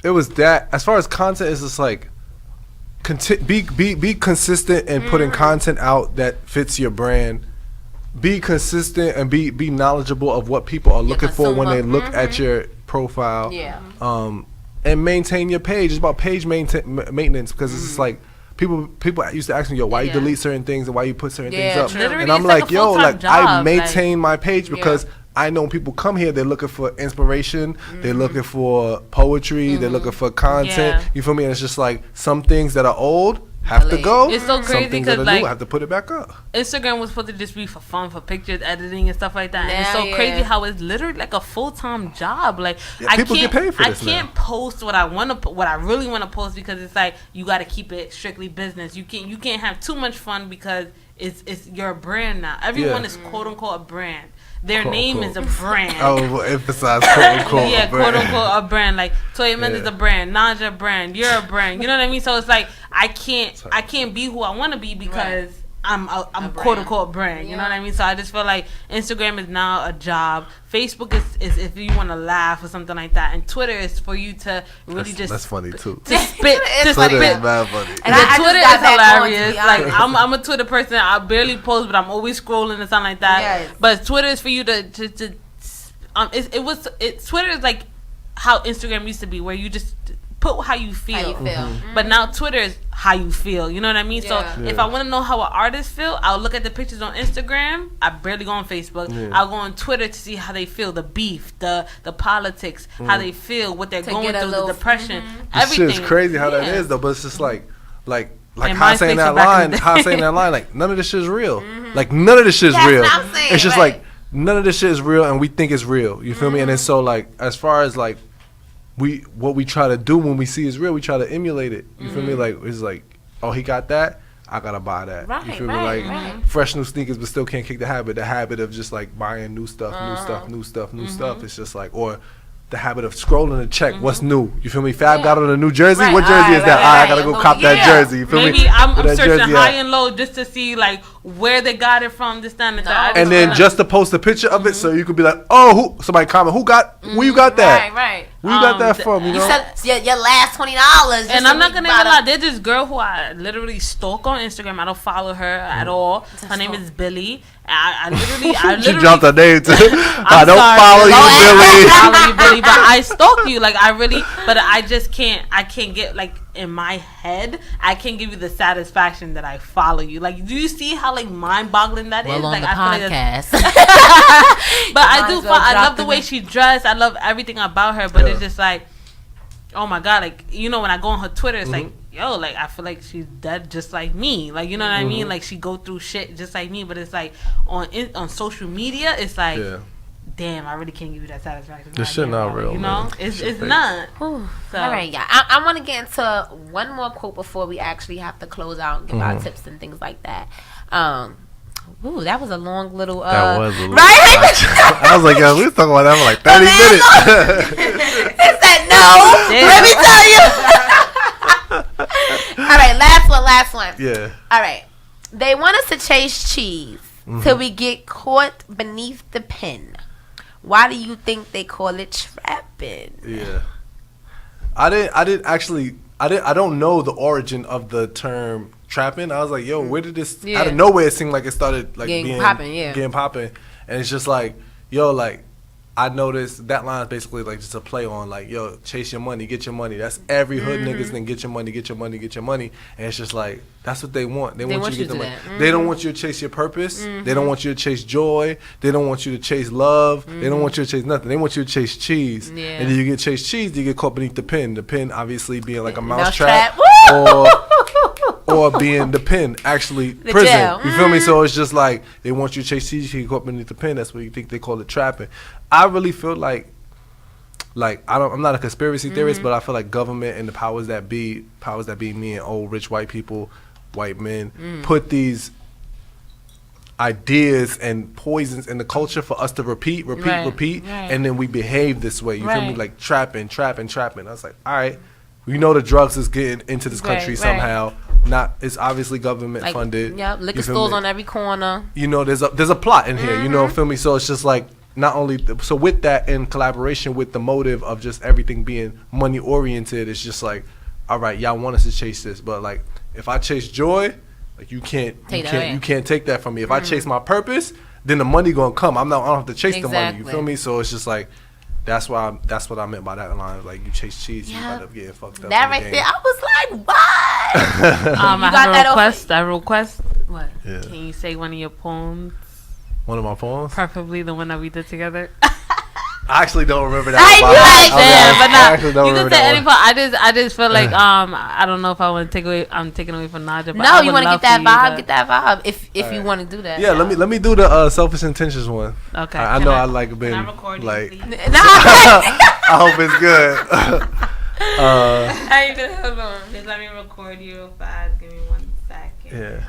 [SPEAKER 2] It was that, as far as content, is just like be consistent in putting content out that fits your brand. Be consistent and be knowledgeable of what people are looking for when they look at your profile. And maintain your page. It's about page maintenance, because it's just like people used to ask me, yo, why you delete certain things and why you put certain things up?
[SPEAKER 3] Literally,
[SPEAKER 2] and I'm like, yo, like I maintain my page because I know when people come here, they're looking for inspiration, they're looking for poetry, they're looking for content. You feel me? And it's just like some things that are old have to go.
[SPEAKER 3] It's so crazy because like
[SPEAKER 2] I have to put it back up.
[SPEAKER 3] Instagram was supposed to just be for fun, for pictures, editing and stuff like that. And it's so crazy how it's literally like a full-time job. Like
[SPEAKER 2] people get paid for this.
[SPEAKER 3] I can't post what I want to, what I really want to post, because it's like you got to keep it strictly business. You can't have too much fun, because it's your brand now. Everyone is quote unquote a brand. Their name is a brand.
[SPEAKER 2] I will emphasize quote unquote.
[SPEAKER 3] Yeah, quote unquote a brand. Like Toya Mendez is a brand, Naja a brand, you're a brand. You know what I mean? So it's like I can't be who I want to be because I'm quote unquote brand. You know what I mean? So I just feel like Instagram is now a job. Facebook is if you want to laugh or something like that, and Twitter is for you to really
[SPEAKER 2] that's funny too.
[SPEAKER 3] To spit.
[SPEAKER 2] Twitter is mad funny.
[SPEAKER 3] And Twitter is hilarious. Like I'm a Twitter person. I barely post, but I'm always scrolling and something like that. Yes. But Twitter is for you to Twitter is like how Instagram used to be, where you just put how you feel. But now Twitter is how you feel. You know what I mean? So if I want to know how an artist feel, I'll look at the pictures on Instagram. I barely go on Facebook. I'll go on Twitter to see how they feel, the beef, the politics, how they feel, what they're going through, the depression, everything.
[SPEAKER 2] This shit's crazy how that is though, but it's just like how saying that line, like none of this shit is real. Like none of this shit is real. It's just like none of this shit is real, and we think it's real. You feel me? And it's so like, as far as like what we try to do when we see is real, we try to emulate it. You feel me? Like it's like, oh, he got that, I gotta buy that. You feel me? Like fresh new sneakers, but still can't kick the habit of just like buying new stuff. It's just like, or the habit of scrolling to check what's new. You feel me? Fab got on a new jersey. What jersey is that? I gotta go cop that jersey. You feel me?
[SPEAKER 3] Maybe I'm searching high and low just to see like where they got it from, this, that, and that.
[SPEAKER 2] And then just to post a picture of it, so you could be like, oh, somebody comment, where you got that?
[SPEAKER 1] Right.
[SPEAKER 2] Where you got that from? You know,
[SPEAKER 1] said your last $20.
[SPEAKER 3] And I'm not gonna even lie. There's this girl who I literally stalk on Instagram. I don't follow her at all. Her name is Billy. I literally
[SPEAKER 2] she dropped her name too. I don't
[SPEAKER 3] follow you, Billy. But I stalk you, like I really. But I just can't. I can't get like in my head. I can't give you the satisfaction that I follow you. Like, do you see how like mind-boggling that is?
[SPEAKER 1] On
[SPEAKER 3] like
[SPEAKER 1] the podcast.
[SPEAKER 3] But I do. I love the way she dressed. I love everything about her. But it's just like, oh my god, like, you know, when I go on her Twitter, it's like, yo, like, I feel like she's dead just like me. Like, you know what I mean? Like, she go through shit just like me. But it's like on social media, it's like, damn, I really can't give you that satisfaction.
[SPEAKER 2] This shit not real,
[SPEAKER 3] you know?
[SPEAKER 2] man.
[SPEAKER 3] It's not.
[SPEAKER 1] So. All right, yeah. I want to get into one more quote before we actually have to close out and give our tips and things like that. Ooh, that was a long little.
[SPEAKER 2] That was a little.
[SPEAKER 1] Right?
[SPEAKER 2] I was like, yo, we was talking about that for like 30 minutes.
[SPEAKER 1] It said no. Let me tell you. All right, last one.
[SPEAKER 2] Yeah.
[SPEAKER 1] All right. They want us to chase cheese till we get caught beneath the pen. Why do you think they call it trapping?
[SPEAKER 2] Yeah. I don't know the origin of the term trapping. I was like, yo, where did this out of nowhere? It seemed like it started like getting popping, and it's just like, yo, like I noticed that line is basically like just a play on like, yo, chase your money, get your money. That's every hood niggas thing. Get your money, get your money, get your money. And it's just like, that's what they want. They want you to get the money. They don't want you to chase your purpose. They don't want you to chase joy. They don't want you to chase love. They don't want you to chase nothing. They want you to chase cheese. And then you get chase cheese, you get caught beneath the pen. The pen obviously being like a mouse trap. Or being the pen, actually the prison. Jail. You feel me? So it's just like they want you to chase cheese, you get caught beneath the pen. That's what you think they call it trapping. I really feel like I'm not a conspiracy theorist, but I feel like government and the powers that be, meaning old rich white people, white men, put these ideas and poisons in the culture for us to repeat, and then we behave this way. You feel me? Like trapping. I was like, all right, we know the drugs is getting into this country somehow. It's obviously government funded.
[SPEAKER 1] Yeah, liquor stores on every corner.
[SPEAKER 2] You know, there's a plot in here. You know, feel me? So it's just like, not only so with that in collaboration with the motive of just everything being money oriented, it's just like, all right, y'all want us to chase this, but like if I chase joy, like you can't take that from me. If I chase my purpose, then the money gonna come. I don't have to chase the money. You feel me? So it's just like that's what I meant by that line. Like you chase cheese, you end up getting fucked up.
[SPEAKER 1] That right there, I was like, what?
[SPEAKER 3] I have a request. What?
[SPEAKER 2] Yeah.
[SPEAKER 3] Can you say one of your poems?
[SPEAKER 2] One of my poems?
[SPEAKER 3] Preferably the one that we did together.
[SPEAKER 2] I actually don't remember that.
[SPEAKER 3] I don't remember that any poem. I just feel like I don't know if I want to take away. I'm taking away from Naja. But
[SPEAKER 1] no, you want to get that vibe. Get that vibe. If you want to do that.
[SPEAKER 2] Yeah, let me do the selfish intentions one.
[SPEAKER 3] Okay.
[SPEAKER 2] I know I like being like. I hope it's good.
[SPEAKER 3] How you doing? Hold on. Just let me record you real fast. Give me 1 second.
[SPEAKER 2] Yeah.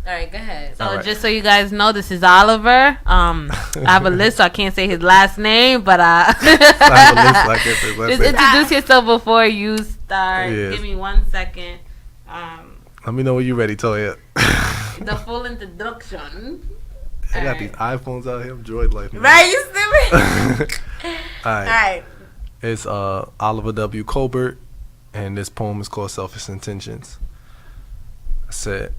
[SPEAKER 1] All right, go ahead.
[SPEAKER 3] So just so you guys know, this is Oliver. I have a list, so I can't say his last name, but just introduce yourself before you start. Yes. Give me 1 second.
[SPEAKER 2] Let me know when you're ready, Toya.
[SPEAKER 3] The full introduction.
[SPEAKER 2] I got these iPhones out here. I'm Droid life. Man.
[SPEAKER 1] Right, you stupid.
[SPEAKER 2] All right. It's Oliver W. Colbert, and this poem is called Selfish Intentions. I said,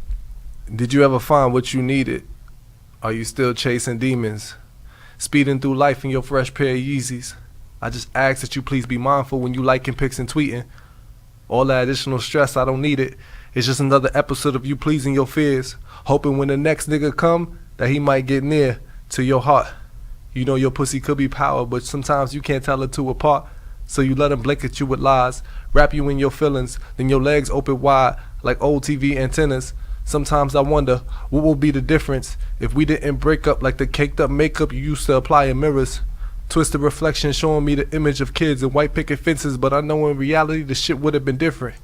[SPEAKER 2] did you ever find what you needed? Are you still chasing demons? Speeding through life in your fresh pair of Yeezys? I just ask that you please be mindful when you liking pics and tweeting. All that additional stress, I don't need it. It's just another episode of you pleasing your fears, hoping when the next nigga come that he might get near to your heart. You know your pussy could be power, but sometimes you can't tell the two apart. So you let him blink at you with lies, wrap you in your feelings, then your legs open wide like old TV antennas. Sometimes I wonder what will be the difference if we didn't break up like the caked up makeup you used to apply in mirrors. Twisted reflection showing me the image of kids and white picket fences, but I know in reality the shit would have been different.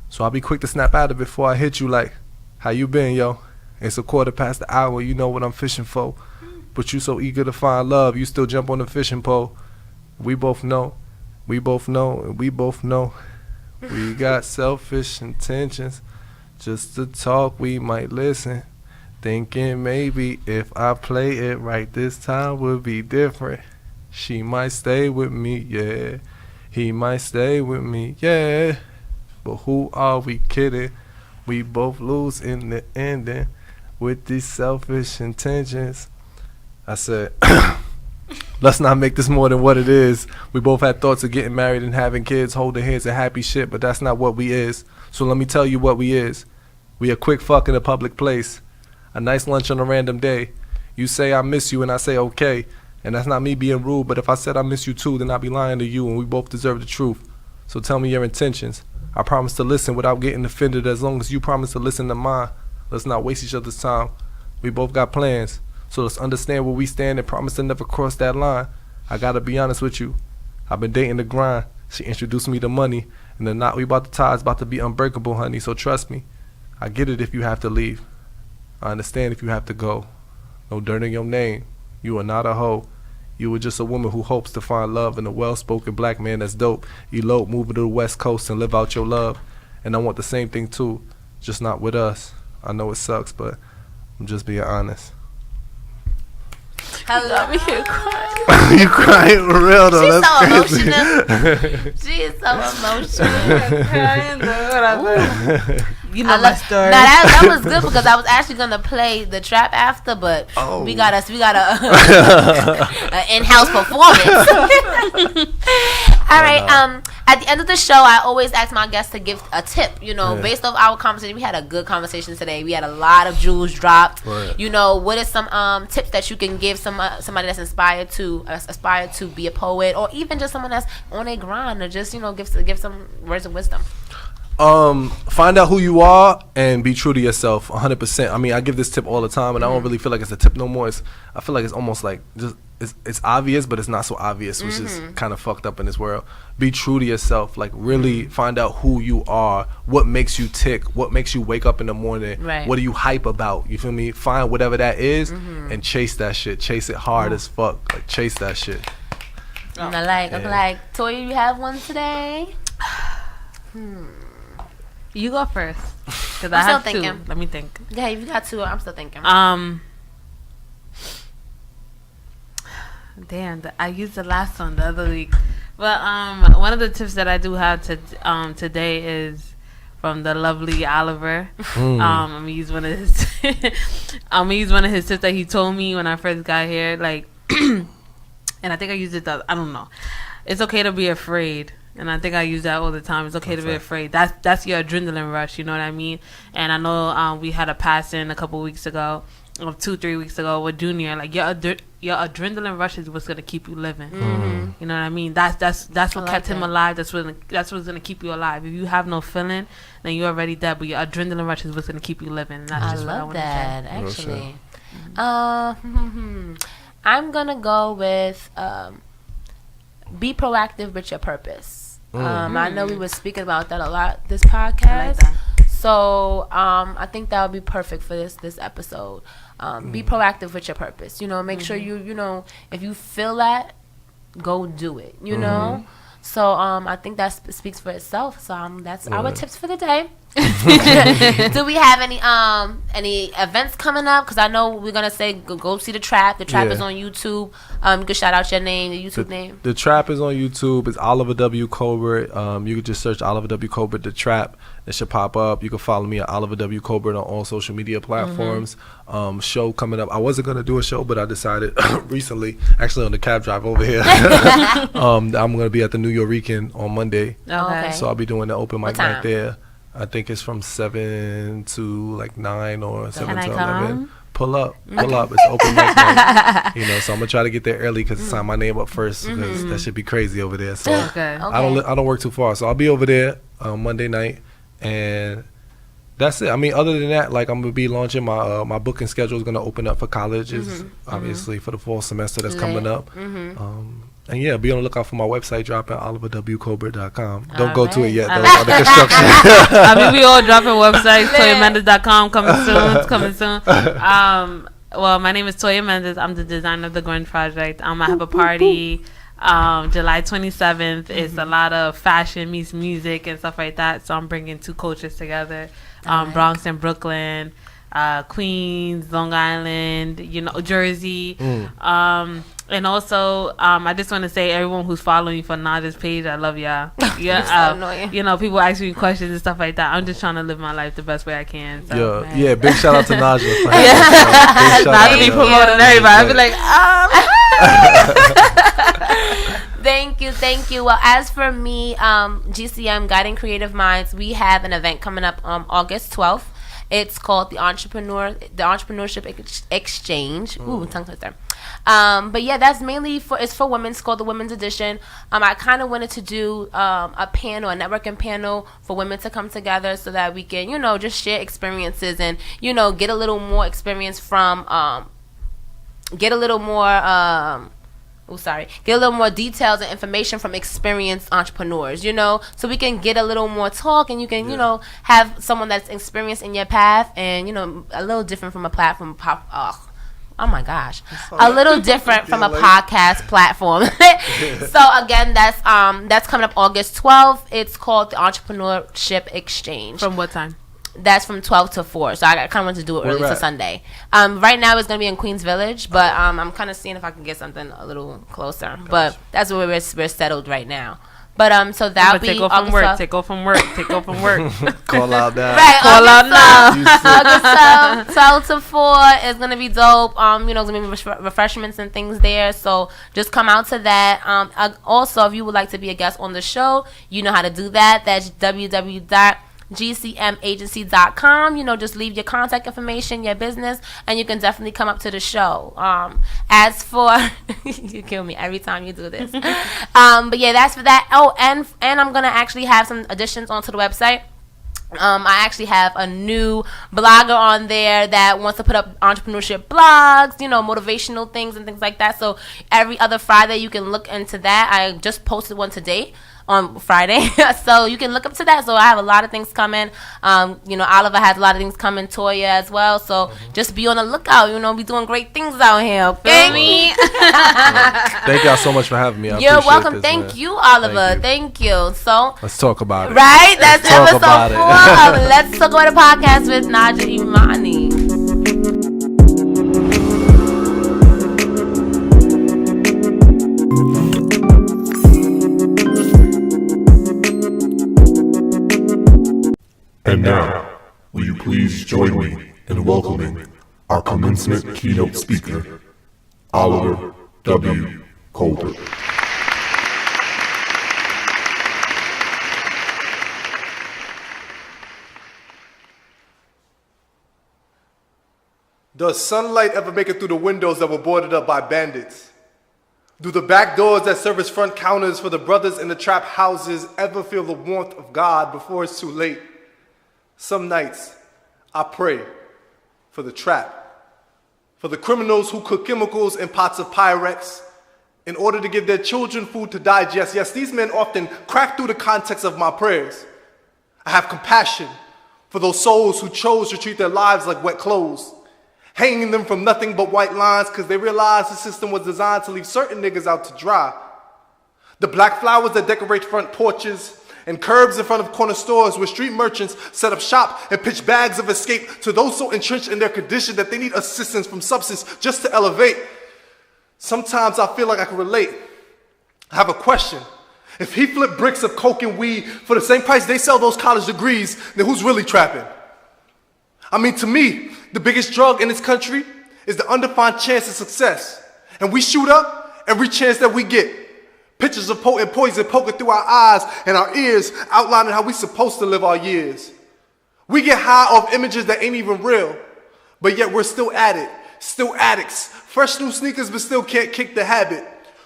[SPEAKER 2] So I'll be quick to snap out of it before I hit you like, how you been, yo? It's 1:15, you know what I'm fishing for. But you so eager to find love, you still jump on the fishing pole. We both know, and we both know. We got selfish intentions. Just to talk, we might listen. Thinking maybe if I play it right, this time would be different. She might stay with me, yeah. He might stay with me, yeah. But who are we kidding? We both lose in the ending with these selfish intentions. I said, let's not make this more than what it is. We both had thoughts of getting married and having kids, holding hands and happy shit, but that's not what we is. So let me tell you what we is. We a quick fuck in a public place. A nice lunch on a random day. You say I miss you and I say okay. And that's not me being rude, but if I said I miss you too, then I'd be lying to you, and we both deserve the truth. So tell me your intentions. I promise to listen without getting offended as long as you promise to listen to mine. Let's not waste each other's time. We both got plans, so let's understand where we stand and promise to never cross that line. I gotta be honest with you. I've been dating the grind. She introduced me to money, and the knot we about to tie is about to be unbreakable, honey, so trust me. I get it if you have to leave. I understand if you have to go. No dirt in your name. You are not a hoe. You were just a woman who hopes to find love in a well-spoken black man that's dope. Elope, move to the West Coast and live out your love. And I want the same thing too, just not with us. I know it sucks, but I'm just being honest.
[SPEAKER 1] I love you crying.
[SPEAKER 2] You crying for real though?
[SPEAKER 1] She's so emotional.
[SPEAKER 3] You know my story.
[SPEAKER 1] Now that was good because I was actually gonna play the trap after, but we got an in-house performance. All right. At the end of the show, I always ask my guests to give a tip. You know, based off our conversation, we had a good conversation today. We had a lot of jewels dropped. Right. You know, what are some tips that you can give somebody that's aspired to be a poet, or even just someone that's on a grind, or just give some words of wisdom.
[SPEAKER 2] Find out who you are and be true to yourself 100%. I mean, I give this tip all the time, and I don't really feel like it's a tip no more. I feel like it's almost like just it's obvious, but it's not so obvious, which is kind of fucked up in this world. Be true to yourself. Like, really find out who you are, what makes you tick, what makes you wake up in the morning, what are you hype about, you feel me? Find whatever that is and chase that shit. Chase it hard as fuck. Like, chase that shit.
[SPEAKER 1] I'm like, Toya, you have one today?
[SPEAKER 3] You go first, because
[SPEAKER 1] I have still thinking.
[SPEAKER 3] Let me think.
[SPEAKER 1] Yeah, you got two. I'm still thinking.
[SPEAKER 3] Damn, I used the last one the other week. But one of the tips that I do have today is from the lovely Oliver. I'm gonna use one of his. I'm gonna use one of his tips that he told me when I first got here. Like, and I think I used it. I don't know. It's okay to be afraid. And I think I use that all the time. It's okay to be afraid. That's your adrenaline rush. You know what I mean? And I know we had a passing a couple weeks ago, or 2-3 weeks ago with Junior. Like, your adrenaline rush is what's gonna keep you living. You know what I mean? That's what kept him alive. That's what's gonna keep you alive. If you have no feeling, then you're already dead. But your adrenaline rush is what's gonna keep you living. And that's just what I want
[SPEAKER 1] that actually. I'm gonna go with be proactive with your purpose. I know we were speaking about that a lot this podcast. I like that. So I think that would be perfect for this episode. Be proactive with your purpose. You know, make sure you know, if you feel that, go do it. You know. So I think that speaks for itself. So that's our tips for the day. Do we have any events coming up? Because I know we're gonna say go see the trap. The trap is on YouTube. You can shout out your name, the YouTube name.
[SPEAKER 2] The trap is on YouTube. It's Oliver W. Colbert. You can just search Oliver W. Colbert the trap. It should pop up. You can follow me at Oliver W. Colbert on all social media platforms. Show coming up. I wasn't gonna do a show, but I decided recently, actually on the cab drive over here, I'm gonna be at the New Yorican on Monday.
[SPEAKER 1] Okay.
[SPEAKER 2] So I'll be doing the open mic night there. I think it's from 7 to like 9 or 7 to 11. Pull up. It's open mic night. You know, so I'm gonna try to get there early because sign my name up first because that should be crazy over there. So I don't work too far, so I'll be over there Monday night, and that's it. I mean, other than that, like, I'm gonna be launching my booking schedule is gonna open up for colleges, obviously for the fall semester that's coming up. And yeah, be on the lookout for my website dropping, oliverwcolbert.com. Don't go to it yet, though. Under construction.
[SPEAKER 3] I mean, we all dropping websites. ToyaMendez.com coming soon. Well, my name is Toya Mendez. I'm the designer of the Grunge Project. I have a party July 27th. It's a lot of fashion meets music and stuff like that. So I'm bringing two cultures together, Bronx and Brooklyn. Queens, Long Island, Jersey. And also, I just want to say, everyone who's following me for Naja's page, I love y'all. Yeah, people ask me questions and stuff like that. I'm just trying to live my life the best way I can. So,
[SPEAKER 2] yeah, big shout out to Naja.
[SPEAKER 3] Not to be promoting everybody. I'd be like,
[SPEAKER 1] Thank you. Well, as for me, GCM, Guiding Creative Minds, we have an event coming up August 12th. It's called the Entrepreneurship Exchange. Ooh, tongue twister. But yeah, that's mainly it's for women. It's called the Women's Edition. I kind of wanted to do a networking panel for women to come together so that we can, just share experiences and, get a little more experience from, get a little more details and information from experienced entrepreneurs, so we can get a little more talk and you can, have someone that's experienced in your path and, a little different from a platform. Oh my gosh, a little different from a podcast platform. So again, that's coming up August 12th. It's called the Entrepreneurship Exchange.
[SPEAKER 3] From what time?
[SPEAKER 1] That's from 12 to 4. So I kind of want to do it early to Sunday. Right now it's going to be in Queens Village, but I'm kind of seeing if I can get something a little closer. Gotcha. But that's where we're settled right now. But so that'll be
[SPEAKER 3] take off from work. Take off from work.
[SPEAKER 2] Call out now.
[SPEAKER 1] Right,
[SPEAKER 3] call out now.
[SPEAKER 1] August 12 to 4 is gonna be dope. There's gonna be refreshments and things there. So just come out to that. Also, if you would like to be a guest on the show, you know how to do that. That's www.gcmagency.com. Just leave your contact information, your business, and you can definitely come up to the show. As for you kill me every time you do this. But yeah, that's for that. Oh, and I'm gonna actually have some additions onto the website. I actually have a new blogger on there that wants to put up entrepreneurship blogs, motivational things and things like that. So every other Friday you can look into that. I just posted one today on Friday. So you can look up to that. So I have a lot of things coming. Oliver has a lot of things coming, Toya as well. So just be on the lookout. We doing great things out here. Okay?
[SPEAKER 2] Thank y'all so much for having me.
[SPEAKER 1] You're welcome. Thank you, Oliver. Thank you. So
[SPEAKER 2] let's talk about it.
[SPEAKER 1] Right? That's episode 4 of Let's Talk About It podcast with Naja Imani.
[SPEAKER 4] And now, will you please join me in welcoming our commencement keynote speaker, Oliver W. Colbert.
[SPEAKER 2] Does sunlight ever make it through the windows that were boarded up by bandits? Do the back doors that serve as front counters for the brothers in the trap houses ever feel the warmth of God before it's too late? Some nights, I pray for the trap, for the criminals who cook chemicals in pots of Pyrex in order to give their children food to digest. Yes, these men often crack through the context of my prayers. I have compassion for those souls who chose to treat their lives like wet clothes, hanging them from nothing but white lines because they realized the system was designed to leave certain niggas out to dry. The black flowers that decorate front porches and curbs in front of corner stores where street merchants set up shop and pitch bags of escape to those so entrenched in their condition that they need assistance from substance just to elevate. Sometimes I feel like I can relate. I have a question. If he flipped bricks of coke and weed for the same price they sell those college degrees, then who's really trapping? I mean, to me, the biggest drug in this country is the undefined chance of success. And we shoot up every chance that we get. Pictures of potent poison poking through our eyes and our ears, outlining how we supposed to live our years. We get high off images that ain't even real, but yet we're still at it, still addicts. Fresh new sneakers, but still can't kick the habit.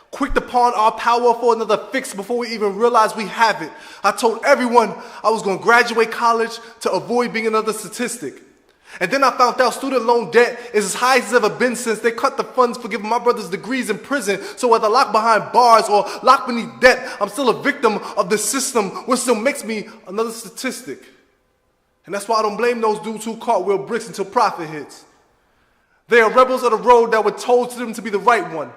[SPEAKER 2] Quick to pawn our power for another fix before we even realize we have it. I told everyone I was going to graduate college to avoid being another statistic. And then I found out student loan debt is as high as it's ever been since they cut the funds for giving my brother's degrees in prison. So whether locked behind bars or locked beneath debt, I'm still a victim of the system, which still makes me another statistic. And that's why I don't blame those dudes who cartwheel bricks until profit hits. They are rebels of the road that were told to them to be the right one.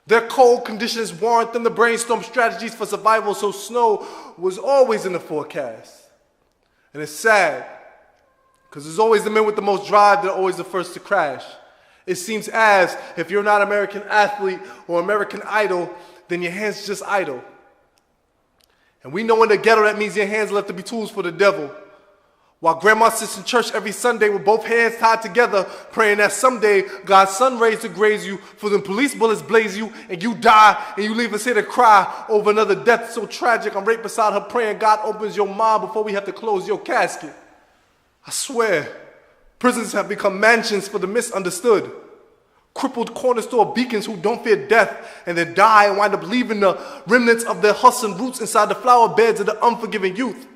[SPEAKER 2] Their cold conditions warrant them to brainstorm strategies for survival, so snow was always in the forecast. And it's sad. Because it's always the men with the most drive that are always the first to crash. It seems as if you're not American athlete or American Idol, then your hands just idle. And we know in the ghetto that means your hands left to be tools for the devil. While grandma sits in church every Sunday with both hands tied together, praying that someday God's sun rays to graze you, for them police bullets blaze you, and you die, and you leave us here to cry over another death so tragic. I'm right beside her praying God opens your mind before we have to close your casket. I swear, prisons have become mansions for the misunderstood. Crippled corner store beacons who don't fear death and then die and wind up leaving the remnants of their hustle and roots inside the flower beds of the unforgiving youth.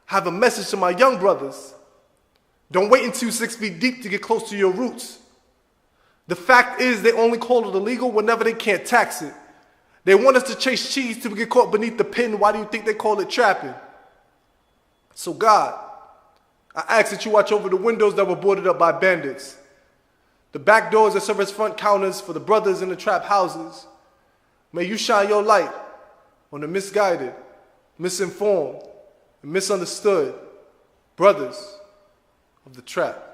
[SPEAKER 2] I have a message to my young brothers. Don't wait until you're 6 feet deep to get close to your roots. The fact is they only call it illegal whenever they can't tax it. They want us to chase cheese till we get caught beneath the pin. Why do you think they call it trapping? So God, I ask that you watch over the windows that were boarded up by bandits, the back doors that serve as front counters for the brothers in the trap houses. May you shine your light on the misguided, misinformed, and misunderstood brothers of the trap.